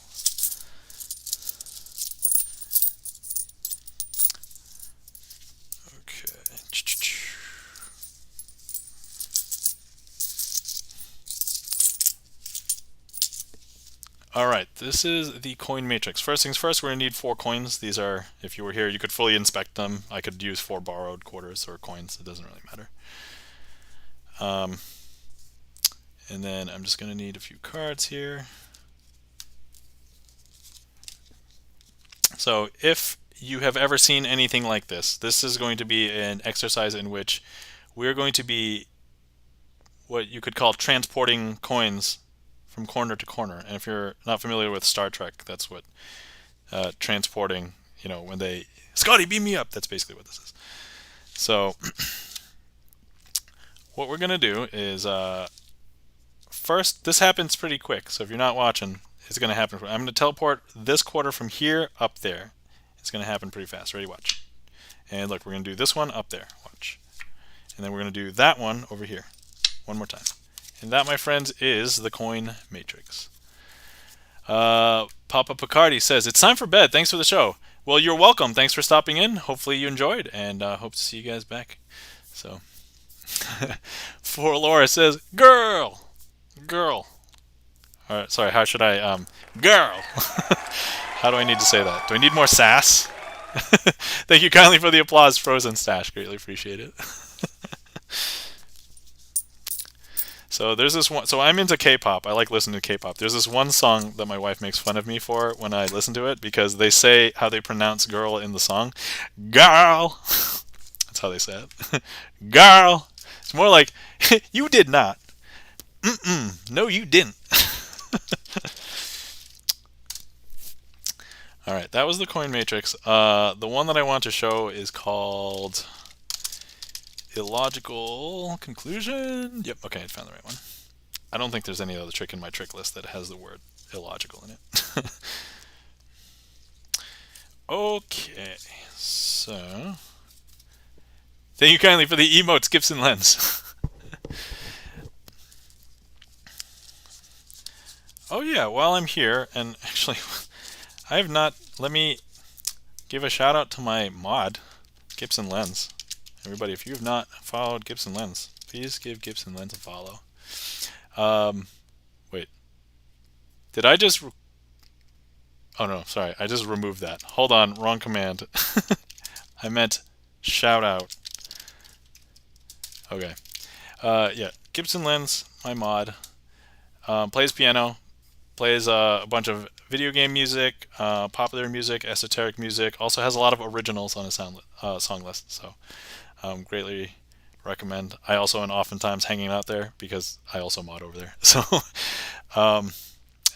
Alright, this is the coin matrix. First things first, we're going to need 4 coins. These are, if you were here, you could fully inspect them. I could use 4 borrowed quarters or coins. It doesn't really matter. And then I'm just going to need a few cards here. So if you have ever seen anything like this, this is going to be an exercise in which we're going to be what you could call transporting coins from corner to corner. And if you're not familiar with Star Trek, that's what transporting, when they, Scotty, beam me up, that's basically what this is. So what we're going to do is, first, this happens pretty quick. So if you're not watching, it's going to happen. I'm going to teleport this quarter from here up there. It's going to happen pretty fast. Ready? Watch. And look, we're going to do this one up there. Watch. And then we're going to do that one over here. One more time. And that, my friends, is the coin matrix. Papa Picardi says, it's time for bed. Thanks for the show. Well, you're welcome. Thanks for stopping in. Hopefully you enjoyed, and hope to see you guys back. So, For Laura says, girl. All right, sorry, how should I, girl. How do I need to say that? Do I need more sass? Thank you kindly for the applause, Frozen Stash. Greatly appreciate it. So there's this one. So I'm into K-pop. I like listening to K-pop. There's this one song that my wife makes fun of me for when I listen to it because they say how they pronounce girl in the song. Girl. That's how they say it. Girl. It's more like, you did not. No, you didn't. All right, that was the coin matrix. The one that I want to show is called Illogical Conclusion. Yep, okay, I found the right one. I don't think there's any other trick in my trick list that has the word illogical in it. Okay, so thank you kindly for the emotes, Gibson Lens. Oh yeah, while I'm here, and actually, I have not, let me give a shout out to my mod, Gibson Lens. Everybody, if you have not followed Gibson Lens, please give Gibson Lens a follow. Wait. Did I just... Oh no, sorry, I just removed that. Hold on, wrong command. I meant shout out. Okay. Yeah, Gibson Lens, my mod, plays piano, plays a bunch of video game music, popular music, esoteric music, also has a lot of originals on his song list, so greatly recommend. I also am oftentimes hanging out there because I also mod over there. So, and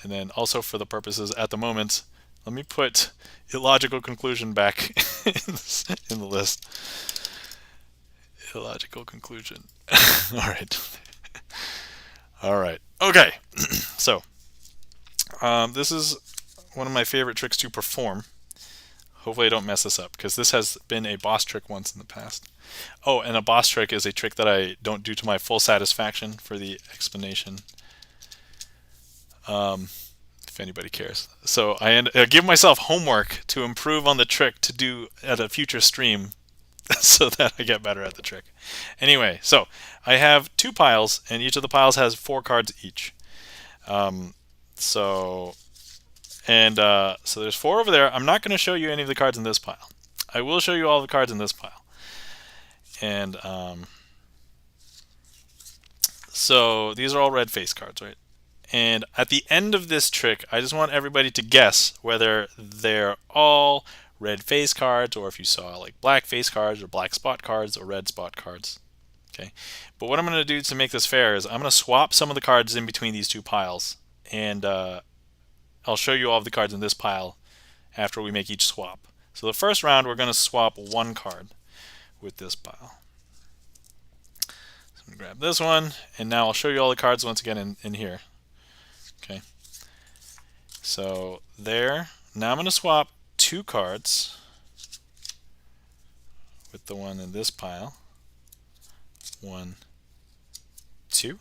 then also for the purposes at the moment, let me put Illogical Conclusion back in the list. Illogical Conclusion. All right. Okay. So, this is one of my favorite tricks to perform. Hopefully I don't mess this up, because this has been a boss trick once in the past. Oh, and a boss trick is a trick that I don't do to my full satisfaction for the explanation. If anybody cares. So I give myself homework to improve on the trick to do at a future stream so that I get better at the trick. Anyway, so I have 2 piles, and each of the piles has 4 cards each. So there's 4 over there. I'm not going to show you any of the cards in this pile. I will show you all the cards in this pile. And so these are all red face cards, right? And at the end of this trick, I just want everybody to guess whether they're all red face cards, or if you saw like black face cards, or black spot cards, or red spot cards. Okay. But what I'm going to do to make this fair is I'm going to swap some of the cards in between these 2 piles, and I'll show you all of the cards in this pile after we make each swap. So the first round, we're going to swap 1 card with this pile. So I'm going to grab this one, and now I'll show you all the cards once again in here. Okay. So there. Now I'm going to swap 2 cards with the one in this pile. 1, 2.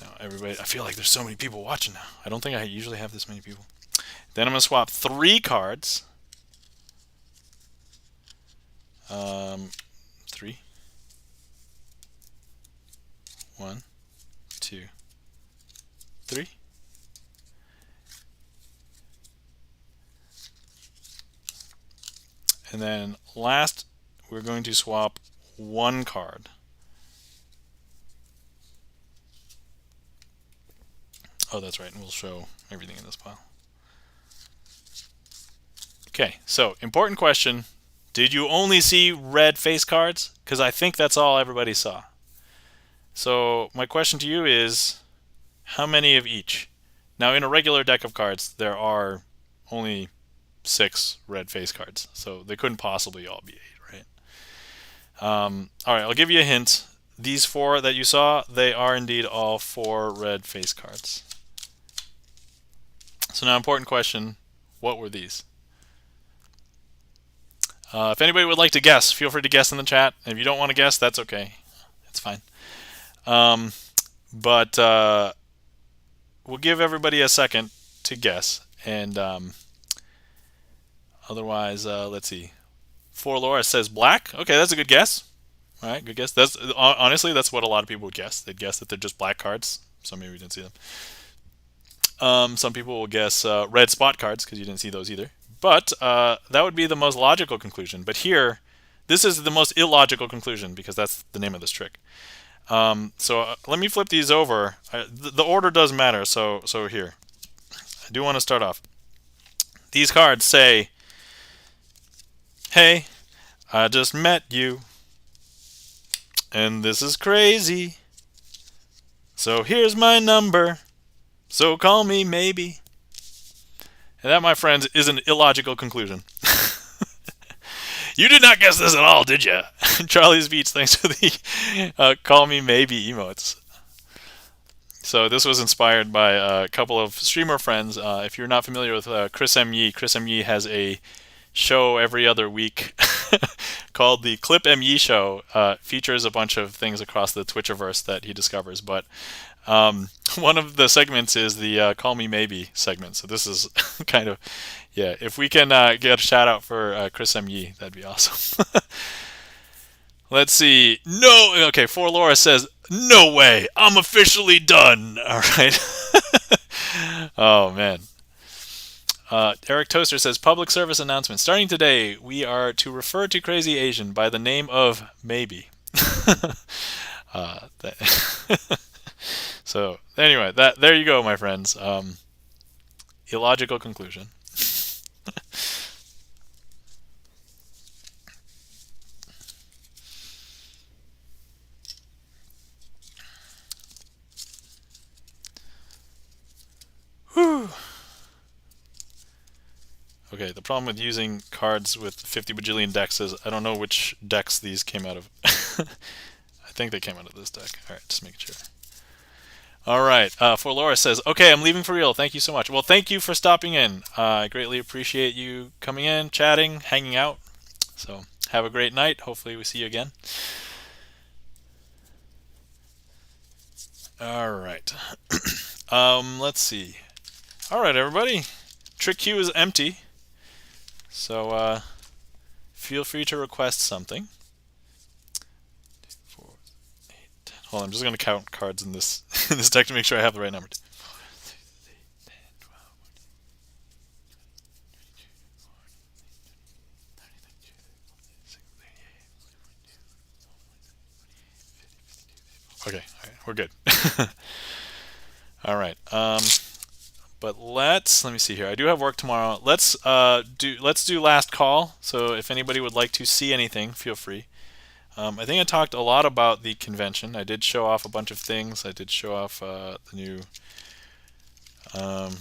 Now everybody, I feel like there's so many people watching now. I don't think I usually have this many people. Then I'm going to swap 3 cards. 3. 1, 2, 3. And then last, we're going to swap 1 card. Oh, that's right, and we'll show everything in this pile. Okay, so important question. Did you only see red face cards? Because I think that's all everybody saw. So my question to you is, how many of each? Now in a regular deck of cards, there are only 6 red face cards, so they couldn't possibly all be 8, right? Alright, I'll give you a hint. These 4 that you saw, they are indeed all 4 red face cards. So now important question, what were these? If anybody would like to guess, feel free to guess in the chat. If you don't want to guess, that's okay. It's fine. But we'll give everybody a second to guess, and otherwise, let's see. For Laura says black. Okay, that's a good guess. All right, good guess. That's honestly, that's what a lot of people would guess. They'd guess that they're just black cards. So maybe we didn't see them. Some people will guess red spot cards because you didn't see those either. But that would be the most logical conclusion. But here, this is the most illogical conclusion because that's the name of this trick. So let me flip these over. The order does matter. So here, I do want to start off. These cards say, "Hey, I just met you, and this is crazy. So here's my number. So call me maybe." And that, my friends, is an illogical conclusion. You did not guess this at all, did you? Charlie's Beach, thanks for the call me maybe emotes. So this was inspired by a couple of streamer friends. If you're not familiar with Chris M. Yee has a show every other week called the Clip M. Yee Show. Features a bunch of things across the Twitchiverse that he discovers, but one of the segments is the Call Me Maybe segment. So this is kind of, yeah, if we can get a shout out for Chris M. Yee, that'd be awesome. Let's see. No, okay, For Laura says, "No way, I'm officially done." All right. Oh, man. Eric Toaster says, "Public service announcement. Starting today, we are to refer to Crazy Asian by the name of Maybe." So anyway, there you go, my friends. Illogical conclusion. Whew. Okay, the problem with using cards with 50 bajillion decks is I don't know which decks these came out of. I think they came out of this deck. Alright, just making sure. All right. For Laura says, okay, I'm leaving for real. Thank you so much. Well, thank you for stopping in. I greatly appreciate you coming in, chatting, hanging out. So have a great night. Hopefully we see you again. All right. Let's see. All right, everybody. Trick queue is empty. So feel free to request something. 4, 8, 10. Hold on, I'm just going to count cards in this in this deck to make sure I have the right number. Okay, all right, we're good. All right. But let me see here. I do have work tomorrow. Let's do last call. So if anybody would like to see anything, feel free. I think I talked a lot about the convention. I did show off a bunch of things. I did show off the new um,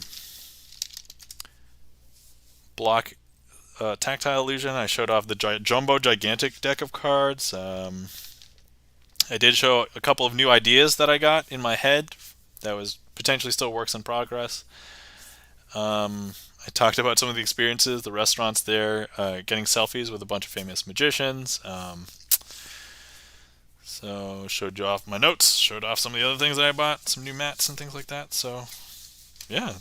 block tactile illusion. I showed off the jumbo gigantic deck of cards. I did show a couple of new ideas that I got in my head that was potentially still works in progress. I talked about some of the experiences, the restaurants there, getting selfies with a bunch of famous magicians. So showed you off my notes, showed off some of the other things that I bought, some new mats and things like that. So yeah,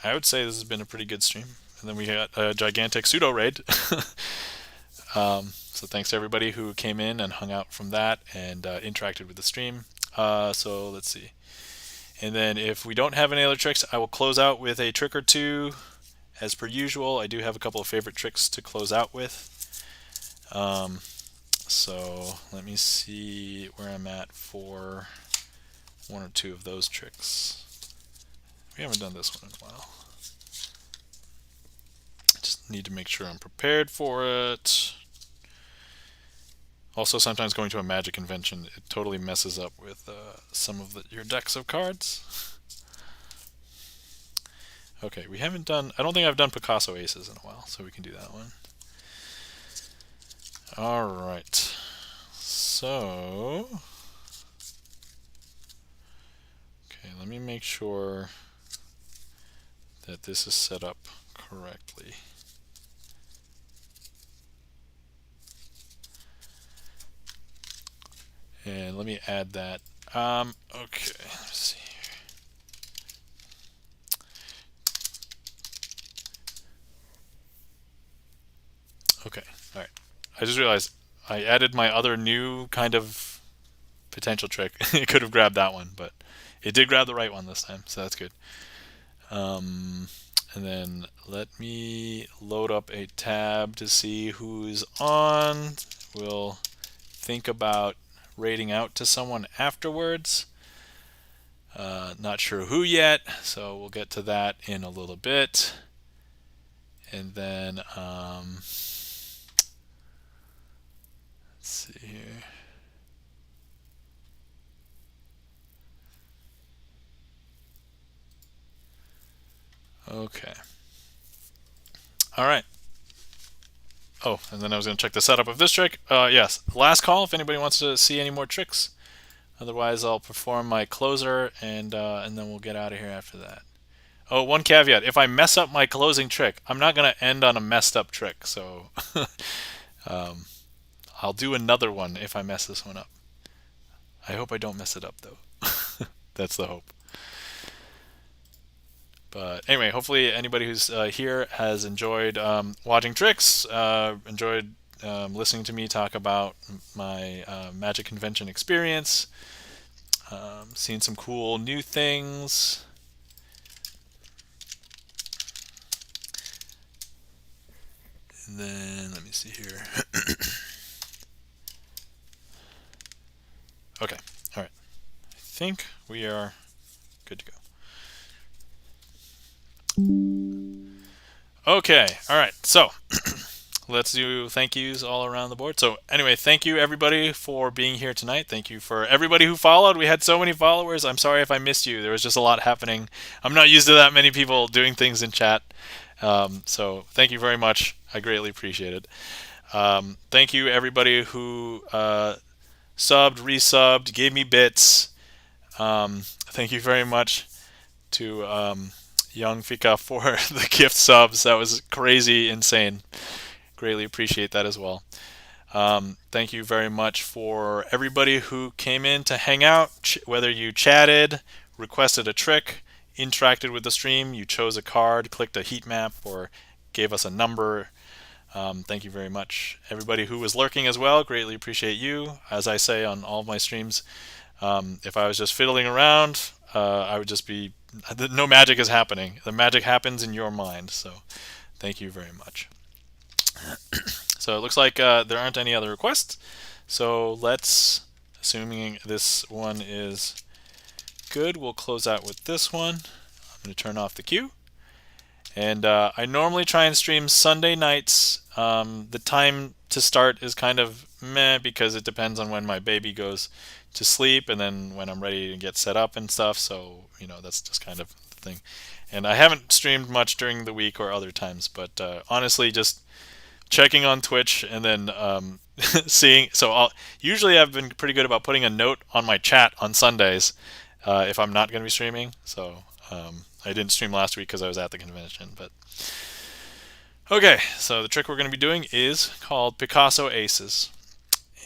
I would say this has been a pretty good stream. And then we got a gigantic pseudo raid. So thanks to everybody who came in and hung out from that and interacted with the stream. So let's see. And then if we don't have any other tricks, I will close out with a trick or two. As per usual, I do have a couple of favorite tricks to close out with. So let me see where I'm at for one or two of those tricks. We haven't done this one in a while. Just need to make sure I'm prepared for it. Also, sometimes going to a Magic convention, it totally messes up with some of your decks of cards. Okay, we haven't done... I don't think I've done Picasso Aces in a while, so we can do that one. Alright. So... Okay, let me make sure that this is set up correctly. And let me add that. Okay, let's see here. Okay, alright. I just realized I added my other new kind of potential trick. It could have grabbed that one, but it did grab the right one this time, so that's good. And then let me load up a tab to see who's on. We'll think about rating out to someone afterwards. Not sure who yet, so we'll get to that in a little bit. And then let's see here. Okay. All right. Oh, and then I was going to check the setup of this trick. Yes, last call if anybody wants to see any more tricks. Otherwise, I'll perform my closer, and then we'll get out of here after that. Oh, one caveat. If I mess up my closing trick, I'm not going to end on a messed up trick. So I'll do another one if I mess this one up. I hope I don't mess it up, though. That's the hope. But anyway, hopefully anybody who's here has enjoyed watching tricks, enjoyed listening to me talk about my Magic Convention experience, seen some cool new things. And then let me see here. Okay, all right. I think we are good to go. Okay, all right. So let's do thank yous all around the board. So anyway, thank you everybody for being here tonight. Thank you for everybody who followed. We had so many followers. I'm sorry if I missed you. There was just a lot happening. I'm not used to that many people doing things in chat. So thank you very much. I greatly appreciate it. Thank you everybody who subbed, resubbed, gave me bits. Thank you very much to Young Fika for the gift subs. That was crazy, insane. Greatly appreciate that as well. Thank you very much for everybody who came in to hang out, whether you chatted, requested a trick, interacted with the stream, you chose a card, clicked a heat map, or gave us a number. Thank you very much. Everybody who was lurking as well, greatly appreciate you. As I say on all of my streams, if I was just fiddling around, I would just be, no magic is happening. The magic happens in your mind. So thank you very much. So it looks like there aren't any other requests. So let's, assuming this one is good, we'll close out with this one. I'm going to turn off the queue. And I normally try and stream Sunday nights. The time to start is kind of meh because it depends on when my baby goes to sleep and then when I'm ready to get set up and stuff. So, that's just kind of the thing. And I haven't streamed much during the week or other times, but honestly, just checking on Twitch and then seeing. So usually I've been pretty good about putting a note on my chat on Sundays if I'm not going to be streaming. So I didn't stream last week because I was at the convention. But okay, so the trick we're going to be doing is called Picasso Aces.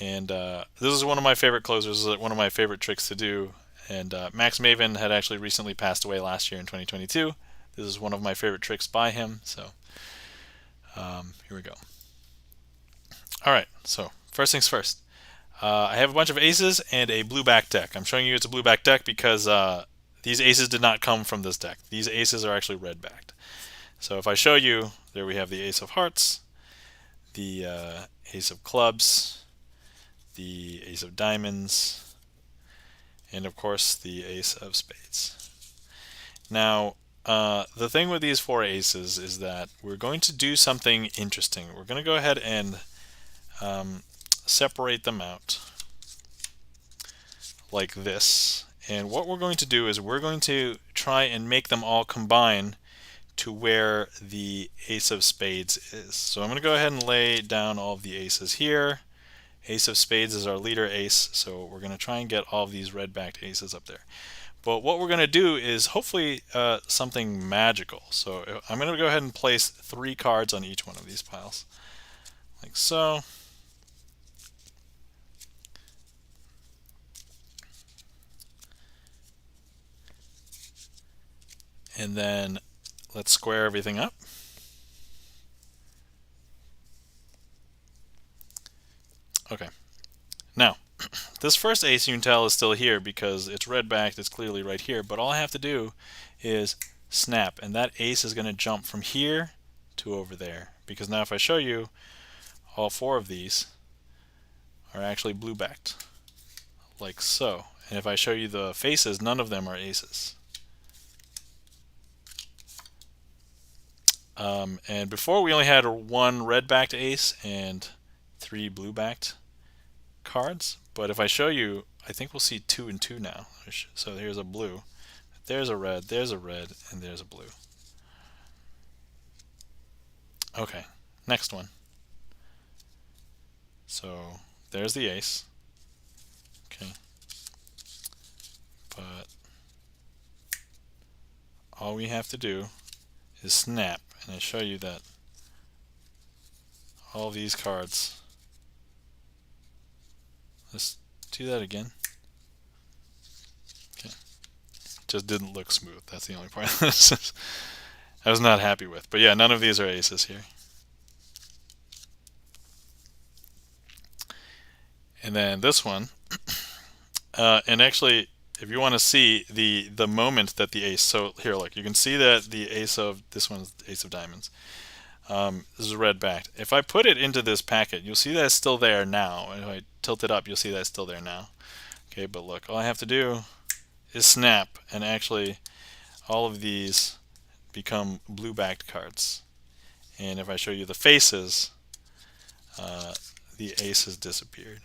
And this is one of my favorite closers, one of my favorite tricks to do. And Max Maven had actually recently passed away last year in 2022. This is one of my favorite tricks by him. So here we go. All right, so first things first. I have a bunch of aces and a blue back deck. I'm showing you it's a blue back deck because these aces did not come from this deck. These aces are actually red backed. So if I show you, there we have the ace of hearts, the ace of clubs, the ace of diamonds, and of course the ace of spades. Now, the thing with these four aces is that we're going to do something interesting. We're going to go ahead and separate them out like this. And what we're going to do is we're going to try and make them all combine to where the ace of spades is. So I'm going to go ahead and lay down all of the aces here. Ace of spades is our leader ace, so we're going to try and get all of these red-backed aces up there. But what we're going to do is hopefully something magical. So I'm going to go ahead and place 3 cards on each one of these piles, like so. And then let's square everything up. Okay. Now, this first ace you can tell is still here because it's red backed, it's clearly right here, but all I have to do is snap, and that ace is going to jump from here to over there. Because now if I show you, all 4 of these are actually blue backed, like so. And if I show you the faces, none of them are aces. And before we only had 1 red-backed ace and 3 blue-backed cards. But if I show you, I think we'll see 2 and 2 now. So here's a blue, there's a red, and there's a blue. Okay, next one. So there's the ace. Okay, but all we have to do is snap, and I show you that all these cards. Let's do that again. Okay, just didn't look smooth. That's the only part I was not happy with. But yeah, none of these are aces here. And then this one, and actually, if you want to see the moment that the ace, so here, look, you can see that the ace of, this one's the ace of diamonds. This is red backed. If I put it into this packet, you'll see that it's still there now. And if I tilt it up, you'll see that it's still there now. Okay, but look, all I have to do is snap, and actually all of these become blue backed cards. And if I show you the faces, the ace has disappeared.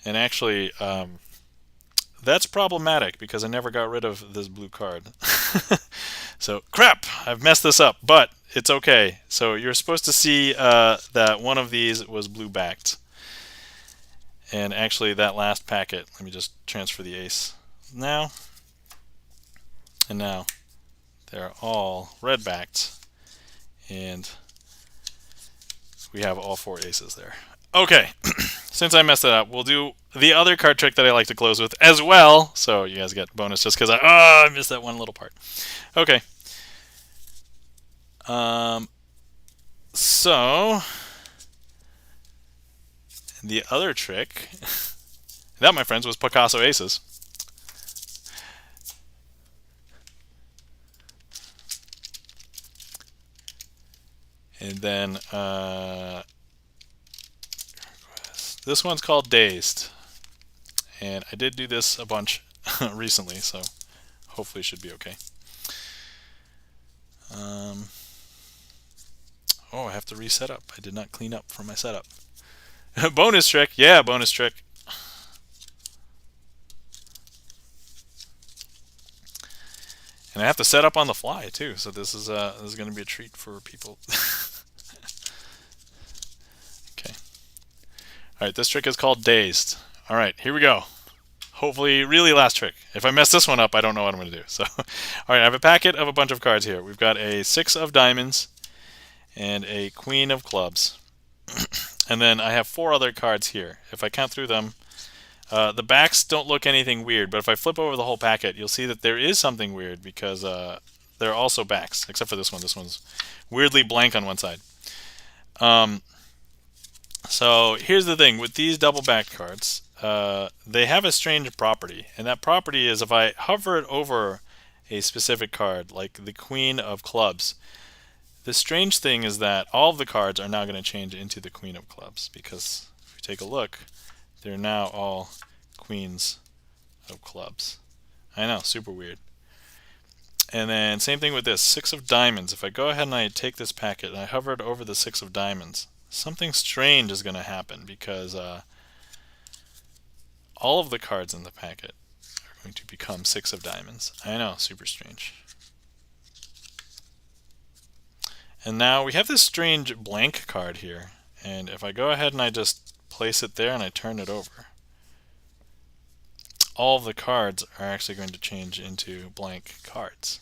And actually, that's problematic because I never got rid of this blue card. So, crap! I've messed this up, but it's okay. So you're supposed to see that one of these was blue-backed. And actually, that last packet, let me just transfer the ace now. And now they're all red backed. And we have all 4 aces there. Okay, since I messed that up, we'll do the other card trick that I like to close with as well. So you guys get bonus just because I missed that one little part. Okay. So the other trick, that, my friends, was Picasso aces. And then this one's called Dazed. And I did do this a bunch recently, so hopefully it should be okay. Oh, I have to reset up. I did not clean up from my setup. Bonus trick. Yeah, bonus trick. And I have to set up on the fly too, so this is going to be a treat for people. Okay. All right, this trick is called Dazed. All right, here we go. Hopefully, really last trick. If I mess this one up, I don't know what I'm going to do. So, all right, I have a packet of a bunch of cards here. We've got a 6 of diamonds and a queen of clubs. And then I have 4 other cards here. If I count through them, the backs don't look anything weird, but if I flip over the whole packet, you'll see that there is something weird because there are also backs, except for this one. This one's weirdly blank on one side. So here's the thing. With these double back cards, they have a strange property, and that property is if I hover it over a specific card, like the queen of clubs, the strange thing is that all of the cards are now going to change into the queen of clubs, because if you take a look, they're now all queens of clubs. I know, super weird. And then same thing with this, 6 of diamonds. If I go ahead and I take this packet and I hover it over the 6 of diamonds, something strange is going to happen because all of the cards in the packet are going to become 6 of diamonds. I know, super strange. And now we have this strange blank card here. And if I go ahead and I just place it there and I turn it over, all of the cards are actually going to change into blank cards.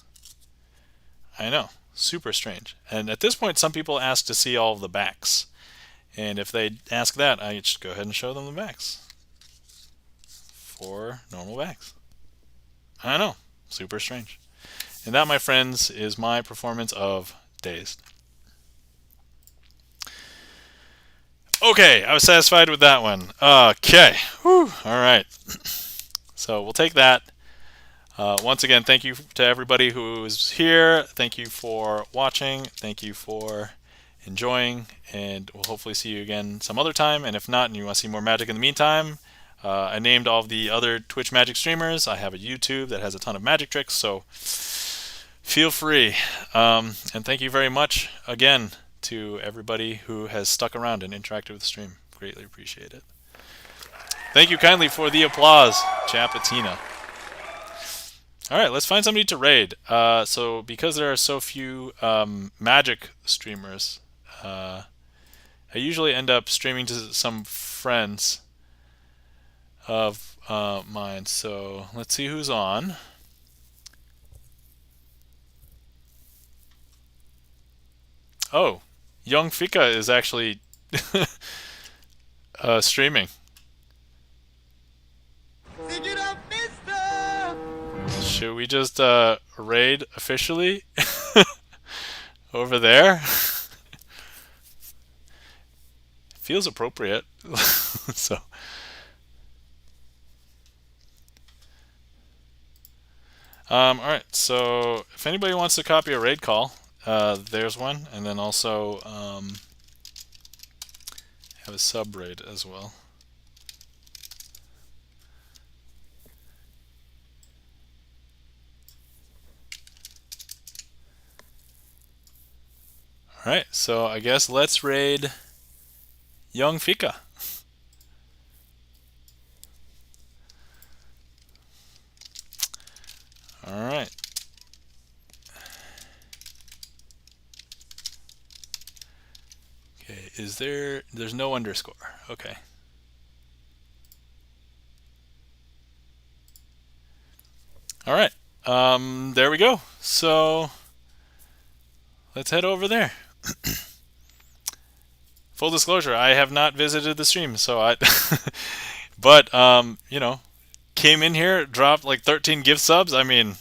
I know, super strange. And at this point, some people ask to see all of the backs. And if they ask that, I just go ahead and show them the backs. 4 normal backs. I know, super strange. And that, my friends, is my performance of Dazed. Okay, I was satisfied with that one. Okay, whew, all right. So we'll take that. Once again, thank you to everybody who is here. Thank you for watching. Thank you for enjoying. And we'll hopefully see you again some other time. And if not, and you want to see more magic in the meantime, I named all of the other Twitch magic streamers. I have a YouTube that has a ton of magic tricks, so feel free. And thank you very much again to everybody who has stuck around and interacted with the stream. Greatly appreciate it. Thank you kindly for the applause, Chapatina. All right, let's find somebody to raid. So because there are so few magic streamers, I usually end up streaming to some friends of mine. So let's see who's on. Oh, Young Fika is actually streaming. Should we just raid officially over there? Feels appropriate. So alright, so if anybody wants to copy a raid call, there's one, and then also have a sub raid as well. Alright, so I guess let's raid Young Fika. Alright. Okay, there's no underscore. Okay. All right. There we go. So let's head over there. Full disclosure, I have not visited the stream, so I. But came in here, dropped like 13 gift subs. I mean,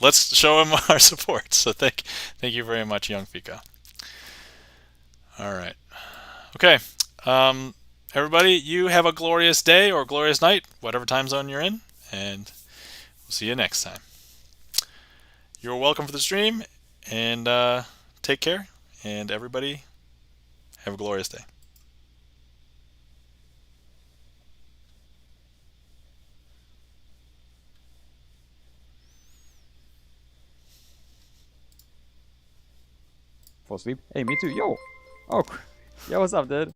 let's show him our support. So thank you very much, Young Fika. All right. Okay. Everybody, you have a glorious day or glorious night, whatever time zone you're in, and we'll see you next time. You're welcome for the stream, and take care. And everybody, have a glorious day.
Fall asleep. Hey, me too. Yo. Oh, yo, what's up, dude?